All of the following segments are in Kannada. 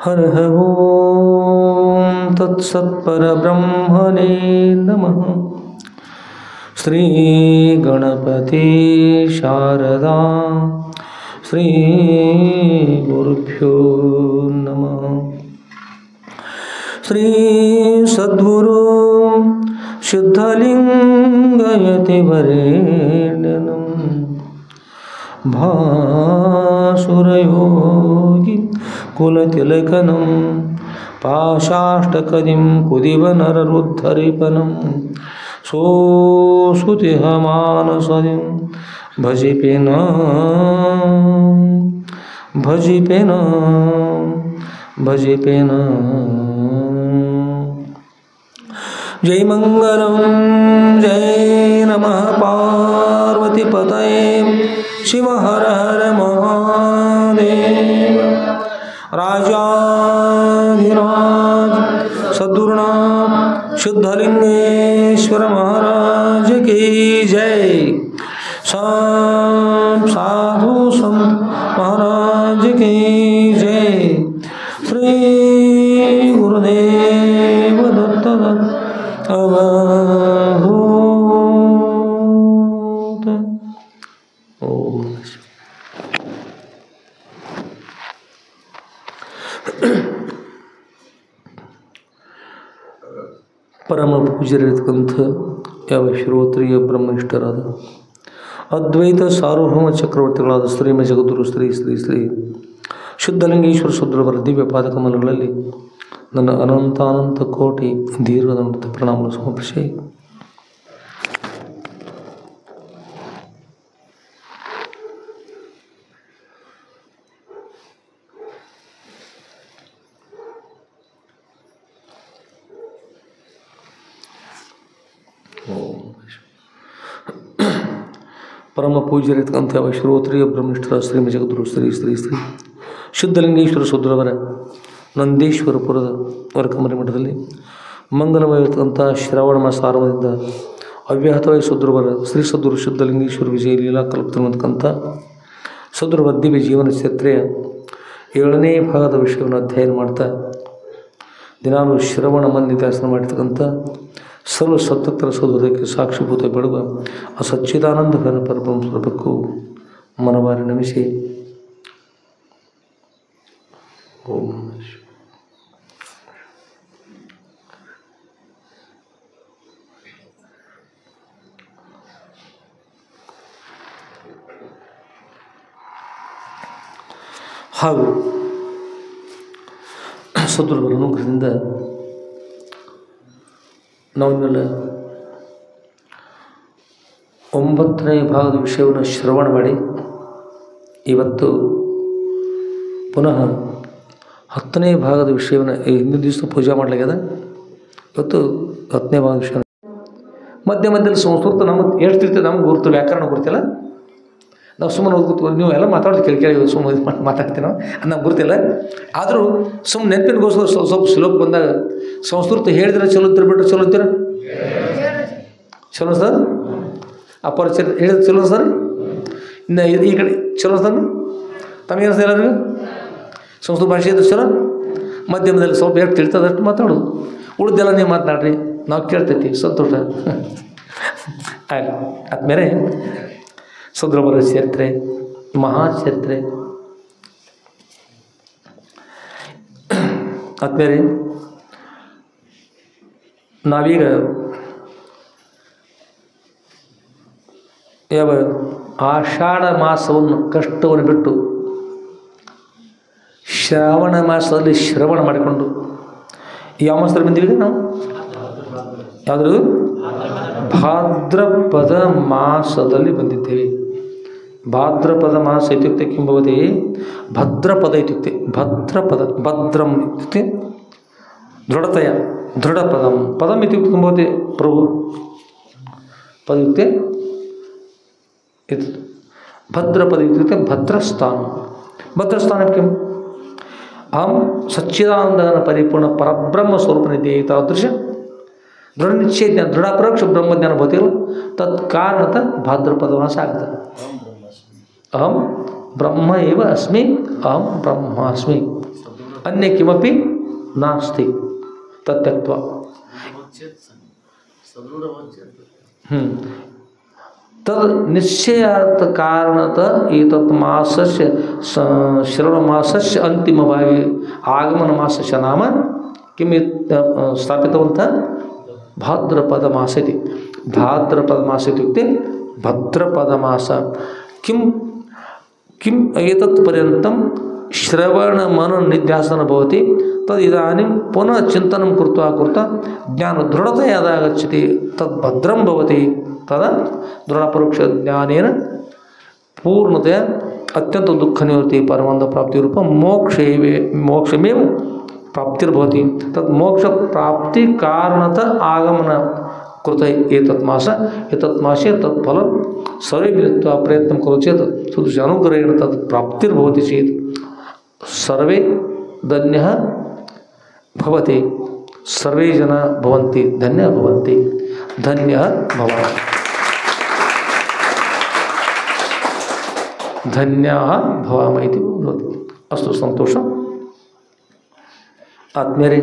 हरः ॐ तत्सत्परब्रह्मणे नमः। श्रीगणपति शारदा श्रीगुरुभ्यो नमः। श्री सद्गुरु सिद्धलिङ्गयतिवरेण्यं भासुरयोगी कुलतिलकनं पाशाष्टकदिं कुदिवनररुद्धरिपनं सोऽसुतिहमानसदिं भजिपेन जय मंगलम जय नमः पार्वतीपतये शिव हर हर महादेव। राजाधिराज सद्गुरुनाथ शुद्धलिंगेश्वर महाराज की जय। साधु संत महाराज की जय। श्री गुरुदेव दत्त अवधूत। ओम ಪರಮ ಪೂಜ್ಯರಿರತಕ್ಕಂಥ ಯಾವ ಶ್ರೋತ್ರಿಯ ಬ್ರಹ್ಮನಿಷ್ಠರಾದ ಅದ್ವೈತ ಸಾರ್ವಭೌಮ ಚಕ್ರವರ್ತಿಗಳಾದ ಶ್ರೀಮ ಜಗದ್ಗುರು ಶ್ರೀ ಶ್ರೀ ಶ್ರೀ ಶುದ್ಧಲಿಂಗೇಶ್ವರ ಶುದ್ರವರ ದಿವ್ಯ ಪಾದಕಮಲಗಳಲ್ಲಿ ನನ್ನ ಅನಂತಾನಂತ ಕೋಟಿ ದೀರ್ಘದಂತ ಪ್ರಣಾಮವನ್ನು ಸಮರ್ಪಿಸಿ ಪರಮ ಪೂಜ್ಯರಿರ್ತಕ್ಕಂಥ ಶ್ರೋತ್ರಿಯ ಬ್ರಹ್ಮನಿಷ್ಠರ ಶ್ರೀಮ ಜಗದ್ಗುರು ಶ್ರೀ ಶ್ರೀ ಶ್ರೀ ಶುದ್ಧಲಿಂಗೇಶ್ವರ ಶುದ್ರವರ ನಂದೀಶ್ವರಪುರದ ವರಕಮರಿ ಮಠದಲ್ಲಿ ಮಂಗಲಮಯವಿರ್ತಕ್ಕಂಥ ಶ್ರಾವಣ ಮಾಸ ಆರಂಭದಿಂದ ಅವ್ಯಾಹತವಾಗಿ ಶುದ್ರವರ ಶ್ರೀ ಸದ್ಗುರು ಶುದ್ಧಲಿಂಗೇಶ್ವರ ವಿಜಯ ಲೀಲಾ ಕಲ್ಪತಕ್ಕಂಥ ಶುದ್ರವರ ದಿವ್ಯ ಜೀವನ ಚರಿತ್ರೆಯ 7ನೇ ಭಾಗದ ವಿಷಯವನ್ನು ಅಧ್ಯಯನ ಮಾಡ್ತಾ ದಿನಾಲು ಶ್ರವಣ ಮಂದಿತಾಸನ ಮಾಡಿರ್ತಕ್ಕಂಥ ಸರ್ವ ಸತ್ತತ್ತರ ಸೌಧಕ್ಕೆ ಸಾಕ್ಷಿಭೂತ ಬೆಳಗುವ ಆ ಸಚ್ಚಿದಾನಂದ ಘನ ಪರಬ್ರಹ್ಮ ಸ್ವರೂಪಕ್ಕೂ ಮನವಾರಿ ನಮಿಸಿ ಓಂ ಹಾಗೂ ಸದ್ಗುರುವರ ಅನುಗ್ರಹದಿಂದ ನಾವೆಲ್ಲ 9ನೇ ಭಾಗದ ವಿಷಯವನ್ನು ಶ್ರವಣ ಮಾಡಿ ಇವತ್ತು ಪುನಃ 10ನೇ ಭಾಗದ ವಿಷಯವನ್ನು ಹಿಂದಿನ ದಿವಸ ಪೂಜೆ ಮಾಡಲಾಗ್ಯದ. ಇವತ್ತು 10ನೇ ಭಾಗದ ವಿಷಯ ಮಧ್ಯ ಮಧ್ಯದಲ್ಲಿ ಸಂಸ್ಕೃತ ನಮಗೆ ಹೇಳ್ತಿರ್ತದೆ, ನಮ್ಗೆ ಗುರುತು ವ್ಯಾಕರಣ ಗುರುತಿಲ್ಲ. ನಾವು ಸುಮ್ಮನೆ ಓದ್ಕೊತೀವಿ, ನೀವು ಎಲ್ಲ ಮಾತಾಡೋದು ಕೇಳಿ ಸುಮ್ಮನೆ ಮಾತಾಡ್ತೀವಿ ನಾವು, ಅದು ನಮ್ಗೆ ಗುರುತಿಲ್ಲ. ಆದರೂ ಸುಮ್ಮನೆ ನೆನಪಿನಗೋಸ್ಕರ ಸ್ವಲ್ಪ ಶ್ಲೋಕ ಬಂದಾಗ ಸಂಸ್ಕೃತ ಹೇಳಿದ್ರೆ ಚಲೋ ಇರ್ತೀರ ಬಿಟ್ಟರೆ ಚಲೋ ಇರ್ತೀರ ಚಲೋ ಸರ್. ಅಪರಿಚಯ ಹೇಳಿದ್ರೆ ಚಲೋ ಸರ್. ಇನ್ನು ಈ ಕಡೆ ಚಲೋ ಸರ್. ತಮಗೇನು ಸರ್ ಎಲ್ಲರಿಗೂ ಸಂಸ್ಕೃತ ಭಾಷೆ ಇದ್ರೆ ಚಲೋ. ಮಧ್ಯಮದಲ್ಲಿ ಸ್ವಲ್ಪ ಎಷ್ಟು ತಿಳ್ತದಷ್ಟು ಮಾತಾಡೋದು, ಉಳಿದೆಲ್ಲ ನೀವು ಮಾತನಾಡ್ರಿ, ನಾವು ಕೇಳ್ತೈತಿ, ಸಂತೋಷ. ಆಯ್ತು, ಆದಮೇಲೆ ಸದ್ಗುರುವರ ಚರಿತ್ರೆ, ಮಹಾಚರಿತ್ರೆ ಆದಮೇಲೆ ನಾವೀಗ ಯಾವ ಆಷಾಢ ಮಾಸವನ್ನು ಕಷ್ಟವನ್ನು ಬಿಟ್ಟು ಶ್ರಾವಣ ಮಾಸದಲ್ಲಿ ಶ್ರವಣ ಮಾಡಿಕೊಂಡು ಯಾವ ಮಾಸದಲ್ಲಿ ಬಂದೀವಿ ನಾವು? ಯಾವುದ್ರದ್ದು? ಭಾದ್ರಪದ ಮಾಸದಲ್ಲಿ ಬಂದಿದ್ದೇವೆ. ಭಾದ್ರಪದ ಮಾಸ ಇತ್ಯುಕ್ತೆ किं भवति? ಭದ್ರಪದ ಇತ್ಯುಕ್ತೆ ಭದ್ರಪದ ಭದ್ರಂ ಇತ್ಯುಕ್ತೆ ದೃಢತೆಯ ದೃಢಪದಂ ಪದಂ ಇತ್ಯುಕ್ತೆ किं भवति प्रभु पद इत्युक्ते भद्रपद इत्युक्ते भद्रस्थानं भद्रस्थानं किम्? अहं सच्चिदानन्दघन परिपूर्ण परब्रह्म स्वरूपनिधि तादृश दृढ़ निश्चय ज्ञान दृढ़ापरोक्ष ब्रह्मज्ञान भवतिल तत्कारणतः भाद्रपद मास आगतः. अहम ब्रह्म एव अस्मि, अहम ब्रह्मास्मि. ಅನ್ಯ ಕಿಮಪಿ ನಾಸ್ತಿ ತತ್ಯಕ್ತ್ವ ತದ್ ನಿಶ್ಚಯಾರ್ಥ ಕಾರಣತ ಏತತ್ ಮಾಸಸ್ಯ ಶ್ರವಣ ಮಾಸಸ್ಯ ಅಂತಿಮವಾಗಿ ಆಗಮನ ಮಾಸಸ್ಯ ನಾಮ ಕಿಂ ಸ್ಥಾಪಿತವಂತ ಭಾದ್ರಪದ ಮಾಸ ಇತಿ ಭಾದ್ರಪದ ಮಾಸ ಇತ್ಯುಕ್ತೆ ಭದ್ರಪದ ಮಾಸ किम एतत् पर्यन्तं श्रवण मनन निध्यासन भवति तद् इदानीं पुनः चिन्तनं कृत्वा ज्ञान दृढतया यदा आगच्छति तद् भद्रं भवति तदा दृढपरोक्ष ज्ञानेन पूर्णतया अत्यंत दुःख निवृत्ति परमानंद प्राप्ति रूप मोक्षमेव प्राप्तिर्भवति तद् मोक्ष प्राप्ति कारणत आगमन कृत एतत् मासे तत्फल सर्वे मिलित्वा प्रयत्नं करोति चेत् सदृश अनुग्रहेण तत् प्राप्तिर्भवति चेत् सर्वे धन्यः भवति सर्वे जना भवन्ति धन्यः भवन्ति धन्यः भवामि धन्यः भवामि इति भवति अस्तु संतोषम् आत्मीयರೇ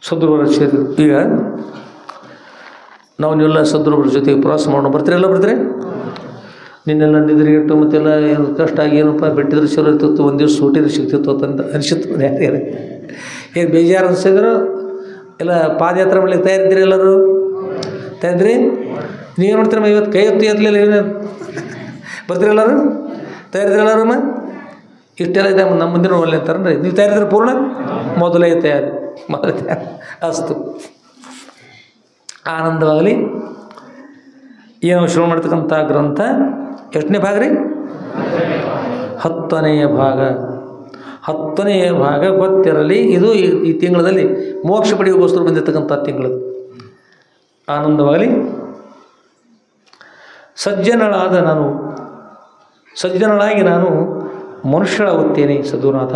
ಸದ್ಗುರುವರ ಕ್ಷೇತ್ರ ಈಗ ನಾವು ನೀವೆಲ್ಲ ಸದ್ಗುರುವರ ಜೊತೆಗೆ ಪ್ರವಾಸ ಮಾಡೋಣ ಬರ್ತೀರಲ್ಲ ಬರ್ತೀರಿ ನಿನ್ನೆಲ್ಲ ನಿದ್ರೆಗೆಟ್ಟು ಮತ್ತೆಲ್ಲ ಏನು ಕಷ್ಟ ಆಗಿ ಏನಪ್ಪ ಬಿಟ್ಟಿದ್ರೆ ಚಲೋ ಇರ್ತಿತ್ತು ಒಂದು ದಿವಸ ಸೂಟಿದ್ರೆ ಸಿಗ್ತಿತ್ತು ಅಂತ ಅನಿಸಿತ್ತು ಯಾರ್ಯಾರು ಏನು ಬೇಜಾರು ಅನಿಸಿದ್ರು ಎಲ್ಲ ಪಾದಯಾತ್ರೆ ಮಾಡ್ಲಿಕ್ಕೆ ತಯಾರಿದ್ದೀರಿ ಎಲ್ಲರೂ ತಯಾರಿದ್ರಿ ನೀವೇನು ಮಾಡ್ತೀರಮ್ಮ ಇವತ್ತು ಕೈ ಎತ್ತಿ ಎತ್ತಲಿಲ್ಲ ಏನು ಬರ್ತೀರಿ ಎಲ್ಲರೂ ತಯಾರಿದ್ರಿ ಎಲ್ಲರಮ್ಮ ಇಷ್ಟೆಲ್ಲ ಇದೆ ನಮ್ಮ ಮುಂದಿನ ಒಳ್ಳೆ ಅಂತಾರನ್ರಿ ನೀವು ತಯಾರಿದ್ರೆ ಪೂರ್ಣ ಮೊದಲೇ ತಯಾರಿ ಅಸ್ತು ಆನಂದವಾಗಲಿ ಏನು ಶ್ರವಣ ಮಾಡ್ತಕ್ಕಂಥ ಗ್ರಂಥ ಎಷ್ಟನೇ ಭಾಗ ರೀ 10ನೆಯ ಭಾಗ ಗೊತ್ತಿರಲಿ ಇದು ಈ ತಿಂಗಳಲ್ಲಿ ಮೋಕ್ಷ ಪಡೆಯೋಗೋಸ್ಕರ ಬಂದಿರತಕ್ಕಂಥ ತಿಂಗಳು ಆನಂದವಾಗಲಿ ಸಜ್ಜನಳಾಗಿ ನಾನು ಮನುಷ್ಯಳಾಗುತ್ತೇನೆ ಸದ್ಗುರುನಾಥ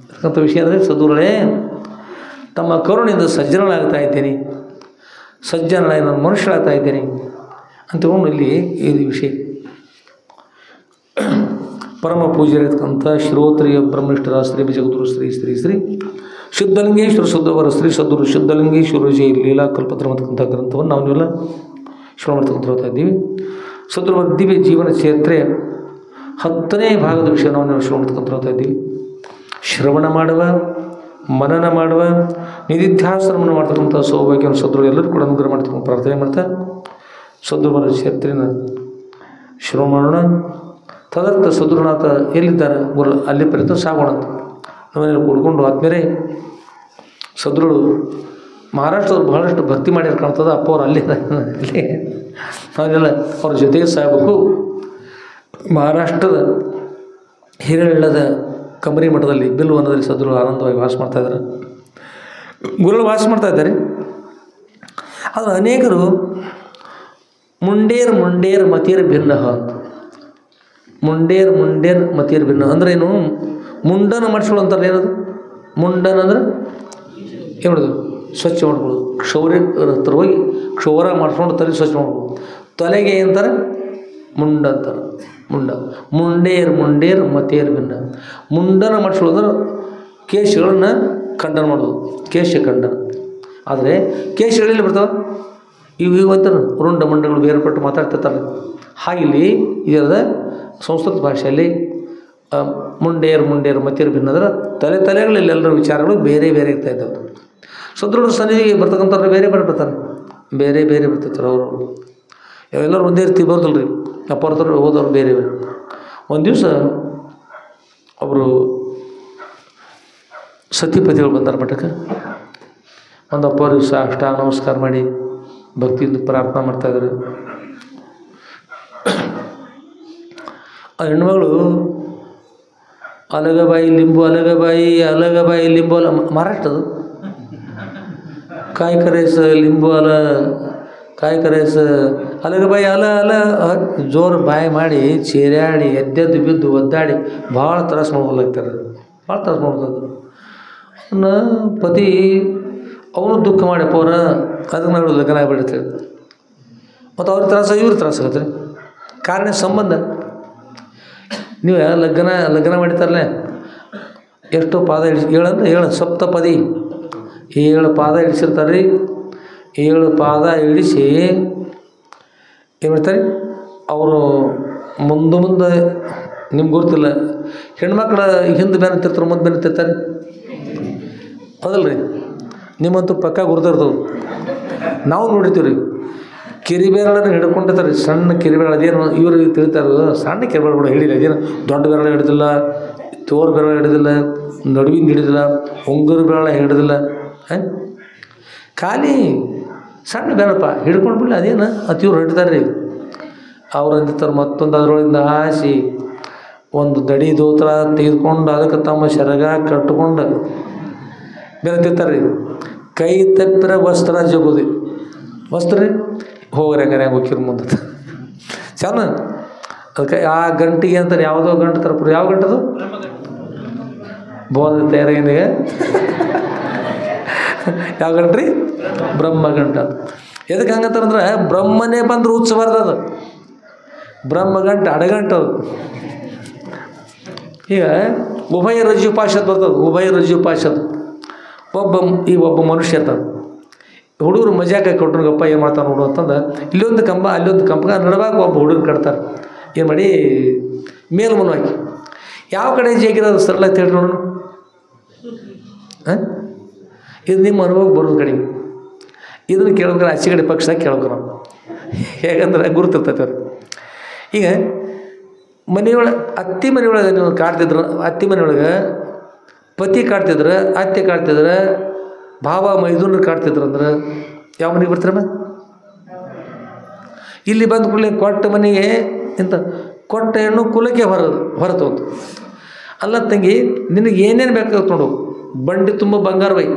ಅಂತಕ್ಕಂಥ ವಿಷಯ ಅಂದರೆ ಸದ್ಗುರುಗಳೇ ತಮ್ಮ ಕರುಣೆಯಿಂದ ಸಜ್ಜನಳಾಗ್ತಾ ಇದ್ದೇನೆ ಸಜ್ಜನಳಾಗಿ ನಾನು ಮನುಷ್ಯಳಾಗ್ತಾ ಇದ್ದೇನೆ ಅಂತಕೊಂಡು ಇಲ್ಲಿ ಈ ವಿಷಯ ಪರಮ ಪೂಜ್ಯರಿರ್ತಕ್ಕಂಥ ಶ್ರೋತ್ರಿಯ ಬ್ರಹ್ಮನಿಷ್ಠರ ಶ್ರೀ ಜಗದ್ಗುರು ಶ್ರೀ ಶುದ್ಧಲಿಂಗೇಶ್ವರ ಶುದ್ಧವರ ಶ್ರೀ ಸದ್ಗುರು ಶುದ್ಧಲಿಂಗೇಶ್ವರ ಜೈ ಲೀಲಾ ಕಲ್ಪತ್ರ ಅಂತಕ್ಕಂಥ ಗ್ರಂಥವನ್ನು ನಾವು ನೀವೆಲ್ಲ ಶ್ರವಣ ಮಾಡ್ತಕ್ಕಂಥ ಹೋಗ್ತಾ ಇದ್ದೀವಿ ಸದ್ಗುರುವರ ದಿವ್ಯ ಜೀವನ ಚರಿತ್ರೆ 10ನೇ ಭಾಗದ ವಿಷಯ ನಾವು ಶ್ರವಣ ಮಾಡ್ತಕ್ಕಂಥ ಹೋಗ್ತಾ ಇದ್ದೀವಿ ಶ್ರವಣ ಮಾಡುವ ಮನನ ಮಾಡುವ ನಿಧಿಧ್ಯಾಸನವನ್ನು ಮಾಡ್ತಕ್ಕಂಥ ಸೌಭಾಗ್ಯವನ್ನು ಸದ್ಗುರು ಎಲ್ಲರೂ ಕೂಡ ಅನುಗ್ರಹ ಮಾಡ್ತಕ್ಕಂಥ ಪ್ರಾರ್ಥನೆ ಮಾಡ್ತಾರೆ ಸದ್ಗುರುವರ ಚರಿತ್ರೆನ ಶ್ರವಣ ಮಾಡೋಣ ತದರ್ಥ ಸದ್ಗುರುನಾಥ ಎಲ್ಲಿದ್ದಾರೆ ಗುರು ಅಲ್ಲಿ ಪರ್ಯಂತ ಸಾಗೋಣ ಅಂತ ನಾವೇನು ಕೂಡ್ಕೊಂಡು ಆದ್ಮೇಲೆ ಸದ್ಗುರು ಮಹಾರಾಷ್ಟ್ರದವ್ರು ಬಹಳಷ್ಟು ಭಕ್ತಿ ಮಾಡ್ಯಾರ ಕಾಣ್ತದೆ ಅಪ್ಪ ಅವ್ರು ಅಲ್ಲಿ ನಾವೆಲ್ಲ ಅವ್ರ ಜೊತೆಗೆ ಸಾಗಬೇಕು ಮಹಾರಾಷ್ಟ್ರದ ಹಿರೇಹಳ್ಳದ ಕಮರಿ ಮಠದಲ್ಲಿ ಬಿಲ್ವನದಲ್ಲಿ ಸದ್ಗುರು ಆನಂದವಾಗಿ ವಾಸ ಮಾಡ್ತಾಯಿದ್ದಾರೆ ಗುರುಗಳು ವಾಸ ಮಾಡ್ತಾಯಿದ್ದಾರೆ ಆದರೆ ಅನೇಕರು ಮುಂಡೇರ್ ಮತೀರ್ ಭಿನ್ನ ಅಂತ ಮುಂಡೇರ್ ಮತೀರ್ ಭಿನ್ನ ಅಂದ್ರೆ ಏನು ಮುಂಡನ ಮಾಡಿಸ್ಕೊಳ್ಳೋ ಅಂತಾರೆ ಏನದು ಮುಂಡನ ಅಂದ್ರೆ ಏನು ಮಾಡೋದು ಸ್ವಚ್ಛ ಮಾಡ್ಕೊಳ್ಳೋದು ಕ್ಷೌರ್ಯ ಹತ್ರ ಹೋಗಿ ಕ್ಷೌರ ಮಾಡಿಸ್ಕೊಂಡು ತಲೆ ಸ್ವಚ್ಛ ಮಾಡ್ಕೊಳ್ಳೋದು ತಲೆಗೆ ಅಂತಾರೆ ಮುಂಡ ಅಂತಾರೆ ಮುಂಡೇರ್ ಮತೀರ್ ಭಿನ್ನ ಮುಂಡನ ಮಾಡಿಸ್ಕೊಳ್ಳೋದ್ರೆ ಕೇಶಗಳನ್ನು ಖಂಡನ ಮಾಡೋದು ಕೇಶ ಖಂಡನ ಆದರೆ ಕೇಶಗಳಲ್ಲಿ ಬರ್ತಾವೆ ಇವು ಅಂತಾರೆ ರುಂಡ ಮಂಡಗಳು ಬೇರ್ಪಟ್ಟು ಮಾತಾಡ್ತಿರ್ತಾರೆ ಹಾಗಿಲ್ಲಿ ಇದರದ ಸಂಸ್ಕೃತ ಭಾಷೆಯಲ್ಲಿ ಮುಂಡೇರ್ ಮತೀರ್ ಭಿನ್ನ ಅಂದ್ರೆ ತಲೆಗಳಲ್ಲಿ ಎಲ್ಲರ ವಿಚಾರಗಳು ಬೇರೆ ಇರ್ತಾ ಇದ್ದಾವೆ ಸದ್ಗುರು ಸನ್ನಿಧಿಗೆ ಬರ್ತಕ್ಕಂಥವ್ರು ಬೇರೆ ಬರ್ತಾರೆ ಬರ್ತಿರ್ತಾರೆ ಅವರು ಎಲ್ಲರೂ ಒಂದೇ ರೀತಿ ಬರೋದಿಲ್ಲ ರೀ ಅಪ್ಪರ್ತಾರೆ ಹೋದವ್ರು ಬೇರೆ ಒಂದು ದಿವಸ ಒಬ್ಬರು ಸತಿಪತಿಗಳು ಬಂದಾರ ಮಠಕ್ಕೆ ಒಂದು ಅಪ್ಪ ದಿವಸ ಅಷ್ಟಾಂಗ ನಮಸ್ಕಾರ ಮಾಡಿ ಭಕ್ತಿಯಿಂದ ಪ್ರಾರ್ಥನೆ ಮಾಡ್ತಾಯಿದ್ರು ಆ ಹೆಣ್ಮಗಳು ಅಲಗಬಾಯಿ ಲಿಂಬು ಅಲ್ಲ ಮಹಾರಾಷ್ಟ್ರದು ಕಾಯಿ ಕರೇಸ ಲಿಂಬು ಕಾಯಿ ಕರೇಸ ಅಲಗಬಾಯಿ ಅಲ ಜೋರು ಬಾಯಿ ಮಾಡಿ ಚೀರ್ಯಾಡಿ ಎದ್ದೆದ್ದು ಬಿದ್ದು ಒದ್ದಾಡಿ ಭಾಳ ತ್ರಾಸ ಮಾಡ್ಕೊಲಾಗ್ತಾರೆ ಭಾಳ ತ್ರಾಸ ಮಾಡ್ತದೆ ಅವನ ಪತಿ ಅವನು ದುಃಖ ಮಾಡ್ಯಪ್ಪ ಅವ್ರ ಅದಕ್ಕೆ ನಾವು ಲಗ್ನ ಆಗಿಬಿಡುತ್ತೆ ಮತ್ತು ಅವ್ರ ತ್ರಾಸ ಇವ್ರ ತ್ರಾಸ ಆಗತ್ತೆ ಕಾರಣ ಸಂಬಂಧ ನೀವು ಲಗ್ನ ಮಾಡಿತಾರಲ್ಲ, ಎಷ್ಟೋ ಪಾದ ಹೇಳಂದ್ರೆ 7 ಸಪ್ತಪದಿ 7 ಪಾದ ಇಳಿಸಿರ್ತಾರೆ ರೀ. 7 ಪಾದ ಇಳಿಸಿ ಏನು ಮಾಡ್ತಾರೆ ಅವರು ಮುಂದೆ ನಿಮ್ಗೆ ಗೊತ್ತಿಲ್ಲ, ಹೆಣ್ಮಕ್ಳು ಹಿಂದೆ ಬೆನ್ನತ್ತಿರ್ತಾರೆ, ಮುಂದೆ ಬೆನ್ನತ್ತಿರ್ತಾರೆ, ಹೌದಲ್ಲ ರೀ? ನಿಮ್ಮಂತೂ ಪಕ್ಕ ಗುರ್ತಿರ್ತವೆ. ನಾವು ನೋಡಿರ್ತೀವಿ ರೀ, ಕಿರಿಬೇರಳನ್ನು ಹಿಡ್ಕೊಂಡಿರ್ತಾರೆ, ಸಣ್ಣ ಕಿರಿಬೇರಳ. ಅದೇನು ಇವರು ತಿಳ್ತಾರೆ, ಸಣ್ಣ ಕಿರಿಬೇಳ ಕೂಡ ಹಿಡಿಲ್ಲ, ಅದೇನು ದೊಡ್ಡ ಬೆರಳ ಹಿಡಿದಿಲ್ಲ, ತೋರು ಬೆರಳ ಹಿಡಿದಿಲ್ಲ, ನಡುವಿನ ಹಿಡಿದಿಲ್ಲ, ಉಂಗುರು ಬೆರಳ ಹಿಡಿದಿಲ್ಲ, ಖಾಲಿ ಸಣ್ಣ ಬೆರಳಪ್ಪ ಹಿಡ್ಕೊಂಡು ಬಿಡಲಿ, ಅದೇನು ಅದು ಇವ್ರು ಹಿಡ್ತಾರೆ ರೀ. ಅವ್ರು ಅಂದಿರ್ತಾರೆ ಮತ್ತೊಂದು ಅದರೊಳಗಿಂದ ಹಾಸಿ ಒಂದು ದಡಿ ದೋತ್ರ ತೆಗೆದುಕೊಂಡು ಅದಕ್ಕೆ ತಮ್ಮ ಸೆರಗ ಕಟ್ಕೊಂಡು ಬೆನ್ನತ್ತಿರ್ತಾರೆ ರೀ. ಕೈ ತಪ್ಪಿರ ವಸ್ತ್ರ ಜಗೋದು, ವಸ್ತ್ರ ರೀ ಹೋಗ್ರಿ ಹಂಗಾರೆ ಹೋಗಿರ್ ಮುಂದೆ ಚೆನ್ನ. ಅದಕ್ಕೆ ಆ ಗಂಟಿಗೆ ಅಂತಾರೆ, ಯಾವುದೋ ಗಂಟು ತರಪ್ರಿ. ಯಾವ ಗಂಟದು ಬೋದ ತಯಾರಾಗಿಂದಾಗ ಯಾವ ಗಂಟ್ರಿ? ಬ್ರಹ್ಮ ಗಂಟ. ಎದಕ್ಕೆ ಹಂಗಂತಾರಂದ್ರೆ ಬ್ರಹ್ಮನೇ ಬಂದ್ರೆ ಉತ್ಸಬಾರ್ದು, ಅದು ಬ್ರಹ್ಮಗಂಟು ಅಡಗಂಟದು. ಈಗ ಉಭಯ ರಜ್ಜುಪಾಶದ್ ಬರ್ತದೆ, ಉಭಯ ರಜ್ಜುಪಾಶದ್. ಒಬ್ಬ ಮನುಷ್ಯ ಅಂತ ಹುಡುಗರು ಮಜಾಕ ಕೊಟ್ಟರುಗಪ್ಪ ಏನು ಮಾಡ್ತಾರೆ ನೋಡು ಅಂತಂದು, ಇಲ್ಲೊಂದು ಕಂಬ ಅಲ್ಲೊಂದು ಕಂಬ ನಡುವಾಗ ಒಬ್ಬ ಹುಡುಗರು ಕಟ್ತಾರೆ. ಏನು ಮಾಡಿ ಮೇಲು ಮನು ಹಾಕಿ ಯಾವ ಕಡೆ ಜೇಗಿರೋದು ಸರಳ ಅಂತ ಹೇಳಿ ನೋಡೋಣ. ಇದು ನಿಮ್ಮ ಅನುಭವ ಬರೋದು ಕಡಿಮೆ. ಇದನ್ನು ಕೇಳ್ಬೇಕಾರೆ ಆಚೆ ಕಡೆ ಪಕ್ಷದಾಗ ಕೇಳ್ಬೇಕು ನಾವು, ಹೇಗಂದ್ರೆ ಗುರುತಿರ್ತೈತೆ ಅವ್ರು. ಈಗ ಮನೆಯೊಳಗೆ ಅತ್ತಿ ಮನೆಯೊಳಗೆ ನೀವು ಕಾಡ್ತಿದ್ರು, ಅತ್ತಿ ಮನೆಯೊಳಗೆ ಪತಿ ಕಾಡ್ತಿದ್ರೆ, ಅತ್ತೆ ಕಾಡ್ತಿದ್ರೆ, ಭಾವ ಮೈದುನರು ಕಾಡ್ತಿದ್ರು ಅಂದ್ರೆ ಯಾವ ಮನೆಗೆ ಬರ್ತಾರಮ್ಮ? ಇಲ್ಲಿ ಬಂದ ಕೂಡಲೇ ಕೊಟ್ಟ ಮನೆಗೆ ಇಂಥ ಕೊಟ್ಟ ಹೆಣ್ಣು ಕುಲಕ್ಕೆ ಹೊರತು ಅಂತ. ಅಲ್ಲ ತಂಗಿ, ನಿನಗೆ ಏನೇನು ಬೇಕಾಗುತ್ತೆ ನೋಡು, ಬಂಡಿ ತುಂಬ ಬಂಗಾರ ಬೈ,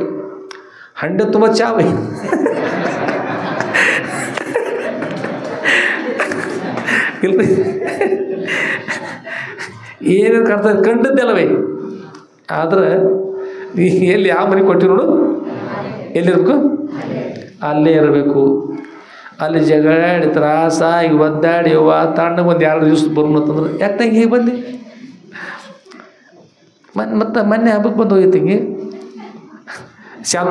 ಹಂಡೆ ತುಂಬ ಚಾ ಬೈ, ಇಲ್ರಿ ಏನೇನು ಕಾಡ್ತಾರೆ ಕಂಡದ್ದೆಲ್ಲ ಬೈ. ಆದ್ರೆ ಎಲ್ಲಿ ಯಾವ ಮನೆ ಕೊಟ್ಟಿವಿ ನೋಡು, ಎಲ್ಲಿರ್ಬೇಕು ಅಲ್ಲೇ ಇರಬೇಕು. ಅಲ್ಲಿ ಜಗಳಾಡಿ ತ್ರಾಸಾಗಿ ಒದ್ದಾಡಿ ಯವ್ವ ತಣ್ಣಗೆ ಒಂದು 2 ದಿವಸ ಬರೋಣ ಅಂತಂದ್ರೆ ಯಾಕೆ ತಂಗಿ ಹೀಗೆ ಬಂದು ಮತ್ತು ಮೊನ್ನೆ ಹಬ್ಬಕ್ಕೆ ಬಂದು ಹೋಗಿತ್ತಂಗಿ ಶ್ಯಾಮ.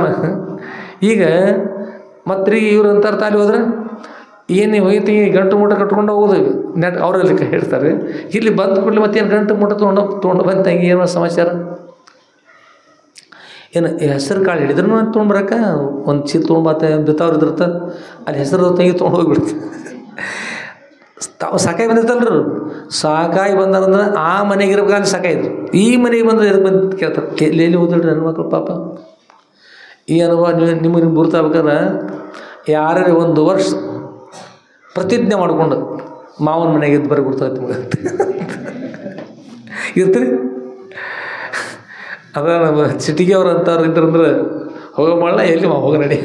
ಈಗ ಮತ್ತೆ ಇವ್ರು ಅಂತಾರೆ ತಾಲಿ ಹೋದ್ರೆ ಏನು ಹೋಯ್ತಿಂಗಿ ಗಂಟು ಮೂಟ ಕಟ್ಕೊಂಡು ಹೋಗೋದು ನೆಟ್ ಅವರಲ್ಲಿ ಹೇಳ್ತಾರೆ. ಇಲ್ಲಿ ಬಂದು ಕೂಡಲೇ ಮತ್ತೇನು ಗಂಟು ಮೂಟ ತೊಗೊಂಡು ಬಂದು ತಂಗಿ ಏನೋ ಸಮಾಚಾರ, ಏನು ಹೆಸರು ಕಾಳು ಹಿಡಿದ್ರೂ ತೊಗೊಂಡ್ಬರಕ್ಕೆ ಒಂದು ಚೀಲ ತೊಗೊಂಬತ್ತೆ ಬಿತ್ತವ್ರು ಇದ್ರತ್ತ, ಅಲ್ಲಿ ಹೆಸರು ತಂಗಿ ತೊಗೊಂಡು ಹೋಗ್ಬಿಡುತ್ತೆ. ತಾವು ಸಾಕಾಗಿ ಬಂದಿರ್ತಲ್ರಿ, ಸಾಕಾಗಿ ಬಂದಾರಂದ್ರೆ ಆ ಮನೆಗೆ ಇರ್ಬೇಕಂದ್ರೆ ಸಾಕಾಯ್ತು. ಈ ಮನೆಗೆ ಬಂದ್ರೆ ಎದಕ್ಕೆ ಬಂದು ಕೇಳ್ತಾರೆ, ಎಲ್ಲಿ ಓದಿಲ್ರಿ ನನ್ನ ಮಕ್ಕಳು ಪಾಪ. ಈ ಅನುಭವ ನಿಮಗೆ ಗುರ್ತಾಗ್ಬೇಕಾದ್ರೆ ಯಾರೇ 1 ವರ್ಷ ಪ್ರತಿಜ್ಞೆ ಮಾಡಿಕೊಂಡು ಮಾವನ ಮನೆಗೆ ಇದ್ದು ಬರೀ ಗುರ್ತಾಗತ್ತೆ ನಿಮಗೆ ಇರ್ತೀರಿ. ಅದ ನಮ್ಮ ಸಿಟಿಗೆ ಅವ್ರು ಅಂತವ್ರು ಇದ್ರಂದ್ರೆ ಹೋಗೋ ಮಾಡಲ್ಲ, ಎಲ್ಲಿ ಹೋಗ ನಡಿ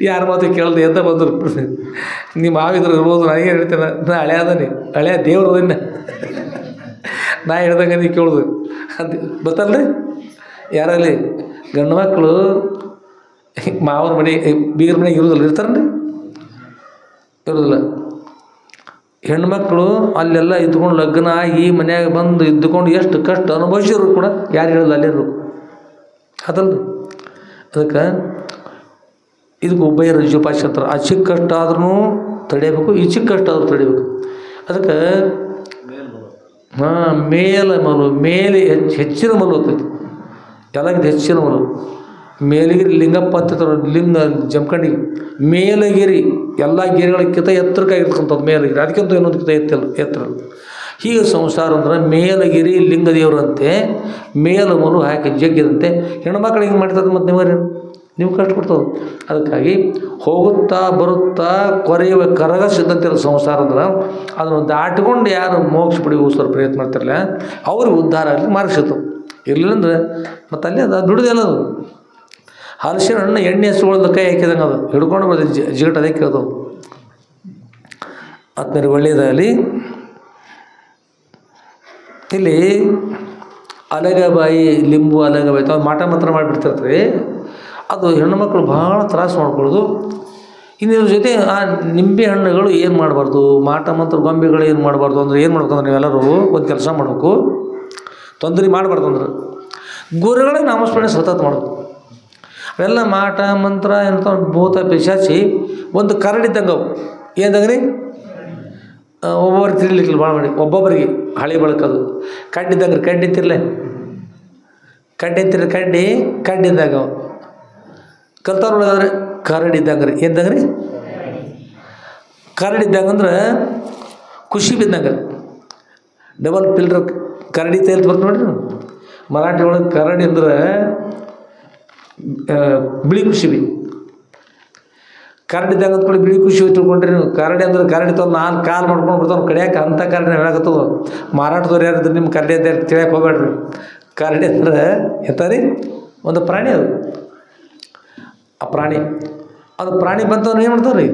ಯಾರ ಮಾತು ಕೇಳ್ದೆ ಎಂತ ಬಂದರು. ನೀವು ಮಾವಿದ್ರು ಇರ್ಬೋದು, ನನಗೆ ಹೇಳ್ತೇನೆ, ನಾ ಹಳೆ ಅದನಿ, ಹಳೆಯ ದೇವ್ರು ಅದನ್ನ ನಾ ಹೇಳ್ದಂಗೆ ನೀವು ಕೇಳೋದು ಅಂತ ಗೊತ್ತಲ್ರಿ. ಯಾರಲ್ಲಿ ಗಂಡು ಮಕ್ಕಳು ಮಾವನ ಮನೆ ಬೀಗರ ಮನೆಗೆ ಇರೋದಿಲ್ಲ, ಇರ್ತಾರನ್ರಿ? ಇರೋದಿಲ್ಲ. ಹೆಣ್ಮಕ್ಳು ಅಲ್ಲೆಲ್ಲ ಇದ್ಕೊಂಡು ಲಗ್ನ ಆಗಿ ಮನ್ಯಾಗ ಬಂದು ಇದ್ದುಕೊಂಡು ಎಷ್ಟು ಕಷ್ಟ ಅನುಭವಿಸಿದ್ರು ಕೂಡ ಯಾರು ಹೇಳೋದು ಅಲ್ಲೇ ಇರಬೇಕು, ಅದಲ್ರಿ. ಅದಕ್ಕೆ ಇದಕ್ಕೆ ಉಭಯ ರಜ್ಜುಪಾಶ ಅಂತಾರೆ. ಆ ಚಿಕ್ಕ ಕಷ್ಟ ಆದ್ರೂ ತಡೆಯಬೇಕು, ಈ ಚಿಕ್ಕ ಕಷ್ಟ ಆದ್ರೂ ತಡಿಬೇಕು. ಅದಕ್ಕೆ ಮೇಲೆ ಹೆಚ್ಚಿನ ಮಲು ಹೋಗ್ತೈತಿ, ಎಲ್ಲಕ್ಕಿಂತ ಹೆಚ್ಚಿನ ಮಲು. ಮೇಲಗಿರಿ ಲಿಂಗಪ್ಪ ಅಂತಿರ್ತಾರೆ, ಲಿಂಗ ಜಮಖಂಡಿಗೆ ಮೇಲಗಿರಿ ಎಲ್ಲ ಗಿರಿಗಳಕ್ಕಿಂತ ಎತ್ತರಕ್ಕಾಗಿರ್ತಕ್ಕಂಥದ್ದು ಮೇಲಗಿರಿ, ಅದಕ್ಕಿಂತ ಇನ್ನೊಂದಕ್ಕಿಂತ ಎತ್ತರ. ಹೀಗೆ ಸಂಸಾರ ಅಂದ್ರೆ ಮೇಲಗಿರಿ ಲಿಂಗ ದೇವರಂತೆ ಮೇಲಮನು ಹಾಕಿ ಜಗ್ಗಿದಂತೆ ಹೆಣ್ಮಕ್ಳು ಹಿಂಗೆ ಮಾಡ್ತದೆ. ಮತ್ತು ನೀವು ಕಷ್ಟ ಕೊಡ್ತದೆ. ಅದಕ್ಕಾಗಿ ಹೋಗುತ್ತಾ ಬರುತ್ತಾ ಕೊರೆಯುವ ಕರಗಸಿದ್ದಂತಿರೋ ಸಂಸಾರ ಅಂದ್ರೆ ಅದನ್ನು ದಾಟಿಕೊಂಡು ಯಾರು ಮೋಕ್ಷ ಪಡೆಯುವ ಪ್ರಯತ್ನ ಮಾಡ್ತಿರಲ್ಲ ಅವ್ರಿಗೆ ಉದ್ಧಾರ ಆಗಲಿ ಮಾರ್ಗ ಸಿಗ್ತವೆ. ಇರಲಿಲ್ಲಂದ್ರೆ ಮತ್ತು ಅಲ್ಲಿ ಅದು ದುಡಿದೆಲ್ಲ ಅದು ಹಲಸಿನ ಹಣ್ಣು ಎಣ್ಣೆ ಹಚ್ಕೊಳ್ಳೋದು ಕೈ ಹಾಕಿದಂಗೆ ಅದು ಹಿಡ್ಕೊಂಡು ಬರೋದು ಜಿಗಟ್ ಅದೇ ಕೇಳ್ತವೆ. ಆತ್ಮೀಯರಿಗೆ ಒಳ್ಳೆಯದಾಗಲಿ. ಇಲ್ಲಿ ಅಲಗಬಾಯಿ ಲಿಂಬು ಅಲಗಬಾಯಿ ತಾವು ಮಾಟ ಮಾತ್ರ ಮಾಡಿಬಿಡ್ತಿರ್ತಾರೆ. ಅದು ಹೆಣ್ಣುಮಕ್ಕಳು ಭಾಳ ತ್ರಾಸು ಮಾಡ್ಕೊಳ್ಳೋದು. ಇನ್ನು ಇದ್ರ ಜೊತೆ ಆ ನಿಂಬೆ ಹಣ್ಣುಗಳು ಏನು ಮಾಡಬಾರ್ದು, ಮಾಟ ಮಂತ್ರ ಗೊಂಬೆಗಳು ಏನು ಮಾಡಬಾರ್ದು ಅಂದ್ರೆ ಏನು ಮಾಡ್ಬೇಕಂದ್ರೆ ನೀವೆಲ್ಲರೂ ಒಂದು ಕೆಲಸ ಮಾಡಬೇಕು, ತೊಂದರೆ ಮಾಡಬಾರ್ದು ಅಂದ್ರೆ ಗುರುಗಳೇ ನಾಮಸ್ಮರಣೆ ಸತತ ಮಾಡಬೇಕು. ಅವೆಲ್ಲ ಮಾಟ ಮಂತ್ರ ಎಂಥ ಭೂತ ಪಿಶಾಚಿ ಒಂದು ಕರಡಿದ್ದಂಗೆ ಅವು ಏನಂದ್ರಿ ಒಬ್ಬೊಬ್ಬರಿಗೆ ತಿರ್ಲಿಕ್ಕಿಲ್ಲ ಭಾಳ ಮಾಡಿ, ಒಬ್ಬೊಬ್ಬರಿಗೆ ಹಳೆ ಬಳಕದು ಕಡ್ಡಿದ್ದಂಗ್ರಿ, ಕಡ್ಡಿ ಅಂತಿರ್ಲೆ ಕಡ್ಡಿ ಅಂತಿರ್ಲಿ, ಕಡ್ಡಿದ್ದಾಗ ಅವು ಕಲ್ತವ್ರೊಳಗಾದ್ರೆ ಕರಡಿದ್ದಂಗ್ರಿ, ಏನಂದ್ರಿ ಕರಡಿದ್ದಂಗಂದ್ರೆ ಖುಷಿ ಬಿದ್ದಂಗೆ, ಡಬಲ್ ಪಿಲ್ರ್ ಕರಡಿ ತೇಲ್ತ ಬರ್ತ ನೋಡ್ರಿ. ಮರಾಠಿ ಒಳಗೆ ಕರಡಿ ಅಂದ್ರೆ ಬಿಳಿ ಖುಷಿ ಬಿ, ಕರಡಿ ಇದ್ದಂಗೆ ಅಂದ್ಕೊಂಡು ಬಿಳಿ ಖುಷಿ ತಿಳ್ಕೊಂಡ್ರಿ ನೀವು. ಕರಡಿ ಅಂದ್ರೆ ಕರಡಿ ತೊಗೊಂಡು 4 ಕಾಲು ಮಾಡ್ಕೊಂಡು ಬಿಡ್ತಾವೆ ಕಡಿಯಾಕೆ, ಅಂಥ ಕರಡಿ ಹೇಳಕತ್ತದ. ಮಾರಾಟದವ್ರು ಯಾರಿದ್ರೆ ನಿಮ್ಮ ಕರಡಿ ಅಂತ ತಿಳಿಯಕ್ಕೆ ಹೋಗ್ಬೇಡ್ರಿ. ಕರಡಿ ಅಂದ್ರೆ ಎಂತಾರೆ ಒಂದು ಪ್ರಾಣಿ, ಅದು ಆ ಪ್ರಾಣಿ ಬಂತವ್ರು ಏನು ಮಾಡ್ತಾವ್ರಿ,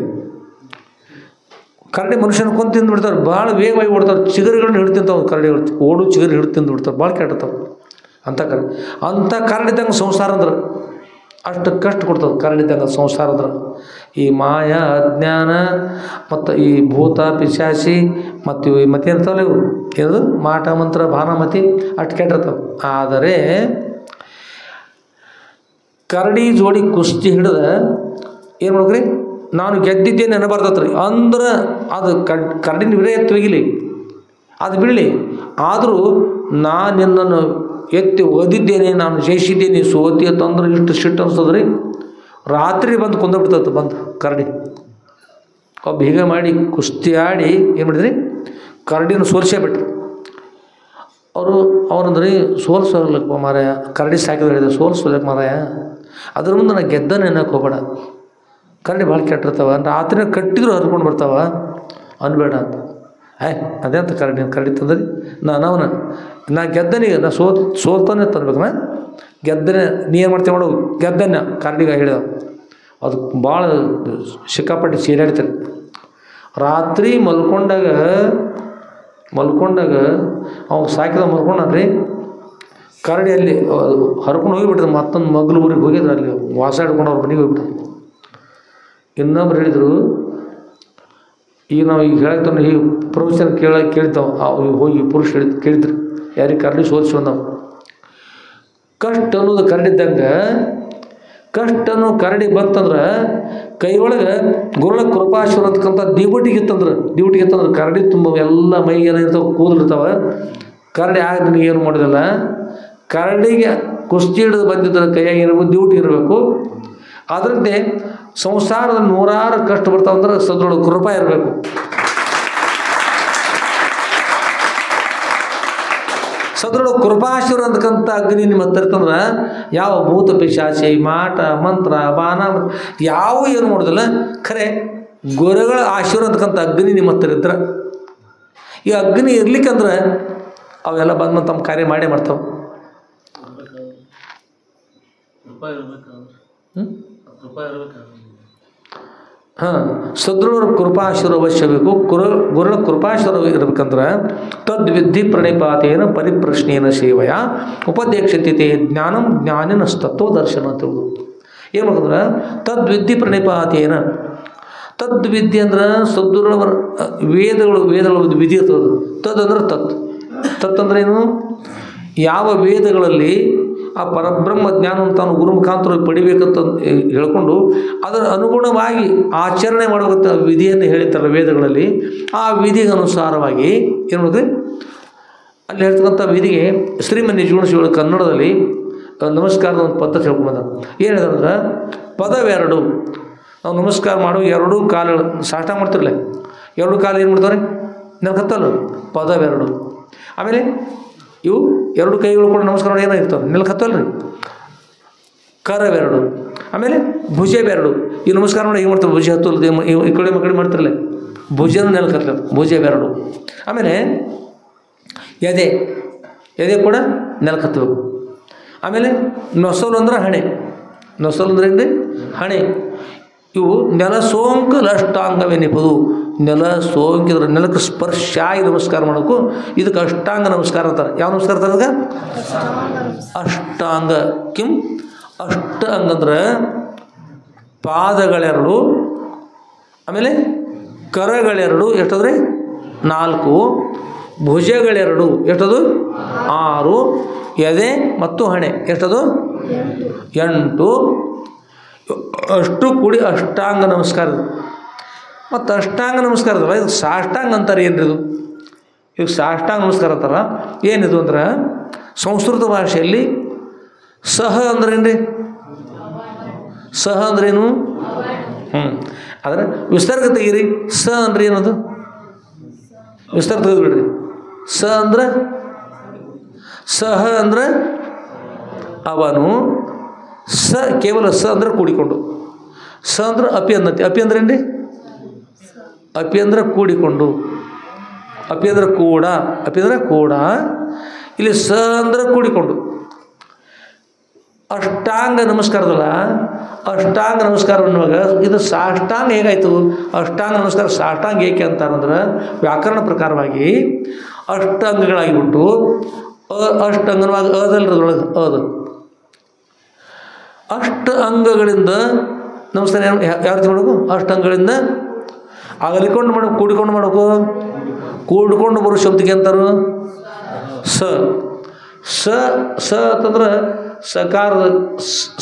ಕರಡಿ ಮನುಷ್ಯನ ಕೊಂದು ತಿಂದು ಬಿಡ್ತಾರೆ, ಭಾಳ ವೇಗವಾಗಿ ಓಡ್ತಾವೆ, ಚಿಗುರುಗಳನ್ನ ಹಿಡಿದು ತಿಂತಾವೆ ಕರಡಿಗಳು, ಓಡು ಚಿಗುರು ಹಿಡಿದು ತಿಂದು ಬಿಡ್ತಾರೆ, ಭಾಳ ಕೆಟ್ಟತಾವೆ ಅಂಥ ಕರಡಿದ್ದಂಗೆ ಸಂಸಾರ ಅಂದ್ರೆ ಅಷ್ಟು ಕಷ್ಟ ಕೊಡ್ತದೆ. ಕರಡಿದ್ದಂಗೆ ಸಂಸಾರ ಅಂದ್ರೆ ಈ ಮಾಯ ಅಜ್ಞಾನ ಮತ್ತು ಈ ಭೂತ ಪಿಶಾಚಿ ಮತ್ತು ಮತ್ತೇನಿರ್ತಾವಲ್ಲ ಇವು ಏನದು ಮಾಟ ಮಂತ್ರ ಭಾನುಮತಿ ಅಷ್ಟು ಕೆಟ್ಟಿರ್ತಾವೆ. ಆದರೆ ಕರಡಿ ಜೋಡಿ ಕುಸ್ತಿ ಹಿಡಿದ ಏನು ಮಾಡ್ಬೇಕ್ರಿ, ನಾನು ಗೆದ್ದಿದ್ದೇನೆ ಅನ್ನಬಾರ್ದತ್ರಿ. ಅಂದ್ರೆ ಅದು ಕರಡಿನ ವಿರೇ ಎತ್ತಿ ಒಗಿಲಿ, ಅದು ಬಿಡಲಿ, ಆದರೂ ನಾನು ನಿನ್ನನ್ನು ಎತ್ತಿ ಓದಿದ್ದೇನೆ, ನಾನು ಜಯಿಸಿದ್ದೇನೆ, ಸೋತಿ ಅಂತಂದ್ರೆ ಇಷ್ಟು ಸಿಟ್ಟು ಅನ್ಸದ್ರಿ. ರಾತ್ರಿ ಬಂದು ಕೊಂದೋಗ್ಬಿಡ್ತದೆ ಬಂದು ಕರಡಿ. ಒಬ್ಬ ಹೀಗೆ ಮಾಡಿ ಕುಸ್ತಿ ಆಡಿ ಏನು ಮಾಡಿದ್ರಿ, ಕರಡಿನ ಸೋಲ್ಸೇ ಬಿಟ್ರು. ಅವರಂದ್ರಿ ಸೋಲ್ಸೋರ್ಲಕ್ಕ ಮಾರಾಯ, ಕರಡಿ ಸಾಕಿದ್ರೆ ಹೇಳಿದೆ ಸೋಲ್ಸೋಲಕ್ಕೆ ಮಾರಾಯ, ಅದ್ರ ಮುಂದೆ ನಾನು ಗೆದ್ದನೆ ಅನ್ನಕ್ಕೆ ಹೋಗ್ಬೇಡ, ಕರಡಿ ಭಾಳ ಕೆಟ್ಟಿರ್ತಾವ, ರಾತ್ರಿ ಕಟ್ಟಿದ್ರು ಹರ್ಕೊಂಡು ಬರ್ತಾವ ಅನ್ಬೇಡ ಅಂತ. ಅದೇ ಅಂತ ಕರಡಿ ತಂದ್ರಿ, ನಾ ಗೆದ್ದನಿಗೆ ನಾ ಸೋಲ್ತಾನೆ ತಂದ್ಬೇಕು, ನಾ ಗೆದ್ದನೆ, ನೀ ಏನು ಮಾಡ್ತೀವಿ ಮಾಡು ಗೆದ್ದನ್ನ ಕರಡಿಗೆ ಹೇಳಿದ. ಅದು ಭಾಳ ಸಿಕ್ಕಾಪಟ್ಟಿ ಚೀರಾಡ್ತಾರೆ. ರಾತ್ರಿ ಮಲ್ಕೊಂಡಾಗ ಅವಾಗ ಸಾಕಿದ ಮಲ್ಕೊಂಡ್ರಿ, ಕರಡಿ ಅಲ್ಲಿ ಹರ್ಕೊಂಡು ಹೋಗಿಬಿಟ್ರೆ ಮತ್ತೊಂದು ಮಗ್ಲು ಊರಿಗೆ ಹೋಗಿದ್ರು, ಅಲ್ಲಿ ವಾಸ ಹಿಡ್ಕೊಂಡು ಅವ್ರ ಮನೆಗೆ ಹೋಗ್ಬಿಟ್ರು. ಇನ್ನೊಬ್ರು ಹೇಳಿದರು, ಈಗ ನಾವು ಈಗ ಹೇಳ್ತಾನೆ ಈ ಪ್ರವಚನ ಕೇಳ್ತಾವೆ ಹೋಗಿ ಪುರುಷ ಕೇಳಿದ್ರು, ಯಾರಿಗೆ ಕರಡಿ ಸೋಲ್ಸಿ ನಾವು ಕಷ್ಟ ಅನ್ನೋದು ಕರಡಿದ್ದಂಗೆ. ಕಷ್ಟ ಅನ್ನೋ ಕರಡಿ ಬಂತಂದ್ರೆ ಕೈಯೊಳಗೆ ಗುರುಳ ಕೃಪಾಶ್ವರ ಅಂತಕ್ಕಂಥ ಡ್ಯೂಟಿಗಿತ್ತಂದ್ರೆ ಕರಡಿ ತುಂಬ ಎಲ್ಲ ಮೈ ಏನಿರ್ತಾವೆ ಕೂದಲಿರ್ತಾವೆ. ಕರಡಿ ಆಗ ಏನು ಮಾಡೋದಿಲ್ಲ, ಕರಡಿಗೆ ಕುಸ್ತಿ ಹಿಡಿದು ಬಂದಿದ್ದರೆ ಕೈಯಾಗಿ ಇರಬೇಕು, ಡ್ಯೂಟಿ ಇರಬೇಕು. ಅದರಂತೆ ಸಂಸಾರದ 100 ಕಷ್ಟ ಬರ್ತಾವಂದ್ರೆ ಸದ್ರೊಳಗೆ ಕೃಪಾ ಇರಬೇಕು. ಸದ್ರೊಳಗೆ ಕೃಪಾಶ್ವರ ಅಂತಕ್ಕಂಥ ಅಗ್ನಿ ನಿಮ್ಮ ಹತ್ರ ಇರ್ತಂದ್ರೆ ಯಾವ ಭೂತ ಪಿಶಾಚಿ ಮಾಟ ಮಂತ್ರ ಬಾನ ಯಾವ ಏನು ಮಾಡೋದಿಲ್ಲ. ಖರೆ ಗುರುಗಳ ಆಶೀರ್ವಾದ ಅಂತಕ್ಕಂಥ ಅಗ್ನಿ ನಿಮ್ಮ ಹತ್ರ ಇದ್ರೆ, ಈ ಅಗ್ನಿ ಇರ್ಲಿಕ್ಕಂದ್ರೆ ಅವೆಲ್ಲ ಬಂದು ತಮ್ಮ ಕಾರ್ಯ ಮಾಡೇ ಮಾಡ್ತಾವೆ. ಸದೃಢ ಕೃಪಾಶ್ವರ ಅವಶ್ಯ ಬೇಕು. ಗುರುಗಳ ಕೃಪಾಶ್ವರ ಇರಬೇಕಂದ್ರೆ ತದ್ವಿಧಿ ಪ್ರಣಿಪಾತೇನ ಪರಿಪ್ರಶ್ನೇನ ಸೇವೆಯ ಉಪದೇಕ್ಷತೆ ಜ್ಞಾನಂ ಜ್ಞಾನಿನ ತತ್ವದರ್ಶನ ಅಂತ ಹೇಳುದು. ಏನು ಬೇಕಂದ್ರೆ ತದ್ವಿಧಿ ಪ್ರಣಿಪಾತೇನ, ತದ್ವಿದ್ಯೆ ಅಂದ್ರೆ ಸದೃಢ ವೇದಗಳು ವಿಧಿ ಇರ್ತದೆ. ತದ್ ಅಂದ್ರೆ ತತ್ ಅಂದ್ರೆ ಏನು, ಯಾವ ವೇದಗಳಲ್ಲಿ ಆ ಪರಬ್ರಹ್ಮ ಜ್ಞಾನವನ್ನು ತಾನು ಗುರು ಮುಖಾಂತರ ಪಡಿಬೇಕಂತ ಹೇಳ್ಕೊಂಡು ಅದರ ಅನುಗುಣವಾಗಿ ಆಚರಣೆ ಮಾಡುವಂಥ ವಿಧಿಯನ್ನು ಹೇಳಿರ್ತಾರೆ ವೇದಗಳಲ್ಲಿ. ಆ ವಿಧಿಗೆ ಅನುಸಾರವಾಗಿ ಏನು ಮಾಡಿದ್ರೆ ಅಲ್ಲಿ ಹೇಳ್ತಕ್ಕಂಥ ವಿಧಿಗೆ ಶ್ರೀಮನ್ ನಿಜಗುಣ ಶಿವಳ ಕನ್ನಡದಲ್ಲಿ ನಮಸ್ಕಾರದ ಒಂದು ಪದ್ಧತಿ ಹೇಳ್ಕೊಂಬಂದ. ಏನು ಹೇಳಿದ್ರೆ ಪದವೆರಡು, ನಾವು ನಮಸ್ಕಾರ ಮಾಡೋ 2 ಕಾಲುಗಳು ಸಾಷ್ಟಾಂಗ ಮಾಡ್ತಿರಲ್ಲ, 2 ಕಾಲು ಏನು ಮಾಡ್ತಾರೆ ನೆಲಕತ್ತಲ್ಲ, ಪದವೆರಡು. ಆಮೇಲೆ ಇವು 2 ಕೈಗಳು ಕೂಡ ನಮಸ್ಕಾರ ಮಾಡಿ ಏನಾಗಿರ್ತಾವೆ ನೆಲಕತ್ತಲ್ಲ ರೀ, ಕರವೆರಡು. ಆಮೇಲೆ ಭುಜವೆರಡು, ಈ ನಮಸ್ಕಾರ ಮಾಡಿ ಏನು ಮಾಡ್ತಾರೆ ಭುಜ ಹತ್ತೋಲ್ದು ಈ ಕಡೆ ಮಕ್ಕಳು ಮಾಡ್ತಿರಲ್ಲ, ಭುಜನೂ ನೆಲಕತ್ತಲ್ಲ, ಭುಜವೆರಡು. ಆಮೇಲೆ ಎದೆ ಕೂಡ ನೆಲಕತ್ತಬೇಕು. ಆಮೇಲೆ ನೊಸಲು ಅಂದ್ರೆ ಹಣೆ, ನೊಸಲು ಅಂದ್ರೆ ಏನು ರೀ ಹಣೆ. ಇವು ನೆಲ ಸೋಂಕಲು ಅಷ್ಟಾಂಗವೆನಿಪದು, ನೆಲ ಸೋಂಕಿದ್ರೆ ನೆಲಕ್ಕೆ ಸ್ಪರ್ಶ ಆಗಿ ನಮಸ್ಕಾರ ಮಾಡೋಕ್ಕೂ ಇದಕ್ಕೆ ಅಷ್ಟಾಂಗ ನಮಸ್ಕಾರ ಅಂತಾರೆ. ಯಾವ ನಮಸ್ಕಾರ ಅಂತಾರೆ ಅದಕ್ಕೆ? ಅಷ್ಟಾಂಗ. ಅಷ್ಟಾಂಗ ಅಂದ್ರೆ ಪಾದಗಳೆರಡು, ಆಮೇಲೆ ಕರಗಳೆರಡು ಎಷ್ಟದ್ರಿ 4, ಭುಜಗಳೆರಡು ಎಷ್ಟದು 6, ಎದೆ ಮತ್ತು ಹಣೆ ಎಷ್ಟದು 8. ಅಷ್ಟು ಕೂಡಿ ಅಷ್ಟಾಂಗ ನಮಸ್ಕಾರ. ಮತ್ತು ಅಷ್ಟಾಂಗ ನಮಸ್ಕಾರದಲ್ಲ, ಇದು ಸಾಷ್ಟಾಂಗ ಅಂತಾರೆ. ಏನ್ರಿ ಇದು? ಈಗ ಸಾಷ್ಟಾಂಗ ನಮಸ್ಕಾರ ಅಂತಾರ. ಏನಿದು ಅಂದ್ರೆ ಸಂಸ್ಕೃತ ಭಾಷೆಯಲ್ಲಿ ಸಹ ಅಂದ್ರೇನು ರೀ? ಸಹ ಅಂದ್ರೇನು? ಆದರೆ ವಿಸ್ತಾರಕ್ಕೆ ತೆಗೀರಿ. ಸ ಅಂದ್ರೆ ಏನದು? ವಿಸ್ತಾರ ತೆಗೆದುಬಿಡ್ರಿ. ಸ ಅಂದ್ರೆ ಸಹ ಅಂದ್ರೆ ಅವನು. ಸ ಕೇವಲ ಸ ಅಂದ್ರೆ ಕೂಡಿಕೊಂಡು. ಸ ಅಂದ್ರೆ ಅಪಿ ಅನ್ನತಿ. ಅಪಿ ಅಂದ್ರೆ ಏನು ರೀ? ಅಪಿ ಅಂದ್ರೆ ಕೂಡಿಕೊಂಡು. ಅಪಿ ಅಂದ್ರೆ ಕೂಡ. ಅಪಿ ಅಂದ್ರೆ ಕೂಡ. ಇಲ್ಲಿ ಸ ಅಂದ್ರೆ ಕೂಡಿಕೊಂಡು. ಅಷ್ಟಾಂಗ ನಮಸ್ಕಾರದಲ್ಲ, ಅಷ್ಟಾಂಗ ನಮಸ್ಕಾರ ಅನ್ನುವಾಗ ಇದು ಸಾಷ್ಟಾಂಗ ಹೇಗಾಯಿತು? ಅಷ್ಟಾಂಗ ನಮಸ್ಕಾರ ಸಾಷ್ಟಾಂಗ ಏಕೆ ಅಂತಾರಂದ್ರೆ ವ್ಯಾಕರಣ ಪ್ರಕಾರವಾಗಿ ಅಷ್ಟಾಂಗಗಳಾಗಿಬಿಟ್ಟು ಅಷ್ಟಾಂಗನವಾಗಿ ಅದಲ್ಲದ್ರೊಳಗೆ ಅದು ಅಷ್ಟ ಅಂಗಗಳಿಂದ ನಮಸ್ಕಾರ ಯಾವ ರೀತಿ ಮಾಡಬೇಕು? ಅಷ್ಟಾಂಗಗಳಿಂದ ಅಗಲಿಕೊಂಡು ಮಾಡಬೇಕು, ಕೂಡಿಕೊಂಡು ಮಾಡಬೇಕು. ಕೂಡಿಕೊಂಡು ಬರೋ ಶಬ್ದಕ್ಕೆ ಅಂತಾರು ಸ. ಸ ಸ ಅಂತಂದ್ರೆ ಸಕಾರದ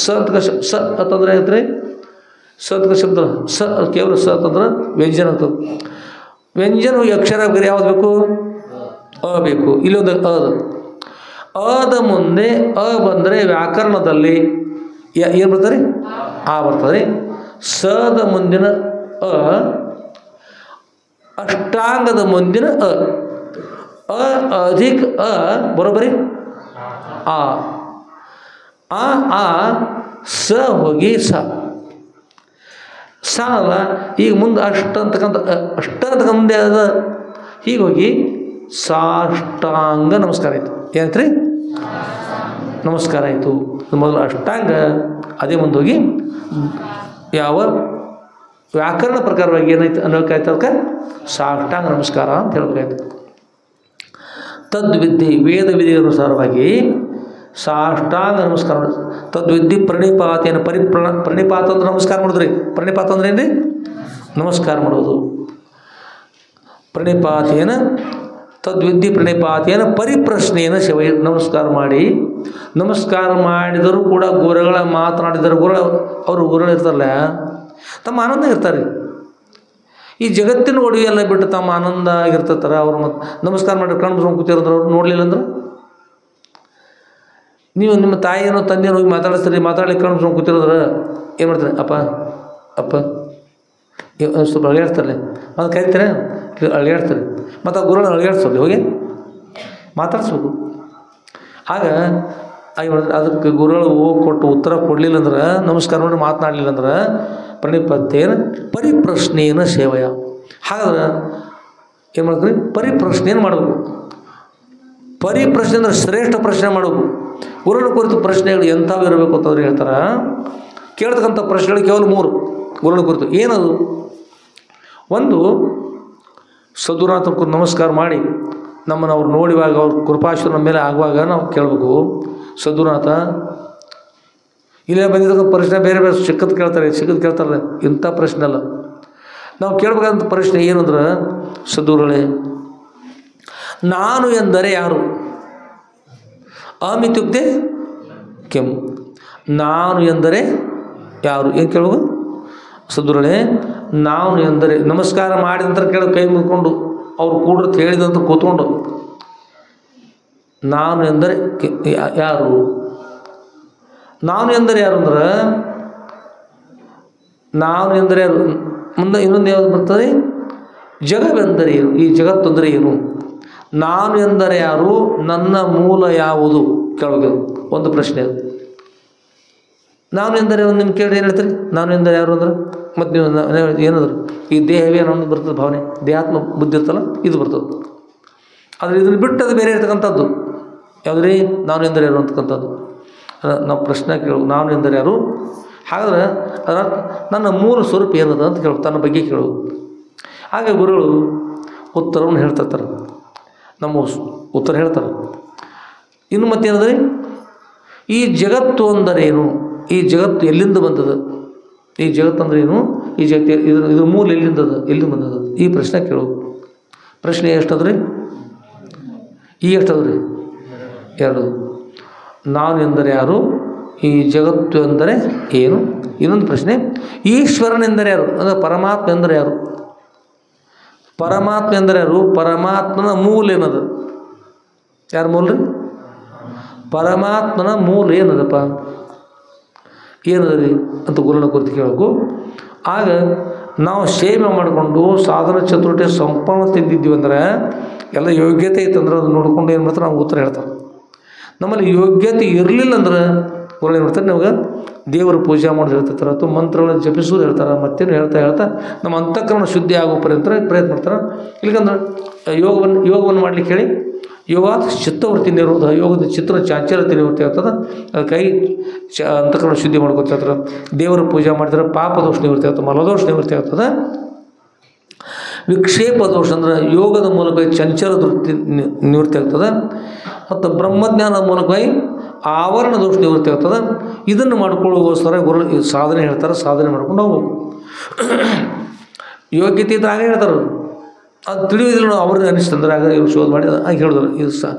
ಸ ಅಂತ ಸ ಅಂತಂದ್ರೆ ಐತ್ರಿ. ಸ ಅಂತ ಶಬ್ದ ಸ ಕೇವಲ ಸ ಅಂತಂದ್ರೆ ವ್ಯಂಜನ ಅಂತ. ವ್ಯಂಜನ ಅಕ್ಷರ ಬೇರೆ ಯಾವ್ದು ಬೇಕು? ಅ ಬೇಕು. ಇಲ್ಲೊಂದು ಅದ ಮುಂದೆ ಅ ಬಂದರೆ ವ್ಯಾಕರಣದಲ್ಲಿ ಏನು ಬರ್ತಾರೆ? ಆ ಬರ್ತದೆ. ಸದ ಮುಂದಿನ ಅ, ಅಷ್ಟಾಂಗದ ಮುಂದಿನ ಅ, ಅಧಿಕ ಅ ಬರೋಬರಿ ಆ. ಆ ಸ ಹೋಗಿ ಸ ಅಲ್ಲ. ಈಗ ಮುಂದೆ ಅಷ್ಟ ಅಂತಕ್ಕಂಥ ಅಷ್ಟ ಅಂತಕ್ಕ ಮುಂದೆ ಅದ. ಹೀಗೆ ಹೋಗಿ ಸಾಷ್ಟಾಂಗ ನಮಸ್ಕಾರ ಆಯಿತು. ಏನಂತ್ರಿ? ನಮಸ್ಕಾರ ಆಯಿತು. ಮೊದಲು ಅಷ್ಟಾಂಗ, ಅದೇ ಮುಂದೆ ಹೋಗಿ ಯಾವ ವ್ಯಾಕರಣ ಪ್ರಕಾರವಾಗಿ ಏನಾಯ್ತು ಅನ್ನೋಕ್ಕಾಯ್ತು? ಅದಕ್ಕೆ ಸಾಷ್ಟಾಂಗ ನಮಸ್ಕಾರ ಅಂತ ಹೇಳ್ಬೇಕಾಯ್ತು. ತದ್ವಿದ್ಧಿ ವೇದ ವಿಧಿಯ ಅನುಸಾರವಾಗಿ ಸಾಷ್ಟಾಂಗ ನಮಸ್ಕಾರ. ತದ್ವಿದ್ಧಿ ಪ್ರಣಿಪಾತೇನ ಪ್ರಣಿಪಾತ ಅಂದ್ರೆ ನಮಸ್ಕಾರ ಮಾಡಿದ್ರಿ. ಪ್ರಣಿಪಾತ ಅಂದ್ರೆ ಏನು ರೀ? ನಮಸ್ಕಾರ ಮಾಡೋದು. ಪ್ರಣಿಪಾತೇನ ತದ್ವಿದ್ಧಿ ಪ್ರಣಿಪಾತೇನ ಪರಿಪ್ರಶ್ನೆಯನ್ನು ನಮಸ್ಕಾರ ಮಾಡಿ. ನಮಸ್ಕಾರ ಮಾಡಿದರೂ ಕೂಡ ಗುರುಗಳ ಮಾತನಾಡಿದರೂ ಕೂಡ ಅವರು ಗುರುಗಳು ಇರ್ತಾರಲ್ಲ, ತಮ್ಮ ಆನಂದ ಇರ್ತಾರೆ. ಈ ಜಗತ್ತಿನ ಒಡವೆಲ್ಲ ಬಿಟ್ಟು ತಮ್ಮ ಆನಂದ ಆಗಿರ್ತಾರೆ. ಅವ್ರು ಮತ್ತು ನಮಸ್ಕಾರ ಮಾಡಿ ಕಣ್ಣು ಕೂತಿರೋದ್ರೆ ಅವ್ರು ನೋಡಲಿಲ್ಲ ಅಂದ್ರೆ, ನೀವು ನಿಮ್ಮ ತಾಯಿಯೋ ತಂದೆಯೋ ಹೋಗಿ ಮಾತಾಡಿಸ್ತೀರಿ. ಮಾತಾಡ್ಲಿಕ್ಕೆ ಕಣ್ಣು ಕೂತಿರೋದ್ರೆ ಏನು ಮಾಡ್ತಾರೆ? ಅಪ್ಪ ಅಪ್ಪ ಸ್ವಲ್ಪ ಅಳಿಯಾಡ್ತಾರೆ. ಅದು ಕರಿತಾರೆ, ಅಳಿಯಾಡ್ತಾರೆ. ಮತ್ತು ಆ ಗುರುಗಳನ್ನ ಅಳಿಯಾಡ್ಸೋಲ್ಲ, ಹೋಗಿ ಮಾತಾಡಿಸ್ಬೇಕು. ಆಗ ಅದಕ್ಕೆ ಗುರುಗಳು ಕೊಟ್ಟು ಉತ್ತರ ಕೊಡಲಿಲ್ಲ ಅಂದ್ರೆ, ನಮಸ್ಕಾರ ಮಾಡಿ ಮಾತನಾಡಲಿಲ್ಲ ಅಂದ್ರೆ ಪ್ರಣಿಪತ್ತೇನ ಪರಿಪ್ರಶ್ನೆಯನ್ನು ಸೇವಯ. ಹಾಗಾದ್ರೆ ಏನು ಮಾಡ್ತೀರಿ? ಪರಿಪ್ರಶ್ನೆಯನ್ನು ಮಾಡಬೇಕು. ಪರಿಪ್ರಶ್ನೆ ಅಂದರೆ ಶ್ರೇಷ್ಠ ಪ್ರಶ್ನೆ ಮಾಡಬೇಕು. ಗುರುಗಳ ಕುರಿತು ಪ್ರಶ್ನೆಗಳು ಎಂಥವು ಇರಬೇಕು ಅಂತಂದ್ರೆ ಹೇಳ್ತಾರೆ. ಕೇಳ್ತಕ್ಕಂಥ ಪ್ರಶ್ನೆಗಳು ಕೇವಲ 3 ಗುರುಗಳ ಕುರಿತು. ಏನದು? ಒಂದು, ಸದ್ಗುರುನಾಥ ಕುರಿತು ನಮಸ್ಕಾರ ಮಾಡಿ ನಮ್ಮನ್ನು ಅವ್ರು ನೋಡಿವಾಗ ಅವ್ರ ಕೃಪಾಶ್ವರ ನಮ್ಮ ಮೇಲೆ ಆಗುವಾಗ ನಾವು ಕೇಳಬೇಕು, ಸದ್ಗುರುನಾಥ ಇಲ್ಲೇ ಬಂದಿದ್ದಕ್ಕಂಥ ಪ್ರಶ್ನೆ ಬೇರೆ ಬೇರೆ ಸಿಕ್ಕದ್ದು ಕೇಳ್ತಾರೆ. ಇಂಥ ಪ್ರಶ್ನೆ ಅಲ್ಲ. ನಾವು ಕೇಳಬೇಕಾದಂಥ ಪ್ರಶ್ನೆ ಏನು ಅಂದ್ರೆ, ಸದ್ಗುರುಗಳೇ ನಾನು ಎಂದರೆ ಯಾರು? ಅಮಿತ್ಯುಕ್ತೆ ಕೆಂ. ನಾನು ಎಂದರೆ ಯಾರು? ಏನು ಕೇಳುವ? ಸದ್ಗುರುಗಳೇ ನಾನು ಎಂದರೆ, ನಮಸ್ಕಾರ ಮಾಡಿದ ನಂತರ ಕೇಳೋ ಕೈ ಮುಗ್ಕೊಂಡು ಅವ್ರು ಕೂಡ್ರತ್ ಹೇಳಿದಂತ ಕೂತ್ಕೊಂಡು ನಾನು ಎಂದರೆ ಯಾರು? ನಾನು ಎಂದರೆ ಯಾರು ಅಂದ್ರೆ, ನಾನು ಎಂದರೆ ಯಾರು? ಮುಂದೆ ಇನ್ನೊಂದು ಯಾವುದು ಬರ್ತದೆ? ಜಗವೆಂದರೆ ಏನು? ಈ ಜಗತ್ತು ಅಂದರೆ ಏನು? ನಾನು ಎಂದರೆ ಯಾರು? ನನ್ನ ಮೂಲ ಯಾವುದು? ಕೇಳಬೇಕು. ಒಂದು ಪ್ರಶ್ನೆ ಅದು. ನಾನು ಎಂದರೆ ಒಂದು ನಿಮ್ಗೆ ಕೇಳಿ ಏನು ಹೇಳ್ತೀರಿ? ನಾನು ಎಂದರೆ ಯಾರು ಅಂದ್ರೆ ಮತ್ತು ನೀವು ಏನಾದ್ರು ಈ ದೇಹವೇ ಅನ್ನೋದು ಬರ್ತದೆ ಭಾವನೆ, ದೇಹಾತ್ಮ ಬುದ್ಧಿ ಇರ್ತಲ್ಲ, ಇದು ಬರ್ತದೆ. ಆದರೆ ಇದನ್ನು ಬಿಟ್ಟು ಅದು ಬೇರೆ ಇರ್ತಕ್ಕಂಥದ್ದು ಯಾವುದ್ರಿ? ನಾನು ಎಂದರೆ ಯಾರು ಅಂತಕ್ಕಂಥದ್ದು ನಾವು ಪ್ರಶ್ನೆ ಕೇಳು. ನಾನು ಎಂದರೆ ಯಾರು? ಹಾಗಾದ್ರೆ ಅದರ ನನ್ನ ಮೂಲ ಸ್ವರೂಪ ಏನದ ಅಂತ ಕೇಳು, ತನ್ನ ಬಗ್ಗೆ ಕೇಳೋದು. ಹಾಗೆ ಗುರುಗಳು ಉತ್ತರವನ್ನು ಹೇಳ್ತಿರ್ತಾರೆ, ನಮ್ಮ ಉತ್ತರ ಹೇಳ್ತಾರೆ. ಇನ್ನು ಮತ್ತೇನದ್ರಿ? ಈ ಜಗತ್ತು ಅಂದರೇನು? ಈ ಜಗತ್ತು ಎಲ್ಲಿಂದ ಬಂದದ? ಈ ಜಗತ್ತು ಅಂದ್ರೆ ಏನು? ಈ ಜಗತ್ತು ಇದ್ರ ಮೂಲ ಎಲ್ಲಿಂದ ಬಂದದ ಈ ಪ್ರಶ್ನೆ ಕೇಳು. ಪ್ರಶ್ನೆ ಎಷ್ಟದ್ರಿ? ಎಷ್ಟದ್ರಿ? 2. ನಾನು ಎಂದರೆ ಯಾರು, ಈ ಜಗತ್ತು ಎಂದರೆ ಏನು. ಇನ್ನೊಂದು ಪ್ರಶ್ನೆ, ಈಶ್ವರನೆಂದರೆ ಯಾರು, ಅಂದರೆ ಪರಮಾತ್ಮ ಎಂದರೆ ಯಾರು. ಪರಮಾತ್ಮ ಎಂದರೆ ಯಾರು, ಪರಮಾತ್ಮನ ಮೂಲ ಏನದು, ಯಾರ ಮೂಲ ರೀ? ಪರಮಾತ್ಮನ ಮೂಲ ಏನದಪ್ಪ, ಏನದ ರೀ ಅಂತ ಗುರುನ ಕುರಿತು ಕೇಳಬೇಕು. ಆಗ ನಾವು ಸೇವೆ ಮಾಡಿಕೊಂಡು ಸಾಧನ ಚತುರ್ಟಿ ಸಂಪೂರ್ಣ ತಿಂದಿದ್ದೀವಿ ಅಂದ್ರೆ ಎಲ್ಲ ಯೋಗ್ಯತೆ ಐತಂದ್ರೆ ಅದು ನೋಡ್ಕೊಂಡು ಏನು ಮಾಡ್ತಾರೆ, ನಾವು ಉತ್ತರ ಹೇಳ್ತಾರೆ. ನಮ್ಮಲ್ಲಿ ಯೋಗ್ಯತೆ ಇರಲಿಲ್ಲ ಅಂದ್ರೆ ಗುರು ಏನು ಮಾಡ್ತಾರೆ, ನಮಗೆ ದೇವರ ಪೂಜೆ ಮಾಡೋದು ಹೇಳ್ತಿರ್ತಾರೆ, ಅಥವಾ ಮಂತ್ರಗಳನ್ನು ಜಪಿಸೋದು ಹೇಳ್ತಾರೆ, ಮತ್ತೇನು ಹೇಳ್ತಾ ನಮ್ಮ ಅಂತಃಕರಣ ಶುದ್ಧಿ ಆಗೋ ಪ್ರಯತ್ನ ಮಾಡ್ತಾರೆ. ಇಲ್ಲಿಗಂದ್ರೆ ಯೋಗವನ್ನು ಮಾಡ್ಲಿಕ್ಕೆ ಹೇಳಿ, ಯೋಗ ಚಿತ್ತವೃತ್ತಿ ನಿರೋಧ, ಯೋಗದ ಚಿತ್ರ ಚಾಂಚಲ್ಯತೆ ನಿವೃತ್ತಿ ಆಗ್ತದೆ. ಕೈ ಅಂತಃಕರಣ ಶುದ್ಧಿ ಮಾಡ್ಕೊತಾ ಇರ್ತಾರೆ. ದೇವರ ಪೂಜೆ ಮಾಡಿದ್ರೆ ಪಾಪ ದೋಷ ನಿವೃತ್ತಿ ಆಗ್ತದೆ, ಮಲದೋಷ ನಿವೃತ್ತಿ ಆಗ್ತದೆ. ವಿಕ್ಷೇಪ ದೋಷ ಅಂದ್ರೆ ಯೋಗದ ಮೂಲಕ ಚಂಚಲ ವೃತ್ತಿ ನಿವೃತ್ತಿ ಆಗ್ತದೆ. ಮತ್ತು ಬ್ರಹ್ಮಜ್ಞಾನದ ಮೂಲಕವಾಗಿ ಆವರಣ ದೋಷ ನಿವೃತ್ತಿ ಆಗ್ತದೆ. ಇದನ್ನು ಮಾಡ್ಕೊಳ್ಳೋಗೋಸ್ಕರ ಗುರು ಸಾಧನೆ ಹೇಳ್ತಾರೆ, ಸಾಧನೆ ಮಾಡ್ಕೊಂಡು ಹೋಗ್ಬೇಕು. ಯೋಗ್ಯತೆ ಇದ್ದಾಗ ಹೇಳ್ತಾರೆ, ಅದು ತಿಳಿಯೋದಿಲ್ಲ ನಾವು ಅವ್ರಿಗೆ ಅನಿಸ್ತಂದ್ರೆ ಆಗ ಇವ್ರು ಶೋಧ ಮಾಡಿ ಆಗ ಹೇಳಿದ್ರು ಇದು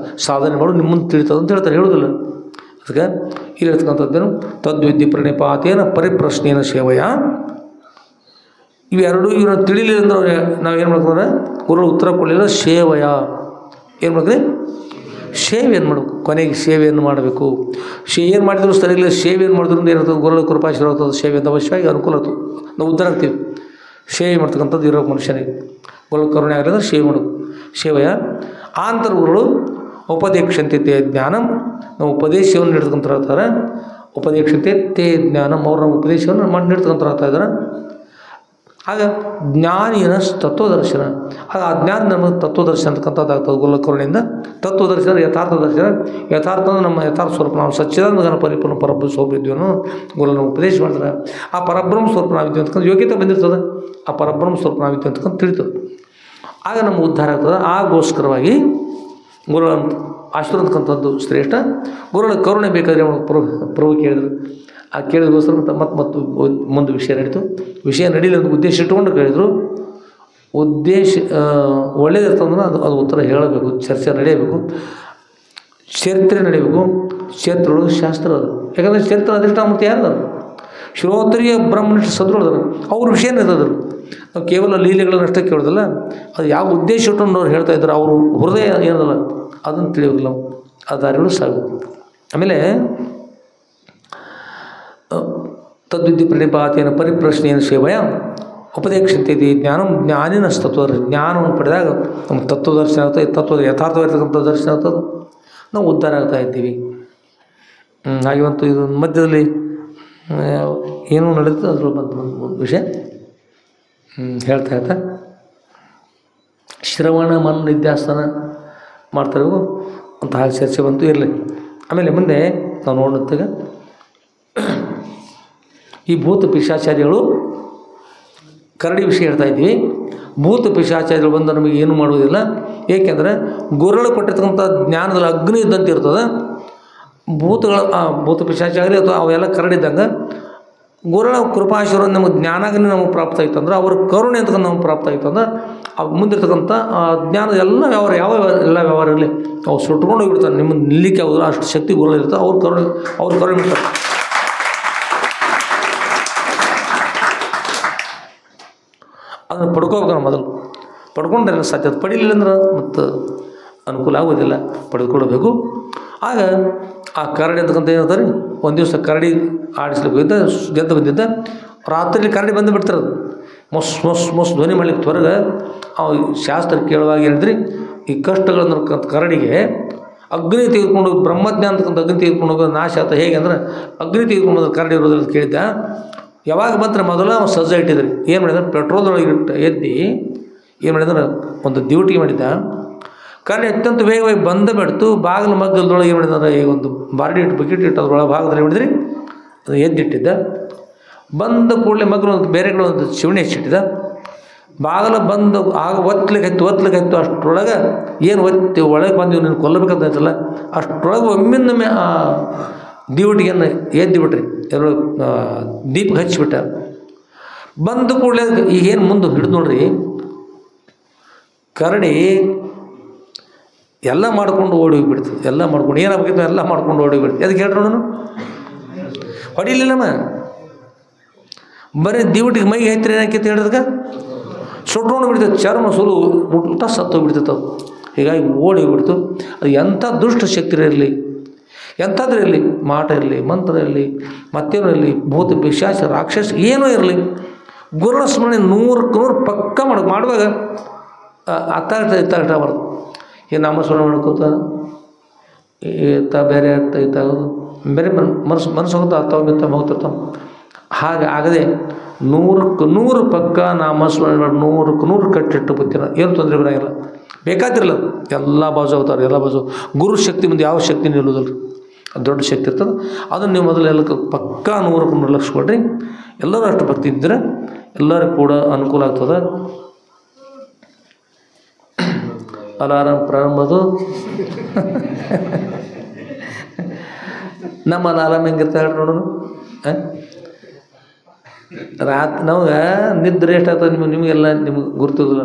ಸಾಧನೆ ಮಾಡು ನಿಮ್ಮನ್ನು ತಿಳಿತದೆ ಅಂತ ಹೇಳ್ತಾರೆ, ಹೇಳೋದಿಲ್ಲ. ಅದಕ್ಕೆ ಇಲ್ಲಿ ಹೇಳ್ತಕ್ಕಂಥದ್ದೇನು, ತದ್ವಿದ್ಯೆ ಪ್ರಣಿಪಾತೇನ ಪರಿಪ್ರಶ್ನೇನ ಸೇವೆಯ. ಇವೆರಡು ಇವನ್ನ ತಿಳಿಲಿಲ್ಲ ಅಂದ್ರೆ ನಾವೇನು ಮಾಡ್ಕೊಂಡ್ರೆ ಗುರು ಉತ್ತರ ಕೊಡಲಿಲ್ಲ, ಸೇವೆಯ ಏನು ಮಾಡ್ತೀವಿ, ಸೇವೆಯನ್ನು ಮಾಡಬೇಕು. ಕೊನೆಗೆ ಸೇವೆಯನ್ನು ಮಾಡಬೇಕು. ಏನು ಮಾಡಿದ್ರು ಸರಿ ಇಲ್ಲ, ಸೇವೆಯನ್ನು ಮಾಡಿದ್ರು ಏನಾಗ್ತದೆ, ಗುರುಗಳ ಕೃಪಾಶೀರ್ವಾದ ಆಗ್ತದೆ. ಸೇವೆಯಿಂದ ಅವಶ್ಯವಾಗಿ ಅನುಕೂಲ ಆಗ್ತದೆ, ನಾವು ಉದ್ಧಾರ ಆಗ್ತೀವಿ. ಸೇವೆ ಮಾಡ್ತಕ್ಕಂಥದ್ದು ಇರೋ ಮನುಷ್ಯನಿಗೆ ಗುರುಗಳ ಕರುಣೆ ಆಗಲಿದ್ರೆ ಸೇವೆ ಮಾಡಬೇಕು. ಸೇವೆಯ ಆಂತರ್ಗುರುಗಳು ಉಪದೇಕ್ಷಂತೆ ತೇ ಜ್ಞಾನಂ, ನಾವು ಉಪದೇಶವನ್ನು ನೀಡ್ತಕ್ಕಂಥ ಹೇಳ್ತಾರೆ. ಉಪದೇಕ್ಷಂತೆ ತೇ ಜ್ಞಾನಂ, ಅವ್ರು ನಮ್ಮ ಉಪದೇಶವನ್ನು ಮಾಡಿ ನೀಡ್ತಕ್ಕಂಥ ಹೇಳ್ತಾ ಇದ್ದಾರೆ. ಆಗ ಜ್ಞಾನಿನ ತತ್ವದರ್ಶನ, ಆಗ ಆ ಜ್ಞಾನ ನಮಗೆ ತತ್ವದರ್ಶನ ಅಂತಕ್ಕಂಥದ್ದಾಗ್ತದೆ ಗುರುಗಳ ಕರುಣೆಯಿಂದ. ತತ್ವದರ್ಶನ ಯಥಾರ್ಥ ದರ್ಶನ, ಯಥಾರ್ಥ ನಮ್ಮ ಯಥಾರ್ಥ ಸ್ವರೂಪ ನಾವು ಸಚ್ಚಿದಾನಂದ ಪರಿಪೂರ್ಣ ಪರಬ್ರಹ್ಮ ಸ್ವರೂಪ ಇದ್ವಿ ಗುರು ನಾವು ಉಪದೇಶ ಮಾಡ್ತಾರೆ. ಆ ಪರಬ್ರಹ್ಮ ಸ್ವರೂಪ ನಾವಿದ್ವಿ ಅಂತಕ್ಕಂಥ ಯೋಗ್ಯತೆ ಬಂದಿರ್ತದೆ, ಆ ಪರಬ್ರಹ್ಮ ಸ್ವರೂಪ ನಾವಿದ್ವಿ ಅಂತಕ್ಕಂಥ ತಿಳಿತದೆ. ಆಗ ನಮ್ಮ ಉದ್ಧಾರ ಆಗ್ತದೆ. ಆಗೋಸ್ಕರವಾಗಿ ಗುರುಗಳ ಆಶೀರ್ವಾದ ಅಂತಕ್ಕಂಥದ್ದು ಶ್ರೇಷ್ಠ. ಗುರುಗಳ ಕರುಣೆ ಬೇಕಾದರೆ ಪ್ರಭು ಕೇಳಿದ್ರು. ಆ ಕೇಳಿದಗೋಸ್ಕರ ಮತ್ತು ಮುಂದೆ ವಿಷಯ ನಡೀತು. ವಿಷಯ ನಡೀಲಿ ಅಂತ ಉದ್ದೇಶ ಇಟ್ಕೊಂಡು ಕೇಳಿದರು. ಉದ್ದೇಶ ಒಳ್ಳೇದಿರ್ತಂದ್ರೆ ಅದು ಉತ್ತರ ಹೇಳಬೇಕು, ಚರ್ಚೆ ನಡೆಯಬೇಕು, ಚರಿತ್ರೆ ನಡೀಬೇಕು. ಚರಿತ್ರೆಯೊಳಗೆ ಶಾಸ್ತ್ರ ಅದು. ಯಾಕಂದರೆ ಚರಿತ್ರೆ ಅಧಿಷ್ಠಾಮೂರ್ತಿ ಯಾರು ಅದು, ಶ್ರೋತ್ರಿಯ ಬ್ರಹ್ಮನಿಷ್ಠ ಸದ್ರುಳದರು, ಅವ್ರ ವಿಷಯ ಇರೋದ್ರು. ನಾವು ಕೇವಲ ಲೀಲೆಗಳನ್ನು ಅಷ್ಟೇ ಕೇಳೋದಲ್ಲ, ಅದು ಯಾವ ಉದ್ದೇಶ ಇಟ್ಕೊಂಡು ಅವ್ರು ಹೇಳ್ತಾ ಇದ್ದಾರೆ, ಅವರು ಹೃದಯ ಏನದಲ್ಲ ಅದನ್ನು ತಿಳಿಯೋದಿಲ್ಲ ನಾವು. ಆ ದಾರಿಗಳು ಸಾಗಬೇಕು. ಆಮೇಲೆ ತದ್ವಿದ್ಯೆ ಪ್ರಣಿಪಾತೇನ ಪರಿಪ್ರಶ್ನೆಯ ಸೇವೆಯ ಉಪದೇಕ್ಷಂತೆ ಜ್ಞಾನಂ ಜ್ಞಾನಿನ ತತ್ವದರ್ಶನ. ಜ್ಞಾನವನ್ನು ಪಡೆದಾಗ ನಮ್ಗೆ ತತ್ವದರ್ಶನ ಆಗ್ತದೆ, ತತ್ವದ ಯಥಾರ್ಥವಾಗಿರ್ತಕ್ಕಂಥ ದರ್ಶನ ಆಗ್ತದೆ, ನಾವು ಉದ್ಧಾರ ಆಗ್ತಾ ಇದ್ದೀವಿ. ಹಾಗೆ ಮತ್ತು ಇದು ಮಧ್ಯದಲ್ಲಿ ಏನೂ ನಡೀತದೆ ಅದ್ರ ಒಂದು ವಿಷಯ ಹೇಳ್ತಾ ಶ್ರವಣ ಮನ ನಿಧ್ಯಾಸನ ಮಾಡ್ತಾರೋ ಅಂತ ಹಾಗೆ ಚರ್ಚೆ ಬಂತು. ಇರಲಿ. ಆಮೇಲೆ ಮುಂದೆ ನಾವು ನೋಡಿದಾಗ ಈ ಭೂತ ಪಿಶಾಚಾರಿಗಳು ಕರಡಿ ವಿಷಯ ಹೇಳ್ತಾ ಇದ್ವಿ. ಭೂತ ಪಿಶಾಚಾರಿಗಳು ಬಂದು ನಮಗೆ ಏನು ಮಾಡುವುದಿಲ್ಲ. ಏಕೆಂದರೆ ಗುರುಗಳು ಕೊಟ್ಟಿರ್ತಕ್ಕಂಥ ಜ್ಞಾನದಲ್ಲಿ ಅಗ್ನಿ ಇದ್ದಂತೆ ಇರ್ತದೆ. ಭೂತ ಪಿಶಾಚಾರಿ ಅಥವಾ ಅವೆಲ್ಲ ಕರಡಿದ್ದಂಗೆ ಗುರುಗಳ ಕೃಪಾಶೀರ್ವಾದ ನಮಗೆ ಜ್ಞಾನಾಗ್ನಿ ನಮಗೆ ಪ್ರಾಪ್ತ ಆಯ್ತು ಅಂದ್ರೆ, ಅವ್ರ ಕರುಣೆ ಅಂತಕ್ಕಂಥ ನಮಗೆ ಪ್ರಾಪ್ತ ಆಯ್ತು ಅಂದ್ರೆ, ಮುಂದಿರ್ತಕ್ಕಂಥ ಜ್ಞಾನದ ಎಲ್ಲ ವ್ಯವಹಾರ ಎಲ್ಲ ವ್ಯವಹಾರ ಇರಲಿ ಅವ್ರು ಸುಟ್ಕೊಂಡು ಹೋಗಿಬಿಡ್ತಾರೆ. ನಿಮ್ಮ ನಿಲ್ಲಿಕ್ಕೆ ಆಗೋದಿಲ್ಲ, ಅಷ್ಟು ಶಕ್ತಿ ಗುರುಗಳು ಇರ್ತಾರೆ. ಅವ್ರ ಕರುಣೆ ಬಿಡ್ತಾರೆ. ಅದನ್ನು ಪಡ್ಕೋಬೇಕು. ನಾವು ಮೊದಲು ಪಡ್ಕೊಂಡ್ರೆ ಸಾಧ್ಯ, ಪಡೀಲಿಲ್ಲ ಅಂದ್ರೆ ಮತ್ತು ಅನುಕೂಲ ಆಗೋದಿಲ್ಲ. ಪಡೆದುಕೊಳ್ಬೇಕು. ಆಗ ಆ ಕರಡಿ ಅಂತಕ್ಕಂಥ ಏನಂತಾರೆ, ಒಂದು ದಿವಸ ಕರಡಿ ಆಡಿಸ್ಲಿಕ್ಕೆ ಹೋಗಿದ್ದ, ಗೆದ್ದು ಬಂದಿದ್ದ. ರಾತ್ರಿ ಕರಡಿ ಬಂದು ಬಿಡ್ತಿರೋದು, ಮೊಸ್ ಧ್ವನಿ ಮಾಡ್ಲಿಕ್ಕೆ ಹೊರಗೆ. ಶಾಸ್ತ್ರ ಕೇಳುವಾಗ ಹೇಳಿದ್ರಿ, ಈ ಕಷ್ಟಗಳನ್ನು ಕರಡಿಗೆ ಅಗ್ನಿ ತೆಗೆದುಕೊಂಡು ಬ್ರಹ್ಮಜ್ಞಾನ ಅಂತಕ್ಕಂಥ ಅಗ್ನಿ ತೆಗೆದುಕೊಂಡು ಹೋಗೋದು ನಾಶ ಆತ. ಹೇಗೆ ಅಂದ್ರೆ ಕರಡಿ ಇರೋದ್ರಲ್ಲಿ ಕೇಳಿದ್ದ. ಯಾವಾಗ ಬಂದರೆ ಮೊದಲು ಅವ್ನು ಸಜ್ಜ ಇಟ್ಟಿದ್ರಿ. ಏನು ಮಾಡಿದ್ರೆ ಪೆಟ್ರೋಲ್ದೊಳಗೆ ಎದ್ದು ಏನು ಮಾಡಿದ್ರೆ ಒಂದು ಡ್ಯೂಟಿ ಮಾಡಿದ್ದ. ಕರಡಿ ಅತ್ಯಂತ ವೇಗವಾಗಿ ಬಿಡ್ತು. ಬಾಗಿಲು ಮಗ್ಗಲದೊಳಗೆ ಏನು ಮಾಡಿದ್ರೆ ಈಗ ಒಂದು ಬಾರ್ಡಿ ಇಟ್ಟು ಬಕೆಟ್ ಇಟ್ಟು ಅದ್ರೊಳಗೆ ಭಾಗದಲ್ಲಿ ಏನು ಮಾಡಿದ್ರಿ ಅದು ಎದ್ದಿಟ್ಟಿದ್ದ. ಬಂದ ಕೂಡಲೇ ಮಗ್ಗಲು ಬೇರೆ ಕಡೆ ಒಂದು ಶಿವಣಿ ಹಚ್ಚಿಟ್ಟಿದ್ದ. ಬಾಗಿಲು ಬಂದು ಆಗ ಒತ್ತಲಿಕ್ಕೆ ಅಷ್ಟರೊಳಗೆ ಏನು ಒತ್ತಿ ಒಳಗೆ ಬಂದು ನೀನು ಕೊಲ್ಲಬೇಕಂತಲ್ಲ, ಅಷ್ಟರೊಳಗೆ ಒಮ್ಮಿಂದೊಮ್ಮೆ ಆ ಡ್ಯೂಟಿಯನ್ನು ಎದ್ದು ಬಿಟ್ರಿ. ಎಲ್ಲರೂ ದೀಪಕ್ಕೆ ಹಚ್ಚಿಬಿಟ್ಟ. ಬಂದು ಕೂಡಲೇ ಈಗೇನು ಮುಂದೆ ಹಿಡಿದು ನೋಡ್ರಿ, ಕರಡಿ ಎಲ್ಲ ಮಾಡ್ಕೊಂಡು ಓಡಿ ಹೋಗಿಬಿಡ್ತದೆ. ಎಲ್ಲ ಮಾಡ್ಕೊಂಡು ಏನಾಗಬೇಕಿತ್ತು ಎಲ್ಲ ಮಾಡ್ಕೊಂಡು ಓಡಿ ಹೋಗಿಬಿಡ್ತದೆ. ಅದಕ್ಕೆ ಹೇಳ್ರಿ ನೋಡೋಣ, ಹೊಡಿಲಿಲ್ಲಮ್ಮ, ಬರೀ ದಿವಟಿಗೆ ಮೈಗೆ ಐತ್ರಿ ಏನಕ್ಕೆ ಹೇಳಿದಾಗ ಸುಟ್ಕೊಂಡು ಬಿಡ್ತದೆ, ಚರ್ಮ ಸುಲು ಮುಟ್ಟ ಸತ್ತು ಹೋಗ್ಬಿಡ್ತೈತೆ. ಹೀಗಾಗಿ ಓಡಿ ಹೋಗ್ಬಿಡ್ತು. ಅದು ಎಂಥ ದುಷ್ಟ ಶಕ್ತಿ ಇರಲಿ, ಎಂಥದ್ದು ಇರಲಿ, ಮಾಟ ಇರಲಿ, ಮಂತ್ರ ಇರಲಿ, ಮತ್ತೇನೂ ಇರಲಿ, ಭೂತ ಪಿಶಾಚ ರಾಕ್ಷಸ ಏನೂ ಇರಲಿ, ಗುರುನ ಸ್ಮರಣೆ 100ಕ್ಕೆ 100 ಪಕ್ಕ ಮಾಡುವಾಗ ಇತ್ತಾಗಬಾರ್ದು. ಈ ನಾಮಸ್ಮರಣೆ ಮಾಡ್ಕೋತ ಬೇರೆ ಅರ್ಥ ಇತ್ತಾಗೋದು, ಬೇರೆ ಮನಸ್ಸು ಹೋಗ್ತಾ ಅರ್ಥ ಹೋಗ್ತಿರ್ತಾವೆ. ಹಾಗೆ ಆಗದೆ 100ಕ್ಕೆ 100 ಪಕ್ಕ ನಾಮಸ್ಮರಣೆ ಮಾಡಿ 100ಕ್ಕೆ 100 ಕಟ್ಟಿಟ್ಟು ಬುತ್ತಿನ ಏನು ತೊಂದರೆ ಬರೋಂಗಿಲ್ಲ. ಬೇಕಾತಿರಲ್ಲ, ಎಲ್ಲ ಬಾಜು ಹೋಗ್ತಾರೆ, ಎಲ್ಲ ಬಾಜು. ಗುರು ಶಕ್ತಿ ಮುಂದೆ ಯಾವ ಶಕ್ತಿ ನಿಲ್ಲೋದಲ್ಲ, ಅದು ದೊಡ್ಡ ಶಕ್ತಿ ಇರ್ತದೆ. ಅದನ್ನು ನೀವು ಮೊದಲು ಎಲ್ಲ ಪಕ್ಕ 100ಕ್ಕೆ 100 ಲಕ್ಷ ಕೊಡ್ರಿ. ಎಲ್ಲರೂ ಅಷ್ಟು ಭಕ್ತಿ ಇದ್ದರೆ ಎಲ್ಲರಿಗೂ ಕೂಡ ಅನುಕೂಲ ಆಗ್ತದೆ. ಅಲಾರಾಮ್ ಪ್ರಾರಂಭದು ನಮ್ಮ ಅಲಾರಾಮ್ ಹೆಂಗಿರ್ತಾಳೆ ನೋಡೋಣ. ರಾತ್ರಿ ನಮ್ಗೆ ನಿದ್ರೆ ಎಷ್ಟಾಗ್ತದೆ ನಿಮಗೆಲ್ಲ ನಿಮ್ಗೆ ಗುರ್ತದಿಲ್ಲ.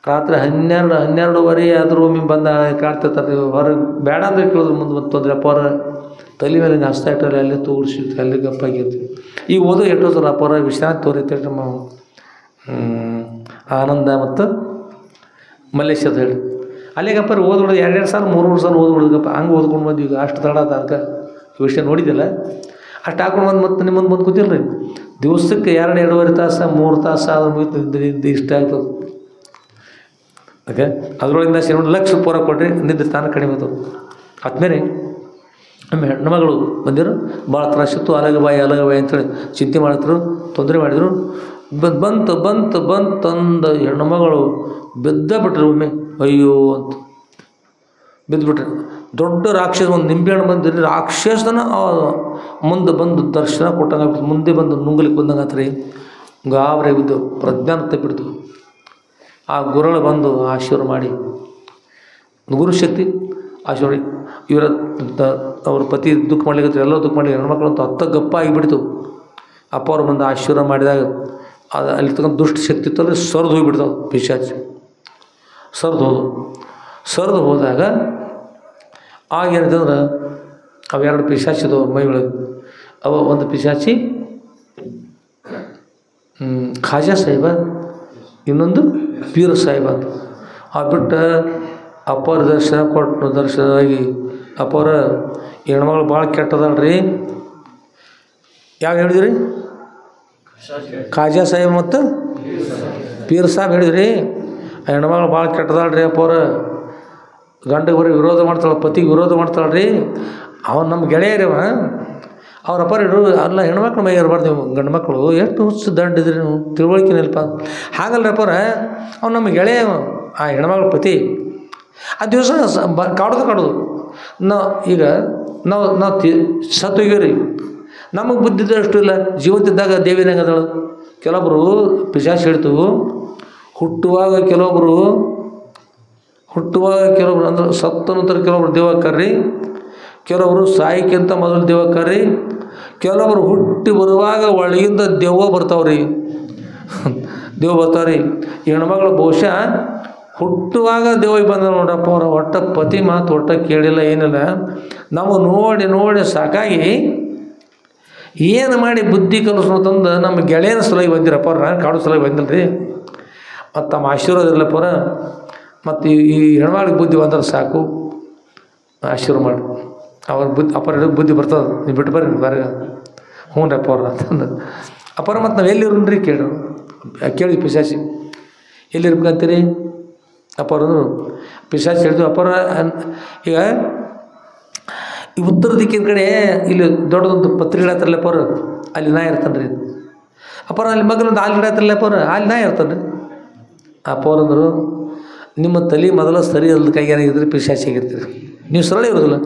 ರಾತ್ರಿ 12:30 ಆದರೂ ಒಮ್ಮೆ ಬಂದ ಕಾಡ್ತಿರ್ತಾರೆ. ಹೊರಗೆ ಬೇಡ ಅಂದರೆ ಕೇಳಿದ್ರು ಮುಂದೆ ತೊಂದರೆ. ಅಪ್ಪರ ತಲೆ ಮೇಲೆ ಹಸ್ತಾ ಇಟ್ಟರೆ ಅಲ್ಲೇ ತೋರಿಸಿರ್ತೀವಿ, ಅಲ್ಲಿ ಗಪ್ಪಾಗಿರ್ತೀವಿ. ಈಗ ಓದೋ ಎಷ್ಟೋ ಸಲ ಅಪ್ಪರ ವಿಶ್ರಾಂತಿ ತೋರಿರ್ತೇವೆ ನಮ್ಮ ಆನಂದ ಮತ್ತು ಮಲ್ಲೇಶ್ವರ ಹೇಳಿ ಅಲ್ಲಿಗಪ್ಪರು ಓದ್ಬಿಡೋದು 2 ಸಾಲ 3 ಸಾಲ ಓದ್ಬಿಡೋದಪ್ಪ. ಹಂಗೆ ಓದ್ಕೊಂಡು ಬಂದು ಈಗ ಅಷ್ಟು ತಡ ಅದಕ್ಕೆ ವಿಷಯ ನೋಡಿದ್ದಿಲ್ಲ. ಅಷ್ಟು ಹಾಕೊಂಡು ಮತ್ತೆ ನಿಮ್ಮನ್ನು ಬಂದು ಕೂತಿಲ್ಲ ರೀ. ದಿವಸಕ್ಕೆ 2-2.5 ತಾಸು 3 ತಾಸು ಆದ್ರೆ ಮುಗಿತು ಇಷ್ಟ ಆಗ್ತದೆ. ಓಕೆ, ಅದರೊಳಗಿಂದ ನೋಡಿ ಲಕ್ಷ ಪೂರ ಕೊಡ್ರಿ, ನಿದ್ರೆ ತಾನು ಕಡಿಮೆ ಆಗ್ತದೆ. ಆದ್ಮೇಲೆ ನಮ್ಮ ಹೆಣ್ಣುಮಗಳು ಬಂದಿರು, ಭಾಳ ತ್ರಾಸಿತ್ತು. ಅಲಗಬಾಯಿ ಅಂತೇಳಿ ಚಿಂತೆ ಮಾಡಿದ್ರು, ತೊಂದರೆ ಮಾಡಿದರು. ಬಂತಂದು ಹೆಣ್ಣುಮಗಳು ಬಿದ್ದ ಬಿಟ್ರು. ಒಮ್ಮೆ ಅಯ್ಯೋ ಅಂತ ಬಿದ್ದುಬಿಟ್ರೆ ದೊಡ್ಡ ರಾಕ್ಷಸ, ಒಂದು ನಿಂಬೆಹಣ್ಣು ಬಂದಿರಿ ರಾಕ್ಷಸನ ಮುಂದೆ ಬಂದು ದರ್ಶನ ಕೊಟ್ಟಂಗೆ ಮುಂದೆ ಬಂದು ನುಂಗ್ಲಿಕ್ಕೆ ಬಂದಂಗೆ ಆತ್ರಿ. ಗಾಬರಿ ಬಿದ್ದು ಪ್ರಜ್ಞಾನ ತಪ್ಪಿಡ್ತು. ಆ ಗುರುಗಳು ಬಂದು ಆಶೀರ್ವಾದ ಮಾಡಿ, ಗುರುಶಕ್ತಿ ಆಶೀರ್ವಾದ ಇವರ ಅವ್ರ ಪತಿ ದುಃಖ ಮಾಡ್ಲಿಕ್ಕೆ ಎಲ್ಲರೂ ದುಃಖ ಮಾಡಿ ಹೆಣ್ಮಕ್ಳು ಅಂತ 10 ಗಪ್ಪ ಆಗಿಬಿಡ್ತು. ಅಪ್ಪ ಅವ್ರು ಬಂದು ಆಶೀರ್ವಾದ ಮಾಡಿದಾಗ ಅದು ಅಲ್ಲಿ ತಗೊಂಡು ದುಷ್ಟ ಶಕ್ತಿ ಇತ್ತಲ್ಲ ಸರಿದು ಹೋಗಿಬಿಡ್ತಾವೆ. ಪಿಶಾಚಿ ಸರಿದು ಹೋದಾಗ ಆಗೇನಿದೆ ಅವೆರಡು ಪಿಶಾಚಿದವು ಮೈಗಳಿಗೆ. ಒಂದು ಪಿಶಾಚಿ ಖಾಜಾ ಸಾಹೇಬ, ಇನ್ನೊಂದು ಪೀರ ಸಾಹೇಬ ಅಂತ. ಬಿಟ್ಟು ಅಪ್ಪರ ದರ್ಶನವಾಗಿ ಅಪ್ಪರ ಹೆಣ್ಮಗಳು ಭಾಳ ಕೆಟ್ಟದಲ್ರಿ. ಯಾವ ಹೇಳಿದ್ರಿ? ಖಾಜಾ ಸಾಹೇಬ್ ಮತ್ತು ಪೀರ ಸಾಹೇಬ್ ಹೇಳಿದ್ರಿ. ಆ ಹೆಣ್ಮಗಳು ಭಾಳ ಕೆಟ್ಟದಲ್ರಿ. ಅಪ್ಪವ್ರ ಗಂಡಿಗೆ ಬರೀ ವಿರೋಧ ಮಾಡ್ತಾಳೆ, ಪತಿಗೆ ವಿರೋಧ ಮಾಡ್ತಾಳ್ರಿ. ಅವನು ನಮ್ಮ ಗೆಳೆಯರವ, ಅವ್ರ ಅಪ್ಪ ಅಲ್ಲ ಹೆಣ್ಮಕ್ಳು ಮೈ ಇರಬಾರ್ದು, ನೀವು ಗಂಡು ಮಕ್ಕಳು ಎಷ್ಟು ಹುಚ್ಚು ದಂಡಿದ್ರಿ ನೀವು, ತಿಳುವಳಿಕೆ ನೆಲ್ಪ. ಹಾಗಲ್ರಿ ಅಪ್ಪರ, ಅವ್ನು ನಮ್ಮ ಗೆಳೆಯ, ಆ ಹೆಣ್ಮಕ್ಳ ಪತಿ. ಆ ದಿವಸ ಕಾಡೋದು ಈಗ ನಾವು ಸತ್ತೋಗ್ಯವ್ರಿ. ನಮಗೆ ಬುದ್ಧಿದ್ದಷ್ಟು ಇಲ್ಲ. ಜೀವಂತಿದ್ದಾಗ ದೇವಿನಾಗ ಅದಳು. ಕೆಲವೊಬ್ಬರು ಪಿಶಾಚಿ ಹೇಳ್ತು, ಹುಟ್ಟುವಾಗ ಕೆಲವೊಬ್ಬರು ಅಂದ್ರೆ ಸತ್ತ ನಂತರ ಕೆಲವೊಬ್ರು ದೇವಕ್ಕಾರ್ರಿ, ಕೆಲವೊಬ್ಬರು ಸಾಯಕ್ಕಿಂತ ಮೊದಲು ದೇವಕ್ಕಾರ್ರಿ, ಕೆಲವೊಬ್ರು ಹುಟ್ಟಿ ಬರುವಾಗ ಒಳಗಿಂದ ದೆವ್ವ ಬರ್ತಾವ್ರಿ. ಈ ಹೆಣ್ಮಕ್ಳು ಬಹುಶಃ ಹುಟ್ಟುವಾಗ ದೇವಿಗೆ ಬಂದ ನೋಡ್ರಪ್ಪ. ಅವ್ರ ಒಟ್ಟ ಪತಿ ಮಾತು ಒಟ್ಟ ಕೇಳಿಲ್ಲ, ಏನಿಲ್ಲ. ನಾವು ನೋಡಿ ಸಾಕಾಗಿ ಏನು ಮಾಡಿ ಬುದ್ಧಿ ಕಲಿಸ್ನಂತಂದು ನಮ್ಮ ಗೆಳೆಯನ ಸಲುವಾಗಿ ಬಂದಿರಪ್ಪ. ಅವ್ರು ನಾನು ಕಾಡು ಸಲುವಾಗಿ ಬಂದಿಲ್ಲ ರೀ. ಮತ್ತು ತಮ್ಮ ಆಶೀರ್ವಾದ ಇರಲಪ್ಪ ಅವ್ರ. ಮತ್ತು ಈ ಹೆಣ್ಮಕ್ಳಿಗೆ ಬುದ್ಧಿ ಬಂದ್ರೆ ಸಾಕು, ಆಶೀರ್ವಾದ ಮಾಡಿ. ಅವ್ರ ಅಪ್ಪರ ಬುದ್ಧಿ ಬರ್ತದೆ, ನೀವು ಬಿಟ್ಟು ಬರ್ರಿ ಬೇರೆ. ಹ್ಞೂ ರೀ ಅಪ್ಪ ಅವ್ರ ಅಂತಂದು ಅಪ್ಪರ. ಮತ್ತು ನಾವು ಎಲ್ಲಿರೋನ್ರಿ ಕೇಳಿ ಪಿಶಾಚಿ ಎಲ್ಲಿರ್ಬೇಕಂತೀರಿ ಅಪ್ಪರು? ಪಿಶಾಚಿ ಹೇಳಿದ್ವಿ ಅಪ್ಪರ. ಈಗ ಈ ಉತ್ತರ ದಿಕ್ಕಿನ ಕಡೆ ಇಲ್ಲಿ ದೊಡ್ಡದೊಂದು ಪತ್ರಿ ಗಿಡ ಹತ್ತಿರಲ್ಲಪ್ಪ ಅವ್ರು, ಅಲ್ಲಿ ನಾ ಇರ್ತಾನೆ ರೀ ಅಪ್ಪರ. ಅಲ್ಲಿ ಮಗನೊಂದು ಹಾಲು ಗಿಡ ಹತ್ತಿರಲ್ಲಪ್ಪ ಅವ್ರು, ಅಲ್ಲಿ ನಾ ಇರ್ತಾನೆ ರೀ ಅಪ್ಪ ಅವ್ರಂದರು. ನಿಮ್ಮ ತಲೆ ಮೊದಲ ಸರಿ ಅಲ್ದ ಕೈಗೇನಾಗಿದ್ರಿ ಪಿಶಾಚಿ ಆಗಿರ್ತೀರಿ. ನೀವು ಸರಳ ಇರೋದಿಲ್ಲ.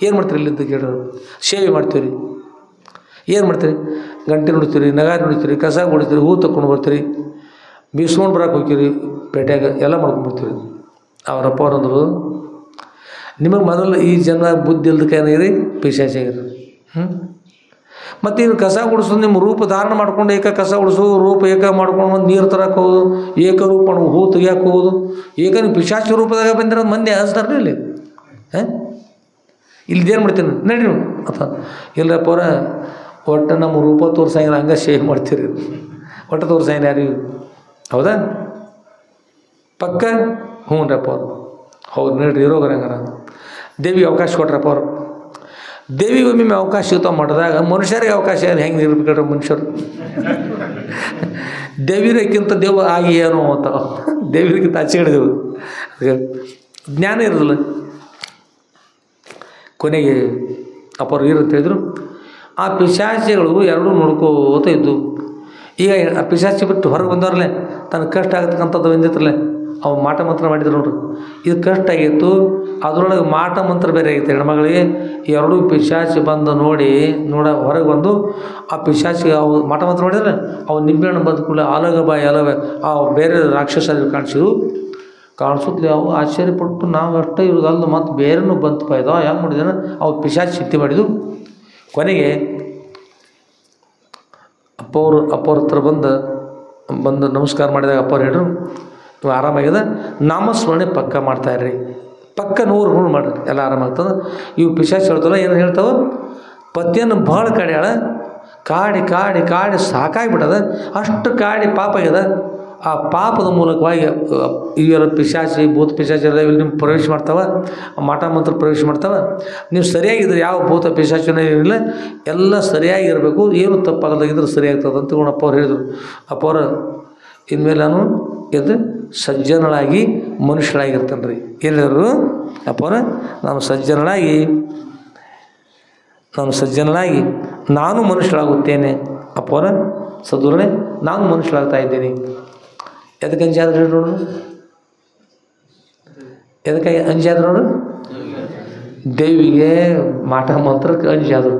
ಏನು ಮಾಡ್ತೀರಿ ಇಲ್ಲಿಂದ ಕೇಳೋರು? ಸೇವೆ ಮಾಡ್ತೀವಿ ರೀ. ಏನು ಮಾಡ್ತೀರಿ? ಗಂಟೆ ನೋಡ್ತೀರಿ, ನಗಾರಿ ನೋಡ್ತೀರಿ, ಕಸ ಹೊಡಿತೀರಿ, ಹೂ ತಗೊಂಡು ಬರ್ತೀರಿ, ಬೀಸ್ಕೊಂಡು ಬರೋಕೆ ಹೋಗ್ತೀರಿ, ಪೇಟೆಯಾಗ ಎಲ್ಲ ಮಾಡ್ಕೊಂಡು ಬರ್ತೀವಿ. ಅವರಪ್ಪ ಅವ್ರಂದರು, ನಿಮಗೆ ಮೊದಲು ಈ ಜನ ಬುದ್ಧಿ ಇಲ್ದಕ್ಕೆ ಏನಾಗಿರಿ ಪಿಶಾಚಿ ಆಗಿರಿ. ಮತ್ತು ಇನ್ನು ಕಸ ಗುಡಿಸೋದು ನಿಮ್ಮ ರೂಪ ಧಾರಣ ಮಾಡ್ಕೊಂಡು ಏಕ ಕಸ ಗುಡಿಸೋದು ರೂಪ ಏಕ ಮಾಡ್ಕೊಂಡು ಒಂದು ನೀರು ತರಕ್ಕೆ ಹೋಗೋದು ಏಕರೂಪ ಹೂ ತೆಗಿಯಕ್ಕೆ ಹೋಗೋದು ಏಕ ಪಿಶಾಚಿ ರೂಪದಾಗ ಬಂದಿರೋ ಮಂದಿ ಹಚ್ತಾರ್ರಿ ಇಲ್ಲಿ ಇಲ್ಲೇನು ಮಾಡ್ತೀನಿ ನಡಿ ನೀವು ಅಥವಾ ಇಲ್ಲಪ್ಪ ಅವರ ಒಟ್ಟು ನಮ್ಮ ರೂಪ ತೋರ್ಸಂಗಿಲ್ಲ ಹಂಗೆ ಶೇವ್ ಮಾಡ್ತೀರಿ ಒಟ್ಟು ತೋರ್ಸಂಗಿಲ್ಲ ಯಾರು ಹೌದಾ ಪಕ್ಕ ಹ್ಞೂ ರೀಪ್ಪ ಅವ್ರು ಹೌದು ನೋಡ್ರಿ ಇರೋಗ್ರ ಹಂಗಾರ ದೇವಿಗೆ ಅವಕಾಶ ಕೊಟ್ರಪ್ಪ ಅವ್ರು ದೇವಿಗೆ ಒಮ್ಮೆ ಅವಕಾಶ ಸಿಗ್ತಾವ ಮಾಡಿದಾಗ ಮನುಷ್ಯರಿಗೆ ಅವಕಾಶ ಹೆಂಗೆ ಇರ್ಬೇಕ್ರಿ ಮನುಷ್ಯರು ದೇವಿರಕ್ಕಿಂತ ದೇವ ಆಗಿ ಏನೋ ಅಂತ ದೇವಿರಕ್ಕಿಂತ ಆಚೆ ಹಿಡಿದೆವು ಅದಕ್ಕೆ ಜ್ಞಾನ ಇರೋದಿಲ್ಲ ಕೊನೆಗೆ ಅಪ್ಪರು ಇರುತ್ತೆ ಹೇಳಿದ್ರು ಆ ಪಿಶಾಚಿಗಳು ಎರಡೂ ನೋಡ್ಕೋತ ಇದ್ದು ಈಗ ಆ ಪಿಶಾಚಿ ಬಿಟ್ಟು ಹೊರಗೆ ಬಂದವ್ರಲ್ಲೇ ತನಗೆ ಕಷ್ಟ ಆಗತಕ್ಕಂಥದ್ದು ಬಂದಿತ್ರಲ್ಲೇ ಅವು ಮಾಟ ಮಂತ್ರ ಮಾಡಿದ್ರು ನೋಡ್ರಿ ಇದು ಕಷ್ಟ ಆಗಿತ್ತು ಅದರೊಳಗೆ ಮಾಟ ಮಂತ್ರ ಬೇರೆ ಆಗಿತ್ತು ಹೆಣ್ಮಗಳಿಗೆ ಎರಡೂ ಪಿಶಾಚಿ ಬಂದು ಹೊರಗೆ ಬಂದು ಆ ಪಿಶಾಚಿಗೆ ಅವು ಮಾಟ ಮಂತ್ರ ಮಾಡಿದ್ರೆ ಅವು ನಿಂಬೆಹಣ್ಣು ಬಂದ ಕೂಡಲೇ ಆಲಗ ಬಾಯಿ ಅಲಗ ಆ ಬೇರೆ ರಾಕ್ಷಸರು ಕಾಣಿಸುತ್ತಲೆ ಅವು ಆಶ್ಚರ್ಯಪಟ್ಟು ನಾವು ಅಷ್ಟೇ ಇರೋದಲ್ಲ ಮತ್ತು ಬೇರೆನೂ ಬಂತು ಇದಾವ ಹೆಂಗೆ ಮಾಡಿದಾನೆ ಅವು ಪಿಶಾಚಿ ಚಿಂತೆ ಮಾಡಿದ್ದು ಕೊನೆಗೆ ಅಪ್ಪವ್ರ ಹತ್ರ ಬಂದು ನಮಸ್ಕಾರ ಮಾಡಿದಾಗ ಅಪ್ಪವ್ರು ಹೇಳ್ರು ನೀವು ಆರಾಮಾಗಿದೆ ನಾಮಸ್ಮರಣೆ ಪಕ್ಕ ಮಾಡ್ತಾಯಿರ್ರಿ ಪಕ್ಕ 100 ಮಾಡಿರಿ ಎಲ್ಲ ಆರಾಮಾಗ್ತದೆ ಇವು ಪಿಶಾಚಿ ಹೇಳ್ತಾವಲ್ಲ ಏನು ಹೇಳ್ತಾವೆ ಪತಿಯನ್ನು ಭಾಳ ಕಾಡ್ಯಾಳ ಕಾಡಿ ಸಾಕಾಗಿಬಿಟ್ಟದ ಅಷ್ಟು ಕಾಡಿ ಪಾಪ ಆಗ್ಯದ ಆ ಪಾಪದ ಮೂಲಕವಾಗಿ ಇವೆಲ್ಲ ಪಿಶಾಚಿ ಭೂತ ಪಿಶಾಚಿ ಎಲ್ಲ ಇಲ್ಲಿ ನಿಮ್ಗೆ ಪ್ರವೇಶ ಮಾಡ್ತಾವೆ ಮಾಟ ಮಂತ್ರ ಪ್ರವೇಶ ಮಾಡ್ತಾವೆ ನೀವು ಸರಿಯಾಗಿದ್ರೆ ಯಾವ ಭೂತ ಪಿಶಾಚಿನ ಏನಿಲ್ಲ ಎಲ್ಲ ಸರಿಯಾಗಿರಬೇಕು ಏನು ತಪ್ಪಾಗದಾಗಿದ್ರೆ ಸರಿಯಾಗ್ತದೆ ಅಂತ ಅಪ್ಪ ಅವ್ರು ಹೇಳಿದರು ಅಪ್ಪ ಅವ್ರು ಇನ್ಮೇಲೆ ನಾನು ಎದ್ದು ಸಜ್ಜನಳಾಗಿ ಮನುಷ್ಯಳಾಗಿರ್ತೇನೆ ರೀ ಏನಿದ್ರು ಅಪ್ಪ ಅವ್ರ ನಾನು ಸಜ್ಜನಳಾಗಿ ನಾನು ಮನುಷ್ಯಳಾಗುತ್ತೇನೆ ಅಪ್ಪ ಅವರ ಸದ್ಗುರುಗಳೇ ನಾನು ಮನುಷ್ಯಳಾಗ್ತಾ ಇದ್ದೀನಿ ಎದಕ್ಕೆ ಅಂಜಾದ್ರು ಹೇಳಿ ನೋಡು ಎದಕ್ಕೆ ಅಂಜಾದ್ರು ನೋಡು ದೇವಿಗೆ ಮಾಟ ಮಂತ್ರಕ್ಕೆ ಅಂಜಾದ್ರು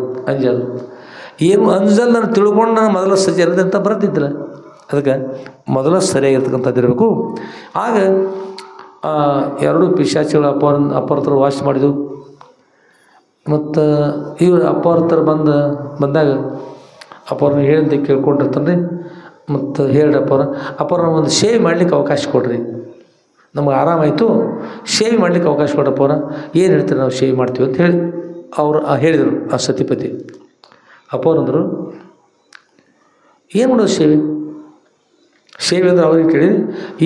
ಏನು ಅಂಜಲ್ ನಾನು ತಿಳ್ಕೊಂಡು ನಾನು ಮೊದಲ ಸಜ್ಜನತೆ ಅಂತ ಬರ್ತಿದ್ದಿಲ್ಲ ಅದಕ್ಕೆ ಮೊದಲ ಸರಿಯಾಗಿರ್ತಕ್ಕಂಥದ್ದು ಇರಬೇಕು ಆಗ ಎರಡೂ ಪಿಶಾಚಿಗಳು ಅಪ್ಪರ ಹತ್ರ ವಾಸ ಮಾಡಿದವು ಮತ್ತು ಇವರು ಅಪ್ಪವ್ರ ಹತ್ರ ಬಂದಾಗ ಅಪ್ಪವ್ರನ್ನ ಹೇಳಿದ್ದೆ ಕೇಳ್ಕೊಂಡಿರ್ತಾನೆ ರೀ ಮತ್ತು ಹೇಳ್ರಿ ಅಪ್ಪವ್ರ ಒಂದು ಶೇವ್ ಮಾಡ್ಲಿಕ್ಕೆ ಅವಕಾಶ ಕೊಡ್ರಿ ನಮಗೆ ಆರಾಮಾಯಿತು ಶೇವ್ ಮಾಡ್ಲಿಕ್ಕೆ ಅವಕಾಶ ಕೊಡ್ರಪ್ಪ ಅವ್ರ ಏನು ಹೇಳ್ತೀರಿ ನಾವು ಶೇವ್ ಮಾಡ್ತೀವಿ ಅಂತ ಹೇಳಿ ಅವರು ಹೇಳಿದರು ಆ ಸತಿಪತಿ ಅಪ್ಪವ್ರಂದರು ಏನು ಮಾಡೋದು ಶೇವಿ ಅಂದ್ರೆ ಅವ್ರಿಗೆ ಕೇಳಿ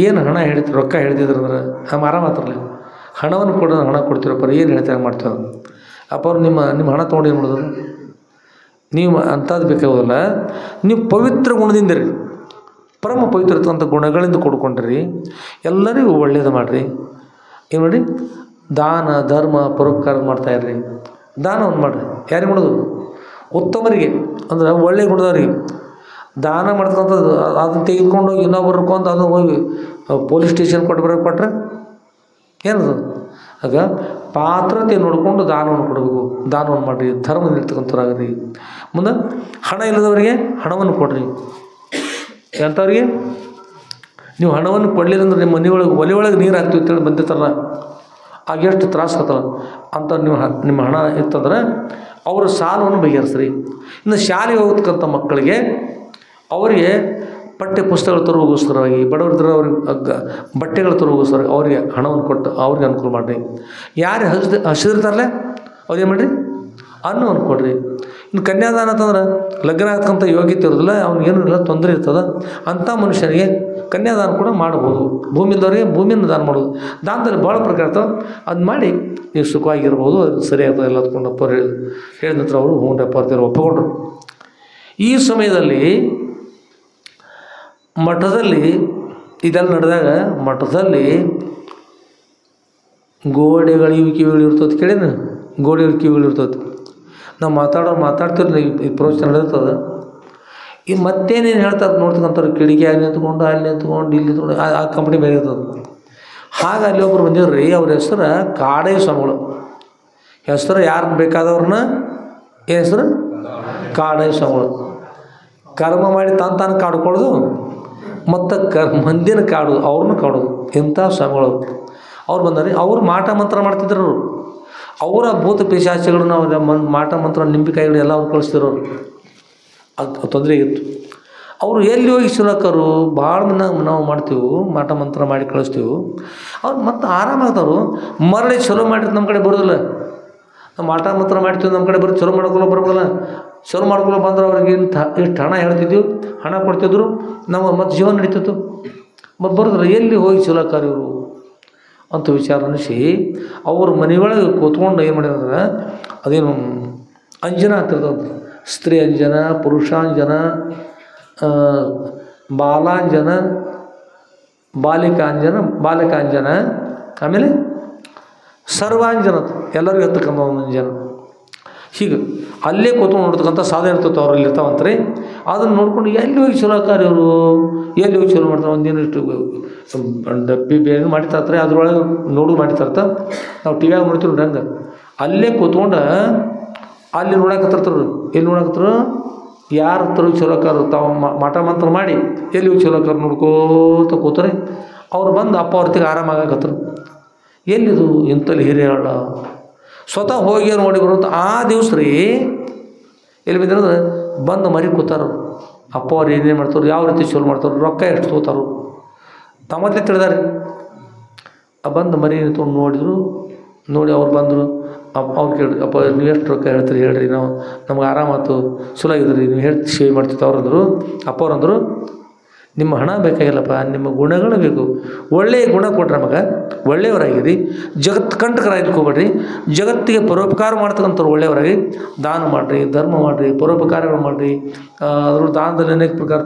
ಏನು ಹಣ ಹೇಳ್ತೀವಿ ರೊಕ್ಕ ಹೇಳ್ತಿದ್ರು ಅಂದ್ರೆ ನಮ್ಮ ಆರಾಮಾತ್ರಲ್ಲ ಹಣವನ್ನು ಕೊಡೋದು ಹಣ ಕೊಡ್ತೀರಪ್ಪ ಏನು ಹೇಳ್ತಾರೆ ಮಾಡ್ತೀವಿ ಅಪ್ಪ ಅವ್ರು ನಿಮ್ಮ ಹಣ ತೊಗೊಂಡು ಏನು ಮಾಡೋದು ನೀವು ಅಂಥದ್ದು ಬೇಕಾಗೋದಿಲ್ಲ ನೀವು ಪವಿತ್ರ ಗುಣದಿಂದ ರೀ ಪರಮ ಪವಿತ್ರ ಇರ್ತಕ್ಕಂಥ ಗುಣಗಳಿಂದ ಕೊಡ್ಕೊಂಡ್ರಿ ಎಲ್ಲರಿಗೂ ಒಳ್ಳೇದು ಮಾಡಿರಿ ಏನು ಮಾಡಿ ದಾನ ಧರ್ಮ ಪರೋಪಕಾರ ಮಾಡ್ತಾಯಿರ್ರಿ ದಾನವನ್ನು ಮಾಡಿರಿ ಯಾರಿಗೆ ಮಾಡೋದು ಉತ್ತಮರಿಗೆ ಅಂದ್ರೆ ಒಳ್ಳೆಯ ಗುಣದವ್ರಿಗೆ ದಾನ ಮಾಡ್ತಕ್ಕಂಥದ್ದು ಅದನ್ನು ತೆಗೆದುಕೊಂಡು ಇನ್ನೊಬ್ಬರು ಅದು ಹೋಗಿ ಪೊಲೀಸ್ ಸ್ಟೇಷನ್ ಕೊಟ್ಟರೆ ಏನದು ಆಗ ಪಾತ್ರತೆ ನೋಡಿಕೊಂಡು ದಾನವನ್ನು ಕೊಡಬೇಕು ದಾನವನ್ನು ಮಾಡಿರಿ ಧರ್ಮ ಇರ್ತಕ್ಕಂಥವ್ರಾಗ್ರಿ ಮುಂದೆ ಹಣ ಇಲ್ಲದವರಿಗೆ ಹಣವನ್ನು ಕೊಡ್ರಿ ಎಂಥವ್ರಿಗೆ ನೀವು ಹಣವನ್ನು ಕೊಡಲಿಲ್ಲ ಅಂದ್ರೆ ನಿಮ್ಮ ಒಲೆ ಒಳಗೆ ನೀರು ಹಾಕ್ತೀವಿ ಅಂತೇಳಿ ಬಂದಿರ್ತಾರಲ್ಲ ಆಗ ಎಷ್ಟು ತ್ರಾಸು ಆಗ್ತಲ್ಲ ಅಂತ ನಿಮ್ಮ ಹಣ ಇತ್ತಂದ್ರೆ ಅವರ ಸಾಲವನ್ನು ಬಗೆಹರಿಸ್ರಿ ಇನ್ನು ಶಾಲೆಗೆ ಹೋಗ್ತಕ್ಕಂಥ ಮಕ್ಕಳಿಗೆ ಅವರಿಗೆ ಪಠ್ಯ ಪುಸ್ತಕಗಳು ತರುವುಗೋಸ್ಕರವಾಗಿ ಬಡವರಿದ್ರೆ ಅವ್ರಿಗೆ ಬಟ್ಟೆಗಳು ತರುವುಗೋಸ್ಕರ ಅವರಿಗೆ ಹಣವನ್ನು ಕೊಟ್ಟು ಅವ್ರಿಗೆ ಅನುಕೂಲ ಮಾಡಿರಿ ಯಾರು ಹಸಿದಿರ್ತಾರಲ್ಲ ಅವ್ರೇನು ಮಾಡಿರಿ ಅನ್ನವನ್ನು ಕೊಡ್ರಿ ಇನ್ನು ಕನ್ಯಾದಾನ ಅಂತಂದ್ರೆ ಲಗ್ನ ಆಗ್ತಕ್ಕಂಥ ಯೋಗ್ಯತೆ ಇರೋದಿಲ್ಲ ಅವ್ನಿಗೇನು ಇಲ್ಲ ತೊಂದರೆ ಇರ್ತದೆ ಅಂಥ ಮನುಷ್ಯನಿಗೆ ಕನ್ಯಾದಾನ ಕೂಡ ಮಾಡ್ಬೋದು ಭೂಮಿ ಇದ್ದವರಿಗೆ ಭೂಮಿಯನ್ನು ದಾನ ಮಾಡೋದು ದಾನದಲ್ಲಿ ಭಾಳ ಪ್ರಕಾರ ಇರ್ತವೆ ಅದು ಮಾಡಿ ನೀವು ಸುಖವಾಗಿರ್ಬೋದು ಅದು ಸರಿಯಾಗ್ತದೆ ಎಲ್ಲ ಅಂದ್ಕೊಂಡು ಅಪ್ಪ ಹೇಳಿದ ನಂತರ ಅವರು ಹ್ಞೂ ಅಪ್ಪ ಒಪ್ಪಿಕೊಂಡ್ರು ಈ ಸಮಯದಲ್ಲಿ ಮಠದಲ್ಲಿ ಇದೆಲ್ಲ ನಡೆದಾಗ ಮಠದಲ್ಲಿ ಗೋಡೆಗಳು ಕಿವಿಗಳು ಇರ್ತದೆ ಕೇಳಿನ ಗೋಡೆಗಳು ಕಿವಿಗಳು ಇರ್ತದೆ ನಾವು ಮಾತಾಡ್ತಿರಲಿಲ್ಲ ಈ ಪ್ರವಚನ ನಡೆದಿರ್ತದೆ ಈ ಮತ್ತೇನೇನು ಹೇಳ್ತಾರೆ ನೋಡ್ತಕ್ಕಂಥವ್ರು ಕಿಡಿಕಿ ಅಲ್ಲಿ ನಿಂತ್ಕೊಂಡು ಇಲ್ಲಿ ನಿಂತ್ಕೊಂಡು ಆ ಕಂಪ್ನಿ ಬೇರೆ ಇರ್ತದೆ ಹಾಗೆ ಅಲ್ಲಿ ಒಬ್ಬರು ಬಂದಿದ್ರು ರೀ ಅವ್ರ ಹೆಸರು ಕಾಡೇ ಸ್ವಾಮಿಗಳು ಹೆಸರು ಯಾರು ಬೇಕಾದವ್ರನ್ನ ಏನು ಹೆಸರು ಕಾಡೇ ಸ್ವಾಮಿಗಳು ಕರ್ಮ ಮಾಡಿ ತಾನು ಕಾಡ್ಕೊಳ್ಳೋದು ಮತ್ತು ಮಂದಿನ ಕಾಡೋದು ಅವ್ರನ್ನ ಕಾಡೋದು ಇಂಥ ಸ್ವಾಮಿಗಳು ಅವ್ರು ಬಂದಾರೆ ಅವ್ರು ಮಾಟ ಮಂತ್ರ ಮಾಡ್ತಿದ್ರು ಅವರ ಭೂತ ಪಿಶಾಚಿಗಳನ್ನ ಅವ್ರ ಮಾಟ ಮಂತ್ರ ನಿಂಬಿಕಾಯಿಗಳು ಎಲ್ಲ ಅವ್ರು ಕಳಿಸ್ತಿರೋರು ತೊಂದರೆ ಇತ್ತು. ಅವರು ಎಲ್ಲಿ ಹೋಗಿ ಶಿಲಕರು ಭಾಳ ನಾವು ಮಾಡ್ತೀವಿ, ಮಾಟ ಮಂತ್ರ ಮಾಡಿ ಕಳಿಸ್ತೀವಿ. ಅವ್ರು ಮತ್ತೆ ಆರಾಮಾಗ್ತಾರು. ಮರಳಿ ಚಲೋ ಮಾಡಿದ್ರೆ ನಮ್ಮ ಕಡೆ ಬರೋದಿಲ್ಲ. ನಾವು ಮಾಟ ಮಂತ್ರ ಮಾಡ್ತೀವಿ, ನಮ್ಮ ಕಡೆ ಬರೀ ಚಲೋ ಮಾಡ್ಕೊಳ್ಳೋ ಬರೋಲ್ಲ. ಚಲೋ ಮಾಡ್ಕೊಳ್ಳೋ ಬಂದ್ರೆ ಅವ್ರಿಗೆ ಇಷ್ಟು ಹಣ ಹೇಳ್ತಿದ್ದೀವಿ, ಹಣ ಕೊಡ್ತಿದ್ರು, ನಾವು ಮತ್ತು ಜೀವನ ನಡೀತಿತ್ತು. ಮತ್ತು ಬರೋದಿಲ್ಲ, ಎಲ್ಲಿ ಹೋಗಿ ಶಿಲಕರು ಇವರು ಅಂತ ವಿಚಾರ ಅನಿಸಿ ಅವ್ರ ಮನೆಯೊಳಗೆ ಕೂತ್ಕೊಂಡು ಏನು ಮಾಡಿದ್ರೆ, ಅದೇನು ಅಂಜನ ಅಂತಿರ್ತದೆ, ಸ್ತ್ರೀ ಅಂಜನ, ಪುರುಷಾಂಜನ, ಬಾಲಾಂಜನ, ಬಾಲಿಕಾಂಜನ, ಆಮೇಲೆ ಸರ್ವಾಂಜನ, ಎಲ್ಲರಿಗೂ ಎತ್ತಕ್ಕಂಥ ಒಂದು ಅಂಜನ. ಹೀಗೆ ಅಲ್ಲೇ ಕೂತ್ಕೊಂಡು ನೋಡ್ತಕ್ಕಂಥ ಸಾಧನೆ ಇರ್ತದೆ ಅವರಲ್ಲಿ ಇರ್ತಾವಂತ್ರಿ. ಅದನ್ನು ನೋಡ್ಕೊಂಡು ಎಲ್ಲಿ ಹೋಗಿ ಶಿಲಕರು ಇವರು, ಎಲ್ಲಿ ಹೋಗಿ ಚಲೋ ಮಾಡ್ತಾರೆ. ಒಂದಿನ ಇಷ್ಟು ಡಬ್ಬಿ ಬೇಗ ಮಾಡಿತಾರ್ತಾರೆ, ಅದ್ರೊಳಗೆ ನೋಡು ಮಾಡಿತಾರ್ತ. ನಾವು ಟಿ ವಿಯಾಗ ನೋಡ್ತೀವಿ ನೋಡಿ ಹಂಗೆ. ಅಲ್ಲೇ ಕೂತ್ಕೊಂಡು ಅಲ್ಲಿ ನೋಡಕತ್ತಿರ್ತಾರೆ. ಎಲ್ಲಿ ನೋಡಕತ್ತರು, ಯಾರು ತರ ಶಿಲಕರು ತಾವು ಮಾಟ ಮಂತ್ರ ಮಾಡಿ ಎಲ್ಲಿ ಶಿಲಕರು ನೋಡ್ಕೋತ ಕೂತಾರೆ. ಅವ್ರು ಬಂದು ಅಪ್ಪ ಅವ್ರತಿಗೆ ಆರಾಮಾಗಕತ್ತರು. ಎಲ್ಲಿದು ಇಂಥಲ್ಲಿ ಹಿರಿಯಳ ಸ್ವತಃ ಹೋಗಿ ನೋಡಿ ಬರುವಂಥ ಆ ದಿವಸ ರೀ ಎಲ್ಲಿ ಬಿದ್ದಿರೋದು ಬಂದು ಮರಿ ಕೂತಾರ. ಅಪ್ಪ ಅವ್ರು ಏನೇನು ಮಾಡ್ತಾರೆ, ಯಾವ ರೀತಿ ಚಲೋ ಮಾಡ್ತಾರೆ, ರೊಕ್ಕ ಎಷ್ಟು ತಗೋತಾರೋ ತಮ್ಮತ್ತೆ ತಿಳಿದಾರೆ. ಬಂದು ಮರಿ ತೊಗೊಂಡು ನೋಡಿದ್ರು. ನೋಡಿ ಅವ್ರು ಬಂದರು. ಅವ್ರು ಕೇಳಿರಿ, ಅಪ್ಪ ನೀವು ಎಷ್ಟು ರೊಕ್ಕ ಹೇಳ್ತೀರಿ ಹೇಳ್ರಿ, ನಮ್ಗೆ ಆರಾಮಾಯ್ತು, ಚಲೋ ಆಗಿದ್ರಿ, ನೀವು ಹೇಳಿ ಸೇವೆ ಮಾಡ್ತಿತ್ತು. ಅವ್ರಂದರು, ಅಪ್ಪ ಅವ್ರಂದರು, ನಿಮ್ಮ ಹಣ ಬೇಕಾಗಿಲ್ಲಪ್ಪ, ನಿಮ್ಮ ಗುಣಗಳು ಬೇಕು. ಒಳ್ಳೆಯ ಗುಣ ಕೊಟ್ರೆ ನಮಗೆ ಒಳ್ಳೆಯವರಾಗಿರಿ, ಕಂಟಕರಾಗಿ ಹೋಗ್ಬೇಡ್ರಿ, ಜಗತ್ತಿಗೆ ಪರೋಪಕಾರ ಮಾಡ್ತಕ್ಕಂಥವ್ರು ಒಳ್ಳೆಯವರಾಗಿ ದಾನ ಮಾಡಿರಿ, ಧರ್ಮ ಮಾಡಿರಿ, ಪರೋಪಕಾರಗಳು ಮಾಡಿರಿ. ಅದ್ರ ದಾನದಲ್ಲಿ ಅನೇಕ ಪ್ರಕಾರ,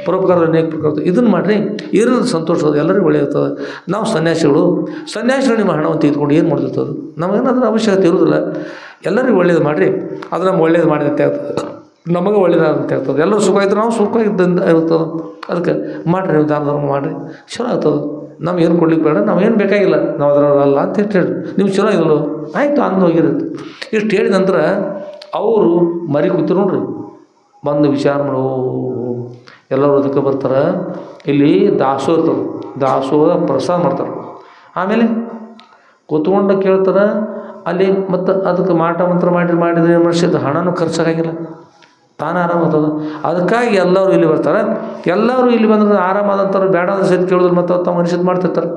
ಪರೋಪಕಾರದಲ್ಲಿ ಅನೇಕ ಪ್ರಕಾರ, ಇದನ್ನು ಮಾಡಿರಿ, ಇದರಿಂದ ಸಂತೋಷ ಎಲ್ಲರಿಗೂ ಒಳ್ಳೆಯರ್ತದೆ. ನಾವು ಸನ್ಯಾಸಿಗಳು ನಿಮ್ಮ ಹಣವನ್ನು ತೆಗೆದುಕೊಂಡು ಏನು ಮಾಡ್ತಿರ್ತದೆ, ನಮಗೇನಾದ್ರೂ ಅವಶ್ಯಕತೆ ಇರೋದಿಲ್ಲ. ಎಲ್ಲರಿಗೂ ಒಳ್ಳೇದು ಮಾಡಿರಿ, ಅದು ನಮ್ಗೆ ಒಳ್ಳೇದು ಮಾಡಿದಂತೆ ಆಗ್ತದೆ, ನಮಗೆ ಒಳ್ಳೇದಾದಂತೆ ಆಗ್ತದೆ. ಎಲ್ಲರೂ ಸುಖ ಇದ್ರೆ ನಾವು ಸುಖ ಇದ್ದಂತ ಇರ್ತದೆ. ಅದಕ್ಕೆ ಮಾಡಿರಿ, ನೀವು ದಾನ ಧರ್ಮ ಮಾಡಿರಿ, ಚಲೋ ಆಗ್ತದೆ. ನಮ್ಗೆ ಏನು ಕೊಡ್ಲಿಕ್ಕೆ ಬೇಡ, ನಾವೇನು ಬೇಕಾಗಿಲ್ಲ, ನಾವು ಅದರಲ್ಲ ಅಂತ ಹೇಳಿ ನೀವು ಚಲೋ ಇದ್ರು ಆಯಿತು ಅಂದು ಹೋಗಿರುತ್ತೆ. ಇಷ್ಟು ಹೇಳಿದ ನಂತರ ಅವರು ಮರಿ ಕೂತಿರು ನೋಡ್ರಿ, ಬಂದು ವಿಚಾರ ಮಾಡೋ ಎಲ್ಲರೂ ಅದಕ್ಕೆ ಬರ್ತಾರೆ. ಇಲ್ಲಿ ದಾಸೋಹ ಇರ್ತದೆ, ದಾಸೋಹ ಪ್ರಸಾದ ಮಾಡ್ತಾರೆ. ಆಮೇಲೆ ಕೂತ್ಕೊಂಡು ಕೇಳ್ತಾರೆ. ಅಲ್ಲಿ ಮತ್ತು ಅದಕ್ಕೆ ಮಾಟ ಮಂತ್ರ ಮಾಡಿದ್ರೆ ಏನು ಮಾಡಿಸಿದ್ದು ಹಣನೂ ಖರ್ಚಾಗಿಲ್ಲ, ತಾನು ಆರಾಮಾಗ್ತದೆ. ಅದಕ್ಕಾಗಿ ಎಲ್ಲರೂ ಇಲ್ಲಿ ಬರ್ತಾರೆ. ಎಲ್ಲರೂ ಇಲ್ಲಿ ಬಂದ್ರೆ ಆರಾಮಾದಂಥವ್ರು ಬೇಡ ಅಂದ್ರೆ ಸಹಿತ ಕೇಳಿದ್ರು ಮತ್ತು ತಮ್ಮ ಮನುಷ್ಯದ ಮಾಡ್ತಿರ್ತಾರೆ.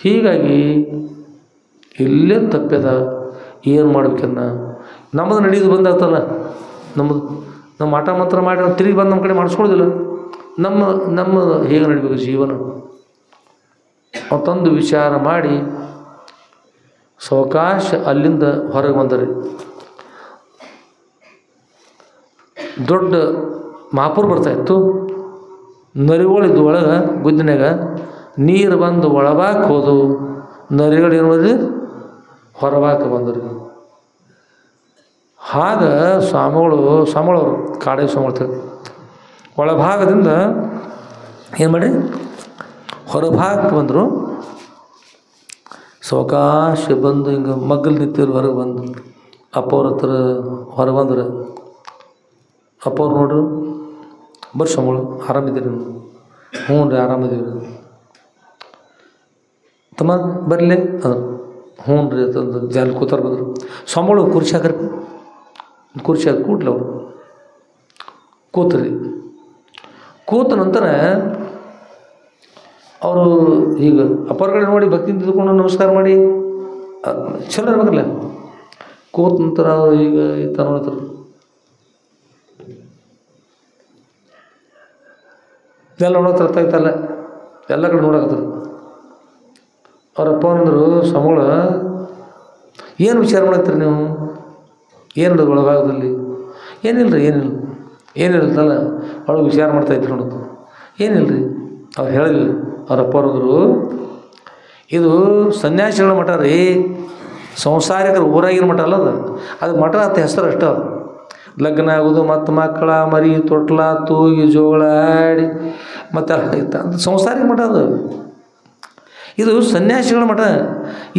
ಹೀಗಾಗಿ ಇಲ್ಲೇ ತಪ್ಪ್ಯದ. ಏನು ಮಾಡ್ಬೇಕನ್ನ ನಮ್ಮದು ನಡೆಯೋದು ಬಂದಾಗ್ತಲ್ಲ, ನಮ್ಮ ಮಾಟ ಮಂತ್ರ ಮಾಡಿ ನಾವು ತಿರುಗಿ ಬಂದು ನಮ್ಮ ಕಡೆ ಮಾಡಿಸ್ಕೊಳ್ಳೋದಿಲ್ಲ. ನಮ್ಮ ಹೇಗೆ ನಡಿಬೇಕು ಜೀವನ ಮತ್ತೊಂದು ವಿಚಾರ ಮಾಡಿ ಸಾವಕಾಶ ಅಲ್ಲಿಂದ ಹೊರಗೆ ಬಂದರೆ ದೊಡ್ಡ ಮಹಾಪುರ ಬರ್ತಾಯಿತ್ತು. ನರಿಗಳಿದ್ದು ಒಳಗೆ ಗುದ್ದಿನಾಗ ನೀರು ಬಂದು ಒಳಬಾಕ್ ಹೋದವು. ನರಿಗಳು ಏನು ಮಾಡಿದ್ರಿ ಹೊರಬಾಕ ಬಂದರು. ಆಗ ಸ್ವಾಮಿಗಳವರು ಕಾಡೇ ಸ್ವಾಮಿಗಳು ಒಳಭಾಗದಿಂದ ಏನು ಮಾಡಿ ಹೊರಭಾಗಕ್ಕೆ ಬಂದರು. ಸಾವಕಾಶ ಬಂದು ಹಿಂಗೆ ಮಗ್ಗಲು ನಿಂತಿರು ಹೊರಗೆ ಬಂದು ಅಪ್ಪ ಅವ್ರ ಹತ್ರ ಹೊರಗೆ ಬಂದ್ರೆ ಅಪ್ಪ ಅವ್ರು ನೋಡ್ರು, ಬರ್ರಿ ಸ್ವಾಮಿಗಳು ಆರಾಮಿದ್ದೀರಿ? ಹ್ಞೂ ರೀ ಆರಾಮಿದ್ದೀವಿ ರೀ. ತಮ್ಮ ಬರಲಿ ಅದು ಹ್ಞೂ ರೀ ಅಂತಂದು ಜಾಲಿ ಕೂತಾರ ಬಂದರು. ಸ್ವಾಮಿಗಳು ಕುರ್ಚಿ ಹಾಕ್ರಿ, ಕುರ್ಚಿ ಹಾಕಿ ಕೂಡ್ಲಿ ಅವರು ಕೂತ್ರಿ. ಕೂತ ನಂತರ ಅವರು ಈಗ ಅಪ್ಪರ ಕಡೆ ನೋಡಿ ಭಕ್ತಿಯಿಂದ ತಿಳ್ಕೊಂಡು ನಮಸ್ಕಾರ ಮಾಡಿ ಚಲೋ ಇರ್ಬೇಕಲ್ಲ. ಕೂತ ನಂತರ ಅವರು ಈಗ ಈ ಥರ ನೋಡ್ತಾರೆ, ಎಲ್ಲ ನೋಡೋಕೆ ಅರ್ಥಾಯ್ತಲ್ಲ, ಎಲ್ಲ ಕಡೆ ನೋಡಕತ್ತಾರೆ. ಅವರಪ್ಪ ಅಂದರು, ಸ್ವಾಮಿಗಳು ಏನು ವಿಚಾರ ಮಾಡತ್ತೀರಿ ನೀವು? ಏನು ಒಳಭಾಗದಲ್ಲಿ? ಏನಿಲ್ಲ ರೀ, ಏನಿಲ್ಲದಲ್ಲ ಒಳಗೆ ವಿಚಾರ ಮಾಡ್ತಾಯಿದ್ರು ನೋಡೋದು. ಏನಿಲ್ಲ ರೀ ಅವ್ರು ಹೇಳಿಲ್ಲ. ಅವರಪ್ಪ ಅವ್ರದ್ರು, ಇದು ಸನ್ಯಾಸಿಗಳ ಮಠ ರೀ, ಸಂಸಾರಿಕರ ಊರಾಗಿನ ಮಠ ಅಲ್ಲ ಅದು ಮಠ ಅಂತ ಹೆಸರು ಅಷ್ಟ. ಲಗ್ನ ಆಗೋದು ಮತ್ತು ಮಕ್ಕಳ ಮರಿ ತೊಟ್ಲ ತೂಗಿ ಜೋಳ ಆಡಿ ಮತ್ತು ಸಂಸಾರಿಕ ಮಠ ಅದು. ಇದು ಸನ್ಯಾಸಿಗಳ ಮಠ.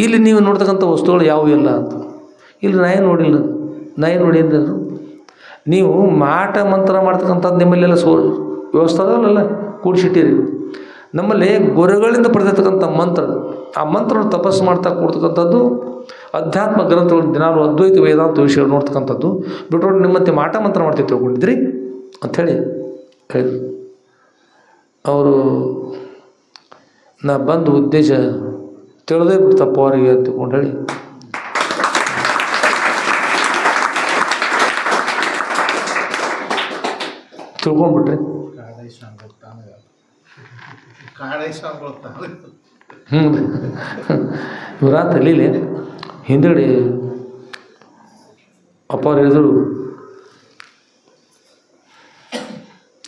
ಇಲ್ಲಿ ನೀವು ನೋಡ್ತಕ್ಕಂಥ ವಸ್ತುಗಳು ಯಾವುವು ಇಲ್ಲ ಅಂತ. ಇಲ್ಲಿ ನಾ ಏನು ನೋಡಿಲ್ಲ, ನೋಡಿದ್ರು ನೀವು ಮಾಟ ಮಂತ್ರ ಮಾಡ್ತಕ್ಕಂಥದ್ದು ನಿಮ್ಮಲ್ಲೆಲ್ಲ ವ್ಯವಸ್ಥೆ ಅದಲ್ಲ ಕೂಡಿಸಿಟ್ಟಿರಿ. ನಮ್ಮಲ್ಲಿ ಗೊರೆಗಳಿಂದ ಪಡೆದಿರ್ತಕ್ಕಂಥ ಮಂತ್ರ ಆ ಮಂತ್ರವನ್ನು ತಪಸ್ಸು ಮಾಡ್ತಾ ಕೊಡ್ತಕ್ಕಂಥದ್ದು, ಅಧ್ಯಾತ್ಮ ಗ್ರಂಥಗಳು ದಿನಾಲು ಅದ್ವೈತ ವೇದಾಂತ ವಿಷಯಗಳು ನೋಡ್ತಕ್ಕಂಥದ್ದು ಬಿಟ್ಟರೆ ನಿಮ್ಮಂತೆ ಮಾಟ ಮಂತ್ರ ಮಾಡ್ತೀವಿ ತಿಳ್ಕೊಂಡಿದ್ರಿ ಅಂಥೇಳಿ ಹೇಳಿದ್ರು. ಅವರು ನಾ ಬಂದ ಉದ್ದೇಶ ತಿಳಿದೇ ಬಿಡ್ತಪ್ಪ ಅವರಿಗೆ ಅಂತ ತಿಳ್ಕೊಂಡು ಹೇಳಿ ತಿಳ್ಕೊಂಡ್ಬಿಟ್ರಿ. ಇವರ ತಲೀಲಿ ಹಿಂದೆಡಿ ಅಪ್ಪ ಅವ್ರು ಹೇಳಿದ್ರು,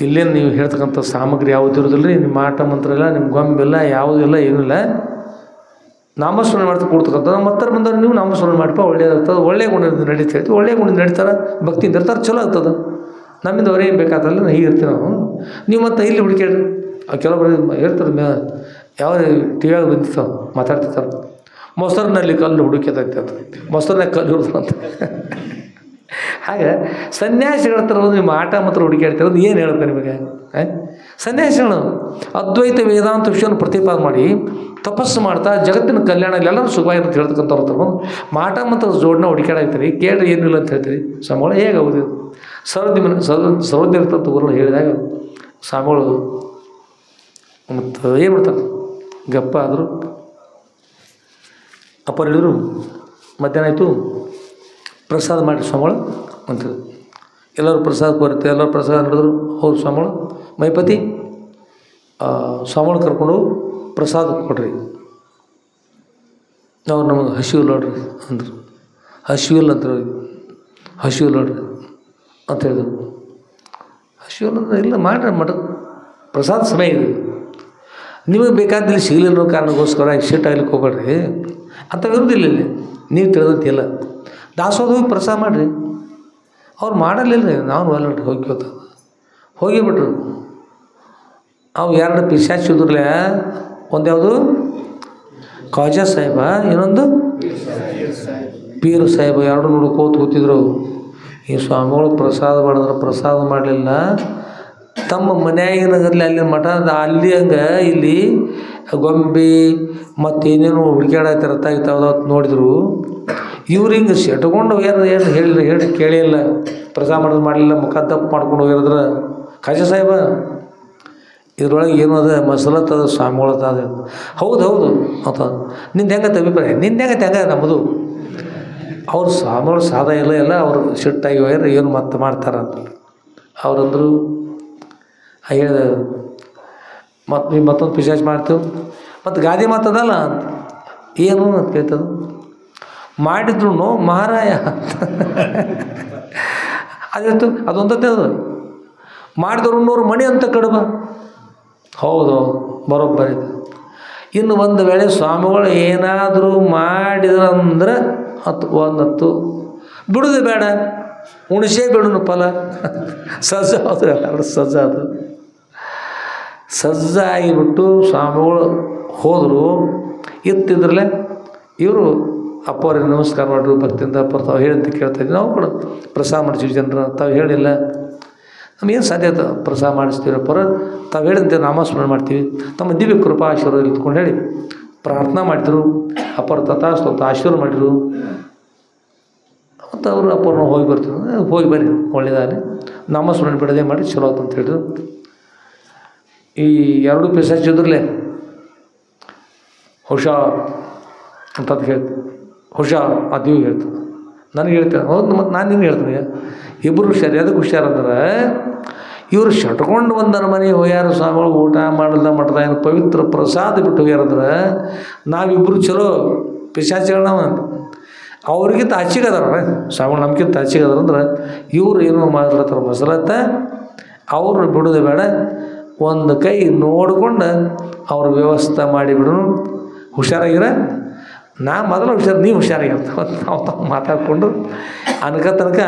ಇಲ್ಲೇನು ನೀವು ಹೇಳ್ತಕ್ಕಂಥ ಸಾಮಗ್ರಿ ಯಾವುದು ಇರೋದಿಲ್ಲ ರೀ, ನಿಮ್ಮ ಆಟ ಮಂತ್ರ ಇಲ್ಲ, ನಿಮ್ಮ ಗೊಂಬೆಲ್ಲ ಯಾವುದಿಲ್ಲ, ಏನಿಲ್ಲ, ನಾಮಸ್ಮರಣೆ ಮಾಡ್ತಾ ಕೊಡ್ತಕ್ಕಂಥ ಮತ್ತೆ ಬಂದವ್ರು ನೀವು ನಾಮಸ್ಮರಣೆ ಮಾಡಿಪ ಒಳ್ಳೇದಾಗ್ತದೆ, ಒಳ್ಳೆಯ ಗುಣದಿಂದ ನಡೀತಾ ಇರ್ತೀವಿ, ಒಳ್ಳೆಯ ಗುಣದಿಂದ ನಡೀತಾರೆ, ಭಕ್ತಿಯಿಂದ ಇರ್ತಾರೆ, ಚಲೋ ಆಗ್ತದೆ. ನಮ್ಮಿಂದ ಅವ್ರೇನು ಬೇಕಾದಲ್ಲ ಹೀಗೆ ಇರ್ತೀವಿ ನಾವು. ನೀವು ಮತ್ತೆ ಇಲ್ಲಿ ಹುಡುಕೇಳ್ರಿ, ಕೆಲವೊಬ್ರು ಹೇಳ್ತಾರೆ, ಯಾವ ಟಿ ವಿಯಾಗ ಬಂದಿರ್ತಾವೆ ಮಾತಾಡ್ತಿರ್ತಾರೆ, ಮೊಸರಿನಲ್ಲಿ ಕಲ್ಲು ಹುಡುಕಿದೈತೆ ಅಂತ, ಮೊಸರನ್ನ ಕಲ್ಲು ಹುಡುದು ಅಂತ. ಹಾಗೆ ಸನ್ಯಾಸಿಗಳ ಹತ್ರ ನಿಮ್ಮ ಆಟ ಮಾತ್ರ ಹುಡುಕಾಡ್ತಿರೋದು ಏನು ಹೇಳ್ಬೇಕು ನಿಮಗೆ? ಸನ್ಯಾಸಿಗಳು ಅದ್ವೈತ ವೇದಾಂತ ವಿಷಯವನ್ನು ಪ್ರತಿಪಾದನೆ ಮಾಡಿ ತಪಸ್ಸು ಮಾಡ್ತಾ ಜಗತ್ತಿನ ಕಲ್ಯಾಣ ಎಲ್ಲರೂ ಸುಖವಾಗಿರುತ್ತೆ ಹೇಳ್ತಕ್ಕಂಥವ್ರ ಹತ್ರ ಬಂದು ಮಾಟ ಮಂತ್ರ ಜೋಡನ್ನ ಹುಡುಕಾಡ್ತೀರಿ, ಕೇಳ್ರಿ ಏನಿಲ್ಲ ಅಂತ ಹೇಳ್ತೀರಿ. ಸ್ವಾಮಿಗಳು ಹೇಗಾಗೋದು ಸರ್ವಜ್ಞ ಇರ್ತಂತ ಊರಲ್ಲಿ ಹೇಳಿದಾಗ ಸ್ವಾಮಿಗಳು ಮತ್ತು ಏನು ಮಾಡ್ತಾರೆ ಗಪ್ಪ ಆದರು. ಅಪ್ಪ ಹೇಳಿದ್ರು, ಮಧ್ಯಾಹ್ನ ಆಯಿತು, ಪ್ರಸಾದ ಮಾಡಿ ಸ್ವಾಮಿಗಳು ಅಂತೇಳಿ. ಎಲ್ಲರೂ ಪ್ರಸಾದ ಬರುತ್ತೆ, ಎಲ್ಲರೂ ಪ್ರಸಾದ ನಡೆದ್ರು. ಹೌದು ಸ್ವಾಮಿಗಳು, ಮೈಪತಿ ಸ್ವಾಮಿಗಳು ಕರ್ಕೊಂಡು ಪ್ರಸಾದ ಕೊಡ್ರಿ, ಅವ್ರು ನಮಗೆ ಹಸಿವಿಲ್ಲ ನೋಡ್ರಿ ಅಂದರು. ಹಸಿವಿಲ್ಲ ಅಂತಾರೆ, ಹಸಿವಿಲ್ಲ ನೋಡ್ರಿ ಅಂತ ಹೇಳಿದ್ರು. ಹಸಿವಿಲ್ಲ ಅಂದ್ರೆ ಇಲ್ಲ ಮಾಡ್ರಿ ಮಠ ಪ್ರಸಾದ ಸಮಯ ಇದೆ, ನಿಮಗೆ ಬೇಕಾದಲ್ಲಿ ಸಿಗಲಿಲ್ಲ ಕಾರಣಕ್ಕೋಸ್ಕರ ಶೀಟ್ ಆಗ್ಲಿಕ್ಕೆ ಹೋಗ್ಬೇಡ್ರಿ ಅಂತ ಇರೋದಿಲ್ಲ. ಇಲ್ಲಿ ನೀವು ತಿಳಿದಂತಿಲ್ಲ, ದಾಸೋಹ ಹೋಗಿ ಪ್ರಸಾದ ಮಾಡಿರಿ. ಅವ್ರು ಮಾಡಲಿಲ್ಲ ರೀ, ನಾವು ಒಲ್ಲಡ್ರಿ ಹೋಗ್ಕೋತ ಹೋಗಿಬಿಟ್ರು. ಅವು ಎರಡು ಪಿಶಾಚಿದ್ರಲ್ಲೇ, ಒಂದು ಯಾವುದು ಖವಾಜಾ ಸಾಹೇಬ, ಇನ್ನೊಂದು ಪೀರ್ ಸಾಹೇಬ, ಎರಡು ನೋಡ್ಕೋತ ಕೂತಿದ್ರು. ಈ ಸ್ವಾಮಿಗಳು ಪ್ರಸಾದ ಮಾಡಿದ್ರೆ ಪ್ರಸಾದ ಮಾಡಲಿಲ್ಲ, ತಮ್ಮ ಮನ್ಯಾಗಿನಾಗಲ್ಲಿ ಅಲ್ಲಿ ಮಠದ ಅಲ್ಲಿ ಹಂಗೆ ಇಲ್ಲಿ ಗೊಂಬೆ ಮತ್ತು ಏನೇನು ಹುಡುಕಾಡತ್ತಿರತ್ತ ಇರ್ತಾವ ನೋಡಿದ್ರು. ಇವ್ರು ಹಿಂಗೆ ಸೆಟ್ಕೊಂಡು ಏನು ಹೇಳಿ ಕೇಳಿಲ್ಲ, ಪ್ರಸಾದ ಮಾಡೋದು ಮಾಡಲಿಲ್ಲ, ಮುಖ ತಪ್ಪು ಮಾಡ್ಕೊಂಡು ಹೋಗಿರಿದ್ರೆ ಖಾಜಾ ಸಾಹೇಬ ಇದ್ರೊಳಗೆ ಏನೂ ಅದ ಮಸಲತ್ತದ ಸ್ವಾಮಿಗಳದ ಅದು. ಹೌದು ಹೌದು ಅಂತ ನಿಂದು ಹೆಂಗತ್ತೆ ಅಭಿಪ್ರಾಯ, ನಿಂದು ಹೆಂಗತ್ತೆ ಹೆಂಗ ನಮ್ಮದು. ಅವ್ರು ಸ್ವಾಮಿಗಳು ಸಾದಾ ಇಲ್ಲ ಅವರು ಸಿಟ್ಟಾಗಿ ಹೋಗ್ಯಾರ, ಏನು ಮತ್ತೆ ಮಾಡ್ತಾರಂತ ಅವ್ರಂದರು. ಹೇಳಿದೆ ಮತ್ತು ಮತ್ತೊಂದು ಪಿಶಾಚ್ ಮಾಡ್ತೇವೆ ಮತ್ತು ಗಾದಿ ಮಾತದಲ್ಲ ಏನು ಅಂತ ಕೇಳ್ತದೆ. ಮಾಡಿದ್ರು ಮಹಾರಾಯ ಅದಿತ್ತು ಅದೊಂದತ್ತೆ, ಅದು ಮಾಡಿದವ್ರು 100 ಮಣಿ ಅಂತ ಕಡಿಮೆ. ಹೌದು ಬರೋಬ್ಬರಿ. ಇನ್ನು ಒಂದು ವೇಳೆ ಸ್ವಾಮಿಗಳು ಏನಾದರೂ ಮಾಡಿದ್ರಂದ್ರೆ ಒಂದು ಬಿಡುದು ಬೇಡ, ಉಣಿಸೇ ಬಿಡುನು ಫಲ. ಸಜ್ಜ ಅದು ಎಲ್ಲರೂ ಸಜ್ಜ, ಅದು ಸಜ್ಜಾಗಿಬಿಟ್ಟು ಸ್ವಾಮಿಗಳು ಹೋದರು. ಇತ್ತಿದ್ರಲ್ಲೇ ಇವರು ಅಪ್ಪವ್ರಿಗೆ ನಮಸ್ಕಾರ ಮಾಡಿದ್ರು, ಭಕ್ತಿಯಿಂದ ಅಪ್ಪ ತಾವು ಹೇಳಿಂತ ಕೇಳ್ತಾಯಿದ್ವಿ. ನಾವು ಕೂಡ ಪ್ರಸಾದ ಮಾಡಿಸ್ತೀವಿ ಜನರ, ತಾವು ಹೇಳಿಲ್ಲ ನಮಗೇನು ಸಾಧ್ಯತೆ ಪ್ರಸಾದ ಮಾಡಿಸ್ತೀವಪ್ಪರ, ತಾವು ಹೇಳಿದಂತೆ ನಾಮಸ್ಮರಣೆ ಮಾಡ್ತೀವಿ, ತಮ್ಮ ದಿವ್ಯ ಕೃಪಾ ಆಶೀರ್ವಾದ ಇಟ್ಕೊಂಡು ಹೇಳಿ ಪ್ರಾರ್ಥನಾ ಮಾಡಿದ್ರು. ಅಪ್ಪರ ತಥಾಸ್ತು ಅಂತ ಆಶೀರ್ವಾದ ಮಾಡಿದರು. ಮತ್ತು ಅವರು ಅಪ್ಪವ್ರನ್ನ ಹೋಗಿ ಬರ್ತೀವಿ, ಹೋಗಿ ಬರ್ರಿ ಒಳ್ಳೆಯದಾಗಲಿ, ನಾಮಸ್ಮರಣೆ ಬಿಡದೆ ಮಾಡಿ ಚಲೋ ಆಯ್ತು ಅಂತ ಹೇಳಿದ್ರು. ಈ ಎರಡು ಪಿಶಾಚಿದ್ರಲ್ಲೇ ಹುಷಾರ್ ಅಂತ ಹೇಳ್ತೀನಿ, ಹುಷಾರ್ ಅದು ಹೇಳ್ತೀನಿ, ನನಗೆ ಹೇಳ್ತೇನೆ. ಹೌದು ಮತ್ತು ನಾನು ನಿಮ್ಗೆ ಹೇಳ್ತೀನಿ, ಇಬ್ಬರು ಹುಷಾರು. ಅದಕ್ಕೆ ಹುಷಾರಂದ್ರೆ ಇವರು ಶಟ್ಕೊಂಡು ಒಂದರ ಮನೆಗೆ ಹೋಗ್ಯಾರ ಸ್ವಾಮಿಗಳು, ಊಟ ಮಾಡಲ್ಲ ಮಠದ ಏನು ಪವಿತ್ರ ಪ್ರಸಾದ ಬಿಟ್ಟು ಹೋಗ್ಯಾರಂದ್ರೆ ನಾವಿಬ್ಬರು ಚಲೋ ಪಿಶಾಚಿಗಳು. ನಾವು ಅವ್ರಿಗಿಂತ ಹಚ್ಚಿಗದಾರ ಸ್ವಾಮಿಗಳು, ನಮ್ಗಿಂತ ಹಚ್ಚಿಗದಾರಂದ್ರೆ ಇವ್ರು ಏನೋ ಮಾಡ್ಲತ್ತಾರ ಮಸಲತ್ತ, ಅವ್ರನ್ನ ಬಿಡೋದು ಬೇಡ, ಒಂದು ಕೈ ನೋಡ್ಕೊಂಡು ಅವ್ರ ವ್ಯವಸ್ಥೆ ಮಾಡಿಬಿಡು, ಹುಷಾರಾಗಿರ. ನಾ ಮೊದಲು ಹುಷಾರು, ನೀವು ಹುಷಾರಾಗಿರ್ತಾವ ನಾವು ಮಾತಾಡಿಕೊಂಡು ಅನ್ಕ ತನಕ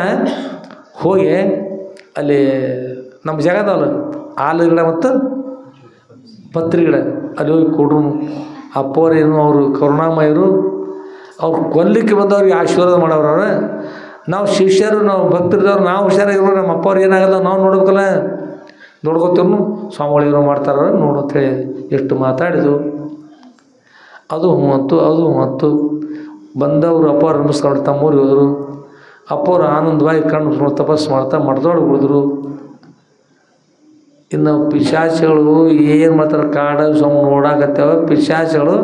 ಹೋಗಿ ಅಲ್ಲಿ ನಮ್ಮ ಜಾಗದಲ್ಲ ಆಲ ಗಿಡ ಮತ್ತು ಪತ್ರಿ ಗಿಡ ಅಲ್ಲಿ ಹೋಗಿ ಕೊಡ್ರು. ಅಪ್ಪವ್ರೇನು ಅವರು ಕರುಣಾಮಯರು, ಅವ್ರು ಕೊಲ್ಲಿಕ್ಕೆ ಬಂದವ್ರಿಗೆ ಆಶೀರ್ವಾದ ಮಾಡೋರು. ನಾವು ಶಿಷ್ಯರು, ನಾವು ಭಕ್ತರಿದವ್ರು, ನಾವು ಹುಷಾರಾಗಿರೋ, ನಮ್ಮ ಅಪ್ಪವ್ರು ಏನಾಗಲ್ಲ ನಾವು ನೋಡ್ಬೇಕಲ್ಲ, ನೋಡ್ಕೊತೀವ್ರು. ಸ್ವಾಮಿಗಳು ಏನೋ ಮಾಡ್ತಾರ ನೋಡು ಅಂತೇಳಿ ಎಷ್ಟು ಮಾತಾಡಿದ್ರು. ಅದು ಮತ್ತು ಬಂದವರು ಅಪ್ಪವ್ರು ನಮಸ್ಕಾರ ತಮ್ಮೂರಿಗೆ ಹೋದರು. ಅಪ್ಪವ್ರು ಆನಂದವಾಗಿ ಕಣ್ಣು ತಪಸ್ಸು ಮಾಡ್ತಾ ಮಠದೊಳಗೆ ಉಳಿದ್ರು. ಇನ್ನು ಪಿಶಾಚಿಗಳು ಏನು ಮಾಡ್ತಾರೆ, ಕಾಡ ಸೊಮ್ಮ ನೋಡಾಕತ್ತೇವ. ಪಿಶಾಚಿಗಳು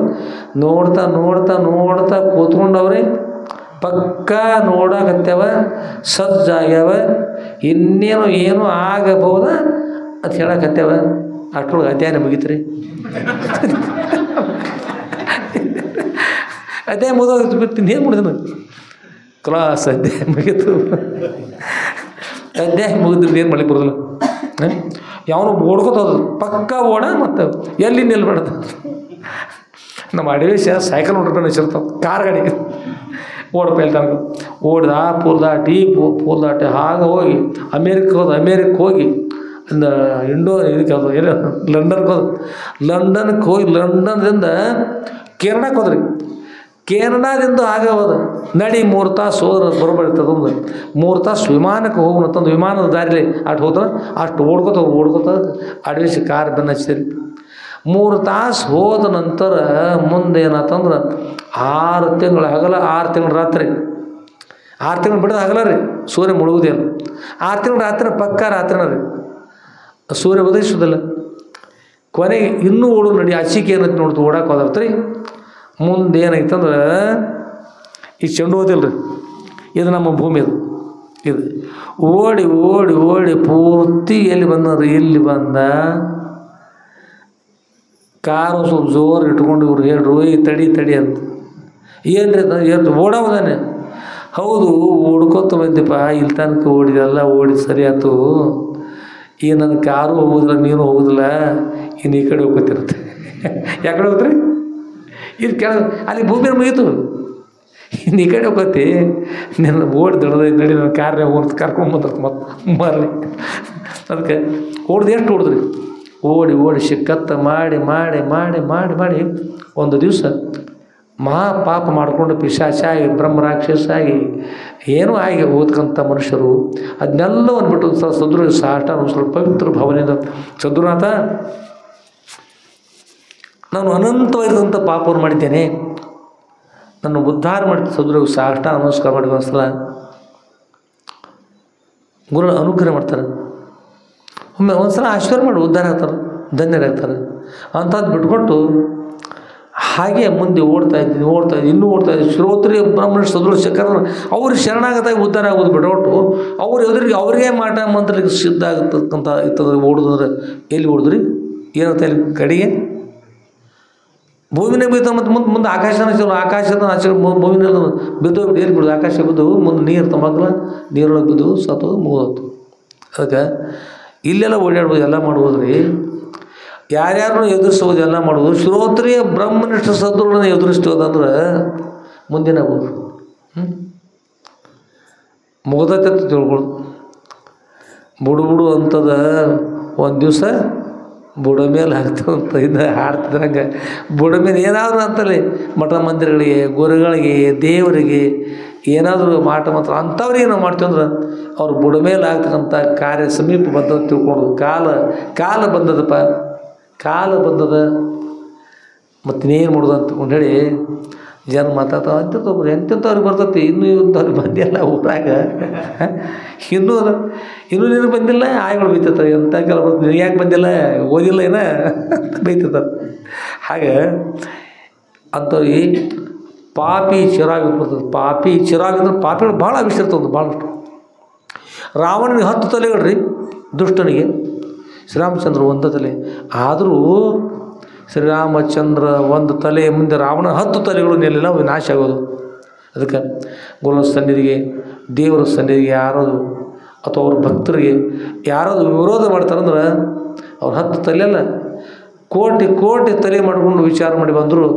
ನೋಡ್ತಾ ನೋಡ್ತಾ ನೋಡ್ತಾ ಕೂತ್ಕೊಂಡವ್ರಿ, ಪಕ್ಕ ನೋಡಾಕತ್ತೇವ, ಸಜ್ಜಾಗ್ಯಾವ, ಇನ್ನೇನು ಏನು ಆಗಬಹುದ ಅಂತ ಹೇಳಕತ್ತೇವ. ಅಷ್ಟೊಳಗೆ ಅಧ್ಯಾಯ ಮುಗಿತ್ರಿ. ಅಧ್ಯಾಯ ಮುಗಿದೋಗಿತ್ತು, ಬಿಟ್ಟು ಏನು ಮಾಡಿದನು ಕ್ಲಾಸ್ ಅಧ್ಯಾಯ ಮುಗೀತು. ಅಧ್ಯಾಯ ಮುಗಿದ್ರೆ ಏನು ಮಾಡಲಿಕ್ಕೆ ಬರೋದಿಲ್ಲ. ಯಾವನು ಓಡ್ಕೋತೋದು ಪಕ್ಕ ಓಡ, ಮತ್ತು ಎಲ್ಲಿ ನಿಲ್ಬೇಡ್ದ. ನಮ್ಮ ಅಡವೇಶ ಸೈಕಲ್ ನೋಡ್ರಿ ನಿಲ್ಸಿರ್ತಾವೆ, ಕಾರ್ ಗಾಡಿ ಓಡಪ್ಪ ಎಲ್ಲಿ ತನಕ ಓಡ್ದ. ಪೂಲ್ ದಾಟಿ ಹಾಗೆ ಹೋಗಿ ಅಮೇರಿಕಕ್ಕೆ ಹೋಗಿ ಇದಕ್ಕೆ ಅದು ಏನು ಲಂಡನ್ಗೆ ಹೋಗಿ ಲಂಡನ್ದಿಂದ ಕೆನಡಾಕ್ಕೆ ಹೋದ್ರಿ. ಕೆನಡಾದಿಂದ ಆಗ ಹೋದ ನಡಿ 3 ತಾಸು ಹೋದ್ರೆ ಬರಬರ್ತದೊಂದು 3 ತಾಸು ವಿಮಾನಕ್ಕೆ ಹೋಗೋಣ ತಂದು ವಿಮಾನದ ದಾರಿಲಿ ಅಷ್ಟು ಹೋದ್ರೆ ಅಷ್ಟು ಓಡ್ಕೋತ ಅಡವಿಸಿ ಕಾರ್ ಬೆನ್ನ ಹಚ್ಚಿರಿ. 3 ತಾಸು ಹೋದ ನಂತರ ಮುಂದೆ ಏನಾತಂದ್ರೆ 6 ತಿಂಗಳು ಹಗಲ 6 ತಿಂಗಳು ರಾತ್ರಿ. 6 ತಿಂಗಳು ಬಿಡೋದು ಹಗಲ ರೀ, ಸೂರ್ಯ ಮುಳುಗುದಿಲ್ಲ. 6 ತಿಂಗಳು ರಾತ್ರಿ ಪಕ್ಕ ರಾತ್ರಿನ ರೀ, ಸೂರ್ಯ ಉದಯಿಸೋದಿಲ್ಲ. ಕೊನೆಗೆ ಇನ್ನೂ ಓಡು ನಡಿ ಹಚ್ಚಿಕೆ ಏನೈತೆ ನೋಡ್ತು, ಓಡಕ್ಕೆ ಹೋದರ್ತ್ರಿ. ಮುಂದೆ ಏನಾಯ್ತಂದ್ರೆ ಈ ಚೆಂಡು ಹೋದಿಲ್ಲ ರೀ, ಇದು ನಮ್ಮ ಭೂಮಿ. ಇದು ಓಡಿ ಓಡಿ ಓಡಿ ಪೂರ್ತಿ ಎಲ್ಲಿ ಬಂದ್ರಿ, ಇಲ್ಲಿ ಬಂದ ಕಾರು ಸ್ವಲ್ಪ ಜೋರು ಇಟ್ಕೊಂಡು ಇವ್ರು ಹೇಳ್ರು, ಈ ತಡಿ ಅಂತ. ಏನು ರೀ ಓಡೋದಾನೆ? ಹೌದು ಓಡ್ಕೊತ ಬಂದಿಪ್ಪ, ಇಲ್ಲಿ ತನಕ ಓಡಿದೆಲ್ಲ ಓಡಿ ಸರಿ ಆಯ್ತು. ಈಗ ನನ್ನ ಕಾರು ಹೋಗೋದಿಲ್ಲ, ನೀನು ಹೋಗೋದಿಲ್ಲ, ಇನ್ನು ಈ ಕಡೆ ಹೋಗ್ಕೊತಿರುತ್ತೆ. ಯಾಕಡೆ ಹೋಗ್ತೀರಿ? ಇದು ಕೆಳಗೆ ಅಲ್ಲಿ ಭೂಮಿ ಮುಗೀತು, ಇನ್ನು ಈ ಕಡೆ ಹೋಗತ್ತಿ. ನಿನ್ನ ಓಡಿ ದೊಡ್ಡದ ನಡಿ, ನನ್ನ ಕಾರ್ಯ ಓಡ್ತು ಕರ್ಕೊಂಡು ಬಂದಿರ್ತ ಮತ್ತೆ ಮಾರಲಿ. ಅದಕ್ಕೆ ಎಷ್ಟು ಓಡಿದ್ರಿ? ಓಡಿ ಶಿಕ್ಕತ್ತ ಮಾಡಿ ಒಂದು ದಿವಸ ಮಹಾ ಪಾಪ ಮಾಡಿಕೊಂಡು ಪಿಶಾಚಾಗಿ ಬ್ರಹ್ಮರಾಕ್ಷಸಾಗಿ ಏನೂ ಆಗಿ ಓದ್ಕಂಥ ಮನುಷ್ಯರು ಅದನ್ನೆಲ್ಲವನ್ನು ಬಿಟ್ಟು ಸದ್ಗುರು ಸಾಟ ಸ್ವಲ್ಪ ಪವಿತ್ರ ಭಾವನೆಯಿಂದ, ಸದ್ಗುರುನಾಥ ನಾನು ಅನಂತವಾಗಿರುವಂಥ ಪಾಪವನ್ನು ಮಾಡಿದ್ದೇನೆ, ನನ್ನ ಉದ್ಧಾರ ಮಾಡಿ ಸದ್ಗುರು ಸಾಷ್ಟ ನಮಸ್ಕಾರ ಮಾಡಿ ಒಂದ್ಸಲ ಗುರು ಅನುಗ್ರಹ ಮಾಡ್ತಾರೆ. ಒಮ್ಮೆ ಒಂದ್ಸಲ ಆಶೀರ್ವಾದ ಮಾಡಿ ಉದ್ಧಾರ ಆಗ್ತಾರೆ, ಧನ್ಯರಾಗ್ತಾರೆ. ಅಂಥದ್ದು ಬಿಟ್ಕೊಟ್ಟು ಹಾಗೆ ಮುಂದೆ ಓಡ್ತಾ ಇದ್ದೀನಿ. ಶ್ರೋತ್ರಿಯ ಬ್ರಾಹ್ಮಣ ಸದ್ಗುರು ಶಂಕರ ಅವ್ರು ಶರಣಾಗತಾಗಿ ಉದ್ಧಾರ ಆಗೋದು ಬಿಟ್ಕೊಟ್ಟು ಅವ್ರು ಎದುರಿಗೆ ಅವ್ರಿಗೆ ಮಾಟ ಮಂತ್ರಕ್ಕೆ ಸಿದ್ಧ ಆಗತಕ್ಕಂಥ ಇತ್ತಂದ್ರೆ ಓಡೋದಂದ್ರೆ ಎಲ್ಲಿ ಓಡಿದ್ರಿ? ಏನಂತ ಇಲ್ಲಿ ಕಡೆಗೆ ಭೂಮಿನೇ ಬಿದ್ದ, ಮತ್ತು ಮುಂದೆ ಆಕಾಶದ ಆಚೆ ಭೂಮಿನೆಲ್ಲ ಬಿದ್ದೋಗ್ಬಿಟ್ಟು ಎಲ್ಲಿ ಬಿಡೋದು? ಆಕಾಶ ಬಿದ್ದು ಮುಂದೆ ನೀರು ತಮ್ಮಕ್ಕಲ್ಲ, ನೀರೊಳಗೆ ಬಿದ್ದು ಸತ್ತು ಮುಗಿದೋತು. ಅದಕ್ಕೆ ಇಲ್ಲೆಲ್ಲ ಓಡಾಡ್ಬೋದು, ಎಲ್ಲ ಮಾಡ್ಬೋದ್ರಿ. ಯಾರ್ಯಾರನ್ನೂ ಎದುರಿಸ್ಬೋದು, ಎಲ್ಲ ಮಾಡ್ಬೋದು. ಶ್ರೋತ್ರಿಯ ಬ್ರಹ್ಮನಿಷ್ಠ ಸದ್ಗುರುಗಳನ್ನ ಎದುರಿಸ್ತೋದಂದ್ರೆ ಮುಂದಿನ ಬೋದು ಮುಗ್ದತ್ತೆ ತಿಳ್ಕೊಳ್ಳೋದು. ಬುಡು ಅಂತದ ಒಂದು ದಿವಸ ಬುಡ ಮೇಲೆ ಹಾಕ್ತಂತ ಇದು ಹಾಡ್ತಿದ್ರಂಗೆ. ಬುಡ ಮೇಲೆ ಏನಾದರೂ ಅಂತಲ್ಲಿ ಮಠ ಮಂದಿರಗಳಿಗೆ, ಗುರುಗಳಿಗೆ, ದೇವರಿಗೆ ಏನಾದರೂ ಮಾಟ ಮಾತ್ರ ಅಂಥವ್ರಿಗೆ ನಾವು ಮಾಡ್ತೀವಿ ಅಂದ್ರೆ ಅವ್ರು ಬುಡ ಮೇಲೆ ಆಗ್ತಕ್ಕಂಥ ಕಾರ್ಯ ಸಮೀಪ ಬಂದ ತಿಳ್ಕೊಂಡು ಕಾಲ ಬಂದದಪ್ಪ, ಕಾಲ ಬಂದದ ಮತ್ತಿನ್ನೇನು ಮಾಡೋದು ಅಂತಕೊಂಡು ಹೇಳಿ ಜನ ಮಾತಾಡ್ತಾವ. ಅಂತಿರ್ತಾವ್ರು ಎಂತೆಂಥವ್ರಿಗೆ ಬರ್ತೈತಿ, ಇನ್ನೂ ಇಂಥವ್ರಿಗೆ ಬಂದಿಲ್ಲ ಊರಾಗ, ಇನ್ನೂ ನೀನು ಬಂದಿಲ್ಲ, ಆಯ್ಗಳು ಬೈತಿರ್ತಾರೆ. ಎಂಥ ಕೆಲ ಬರ್ತೀನಿ, ನೀನು ಯಾಕೆ ಬಂದಿಲ್ಲ, ಓದಿಲ್ಲ ಏನ ಬೈತಿರ್ತಾರೆ. ಹಾಗೆ ಅಂಥವ್ರಿಗೆ ಪಾಪಿ ಚಿರಾಗಿ ಬರ್ತದೆ. ಪಾಪಿ ಚಿರಾಗಿ ಅಂದ್ರೆ ಪಾಪಿಗಳು ಭಾಳ ಅಭಿಷಿರ್ತದೆ, ಭಾಳಷ್ಟು. ರಾವಣನಿಗೆ 10 ತಲೆಗಳು ರೀ, ದುಷ್ಟನಿಗೆ. ಶ್ರೀರಾಮಚಂದ್ರ 1 ತಲೆ. ಆದರೂ ಶ್ರೀರಾಮಚಂದ್ರ 1 ತಲೆ ಮುಂದೆ ರಾವಣ 10 ತಲೆಗಳು ನೆಲೆಲ್ಲ ವಿನಾಶ ಆಗೋದು. ಅದಕ್ಕೆ ಗುರುಗಳ ಸನ್ನಿಧಿಗೆ, ದೇವರ ಸನ್ನಿಧಿಗೆ ಯಾರಾದ್ರು ಅಥವಾ ಅವ್ರ ಭಕ್ತರಿಗೆ ಯಾರಾದ್ರು ವಿರೋಧ ಮಾಡ್ತಾರಂದ್ರೆ ಅವ್ರು 10 ತಲೆ ಅಲ್ಲ, ಕೋಟಿ ತಲೆ ಮಾಡ್ಕೊಂಡು ವಿಚಾರ ಮಾಡಿ ಬಂದರು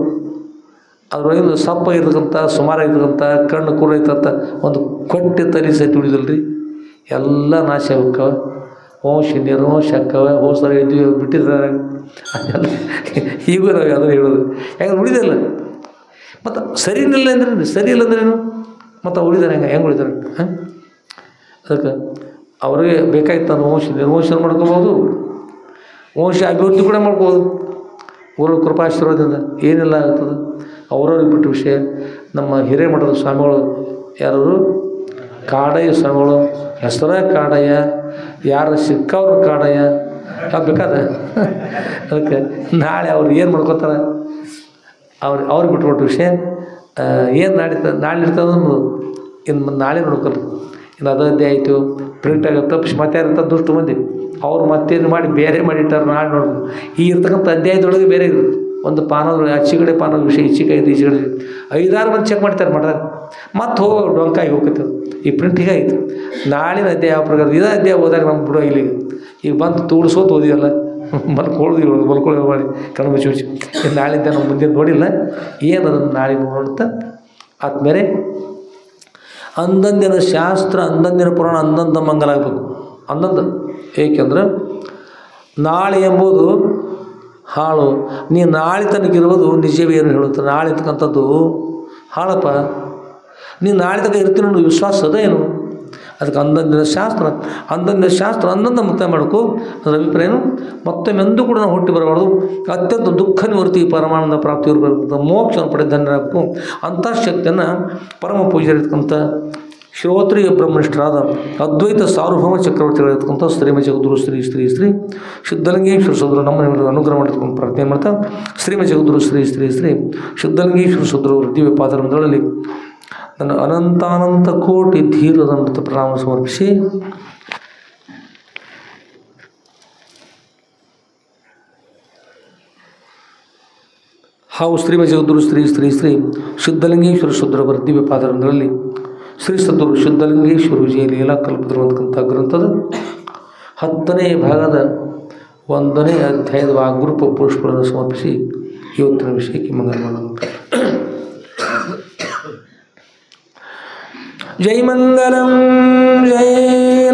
ಅದ್ರೊಳಗಿಂದ ಸಪ್ಪಾಗಿರ್ತಕ್ಕಂಥ, ಸುಮಾರಾಗಿರ್ತಕ್ಕಂಥ, ಕಣ್ಣು ಕೂರೈತಂಥ ಒಂದು ಕೊಟ್ಟೆ ತಲೆ ಸಹಿತ ಉಳಿದಲ್ರಿ, ಎಲ್ಲ ನಾಶ ಹೋಗ್ತಾವ. ವಂಶ ನಿರ್ವಂಶ ಆಕ್ಕವ. ಹೋಸರ ಇದ್ವಿ ಬಿಟ್ಟಿದ್ದಾರೆ ಅದೆಲ್ಲ ಈಗೂ ನಾವು ಯಾವ್ದಾರು ಹೇಳೋದು. ಯಾಕಂದ್ರೆ ಉಳಿದಿಲ್ಲ. ಮತ್ತು ಸರಿ ಇಲ್ಲ ಅಂದ್ರೇನು? ಮತ್ತು ಉಳಿದಾರೆ ಹೆಂಗೆ ಉಳಿದಾರೆ? ಅದಕ್ಕೆ ಅವ್ರಿಗೆ ಬೇಕಾಗಿತ್ತು ವಂಶ ನಿರ್ವಂಶನ ಮಾಡ್ಕೋಬೋದು, ವಂಶ ಅಭಿವೃದ್ಧಿ ಕೂಡ ಮಾಡ್ಕೋಬೋದು. ಗುರು ಕೃಪಾಶೀರ್ವಾದದಿಂದ ಏನೆಲ್ಲ ಆಗ್ತದೆ ಅವರವ್ರಿಗೆ ಬಿಟ್ಟ ವಿಷಯ. ನಮ್ಮ ಹಿರೇಮಠದ ಸ್ವಾಮಿಗಳು ಯಾರು ಕಾಡಯ್ಯ ಸ್ವಾಮಿಗಳು, ಹೆಸರ ಕಾಡಯ್ಯ, ಯಾರು ಸಿಕ್ಕವ್ರ ಕಾಡಯ್ಯ, ಯಾವ ಬೇಕಾದ ಅದಕ್ಕೆ ನಾಳೆ ಅವ್ರು ಏನು ಮಾಡ್ಕೋತಾರೆ ಅವ್ರಿಗೆ ಬಿಟ್ಬಿಟ್ಟು ವಿಷಯ. ಏನು ನಾಳೆ ಇರ್ತದೆ ಅನ್ನೋದು ಇನ್ನು ನಾಳೆ ನೋಡ್ಕೊಳ್ರಿ. ಇನ್ನು ಅದೇ ಆಯಿತು ಪ್ರಿಂಟ್ ಆಗುತ್ತೆ ತಪ್ಪಿಸಿ ಮತ್ತೆ ಇರ್ತಾರೆ ದುಷ್ಟು ಮಂದಿ ಅವ್ರು ಮತ್ತೇನು ಮಾಡಿ ಬೇರೆ ಮಾಡಿಟ್ಟಾರೆ ನಾಳೆ ನೋಡ್ಬೋದು. ಈ ಇರ್ತಕ್ಕಂಥ ಅಧ್ಯಾಯದೊಳಗೆ ಬೇರೆ ಇದು ಒಂದು ಪಾನದ ಆಚೆಗಡೆ ಪಾನದ ವಿಷಯ ಈಚೆಗೆ ಈಚೆಗಡೆ 5-6 ಮಂದಿ ಚೆಕ್ ಮಾಡ್ತಾರೆ ಮಾಡಿದಾಗ ಮತ್ತೆ ಡೊಂಕಾಗಿ ಹೋಗ್ತದೆ. ಈ ಪ್ರಿಂಟ್ ಹೀಗಾಯಿತು ನಾಳಿನ ಅಧ್ಯಾಯ ಯಾವ ಪ್ರಕಾರ ಇದೇ ಅಧ್ಯಾಯ ಹೋದಾಗ ನಮ್ಮ ಬಿಡೋ ಇಲ್ಲಿಗೆ ಈಗ ಬಂದು ತೂಡಿಸೋದು ಓದಿವಲ್ಲ ಮಲ್ಕೊಳ್ಳಿ ಮಾಡಿ ಕಣ್ಣು ಮುಚ್ಚಿ ಮುಚ್ಚಿ ನಾಳಿಂದ ನಾವು ಮುಂದೆ ನೋಡಿಲ್ಲ ಏನದನ್ನು ನಾಳೆ ನೋಡುತ್ತ ಆದ್ಮೇಲೆ ಅಂದಂದಿನ ಶಾಸ್ತ್ರ ಅಂದಂದಿನ ಪುರಾಣ ಅಂದಂದ ಮಂಗಲ ಆಗಬೇಕು. ಅಂದಂದ ಏಕೆಂದ್ರೆ ನಾಳೆ ಎಂಬುದು ಹಾಳು. ನೀ ನಾಳೆ ತನಗಿರುವುದು ನಿಜವೇನು ಹೇಳುತ್ತೆ. ನಾಳೆ ಇರ್ತಕ್ಕಂಥದ್ದು ಹಾಳಪ್ಪ. ನೀನು ನಾಳೆ ತನಕ ಇರ್ತೀನಿ ಅನ್ನೋ ವಿಶ್ವಾಸ ಅದ ಏನು? ಅದಕ್ಕೆ ಅಂದಂದಿನ ಶಾಸ್ತ್ರ ಅಂದಂದ ಮುಕ್ತಾಯ ಮಾಡಬೇಕು. ಅದರ ಅಭಿಪ್ರಾಯ ಏನು? ಮತ್ತೊಮ್ಮೆ ಎಂದೂ ಕೂಡ ನಾವು ಹುಟ್ಟಿ ಬರಬಾರ್ದು. ಅತ್ಯಂತ ದುಃಖ ನಿವೃತ್ತಿ ಪರಮಾನಂದ ಪ್ರಾಪ್ತಿ ಇರಬೇಕು, ಮೋಕ್ಷವನ್ನು ಪಡೆದನ್ನಿರಬೇಕು. ಅಂಥ ಶಕ್ತಿಯನ್ನು ಪರಮ ಪೂಜ್ಯರಿರ್ತಕ್ಕಂಥ ಶ್ರೋತ್ರಿಯ ಬ್ರಹ್ಮನಿಷ್ಠರಾದ ಅದ್ವೈತ ಸಾರ್ವಭೌಮ ಚಕ್ರವರ್ತಿಗಳಿರ್ತಕ್ಕಂಥ ಶ್ರೀಮ ಜಗದ್ಗುರು ಶ್ರೀ ಶ್ರೀ ಶ್ರೀ ಸಿದ್ಧಲಿಂಗೇಶ್ವರ ಸದ್ಗುರು ನಮ್ಮ ಅನುಗ್ರಹ ಮಾಡಿಕೊಂಡು ಪ್ರಾರ್ಥನೆ ಮಾಡ್ತಾ ಶ್ರೀಮ ಜಗದ್ಗುರು ಶ್ರೀ ಶ್ರೀ ಶ್ರೀ ಸಿದ್ಧಲಿಂಗೇಶ್ವರ ಸದ್ಗುರು ದಿವ್ಯ ಪಾದರಂಧಗಳಲ್ಲಿ ನನ್ನ ಅನಂತಾನಂತ ಕೋಟಿ ಧೀರದಂತ ಪ್ರಣಾಮ ಸಮರ್ಪಿಸಿ ಹಾಗೂ ಶ್ರೀಮ ಜಗದ್ಗುರು ಶ್ರೀ ಶ್ರೀ ಶ್ರೀ ಸಿದ್ಧಲಿಂಗೇಶ್ವರ ಸದ್ಗುರವರ ದಿವ್ಯ ಪಾದರಂಧಗಳಲ್ಲಿ ಶ್ರೀ ಸದ್ಗುರು ಸಿದ್ಧಲಿಂಗೇಶ್ವರ ವಿಜಯ ಲೀಲಾ ಕಲ್ಪತಿರುವಂತಕ್ಕಂಥ ಗ್ರಂಥದ 10ನೇ ಭಾಗದ 1ನೇ ಅಧ್ಯಾಯದ ವಾಗ್ರೂಪ ಪುಷ್ಪಗಳನ್ನು ಸಮರ್ಪಿಸಿ ಇವತ್ತಿನ ವಿಷಯಕ್ಕೆ ಮಂಗಲ ಮಾಡೋಣ. ಜೈ ಮಂಗಲಂ ಜೈ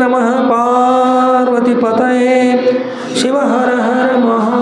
ನಮಃ ಪಾರ್ವತಿ ಪತಯೇ ಶಿವ ಹರ ಹರ ಮಹಾ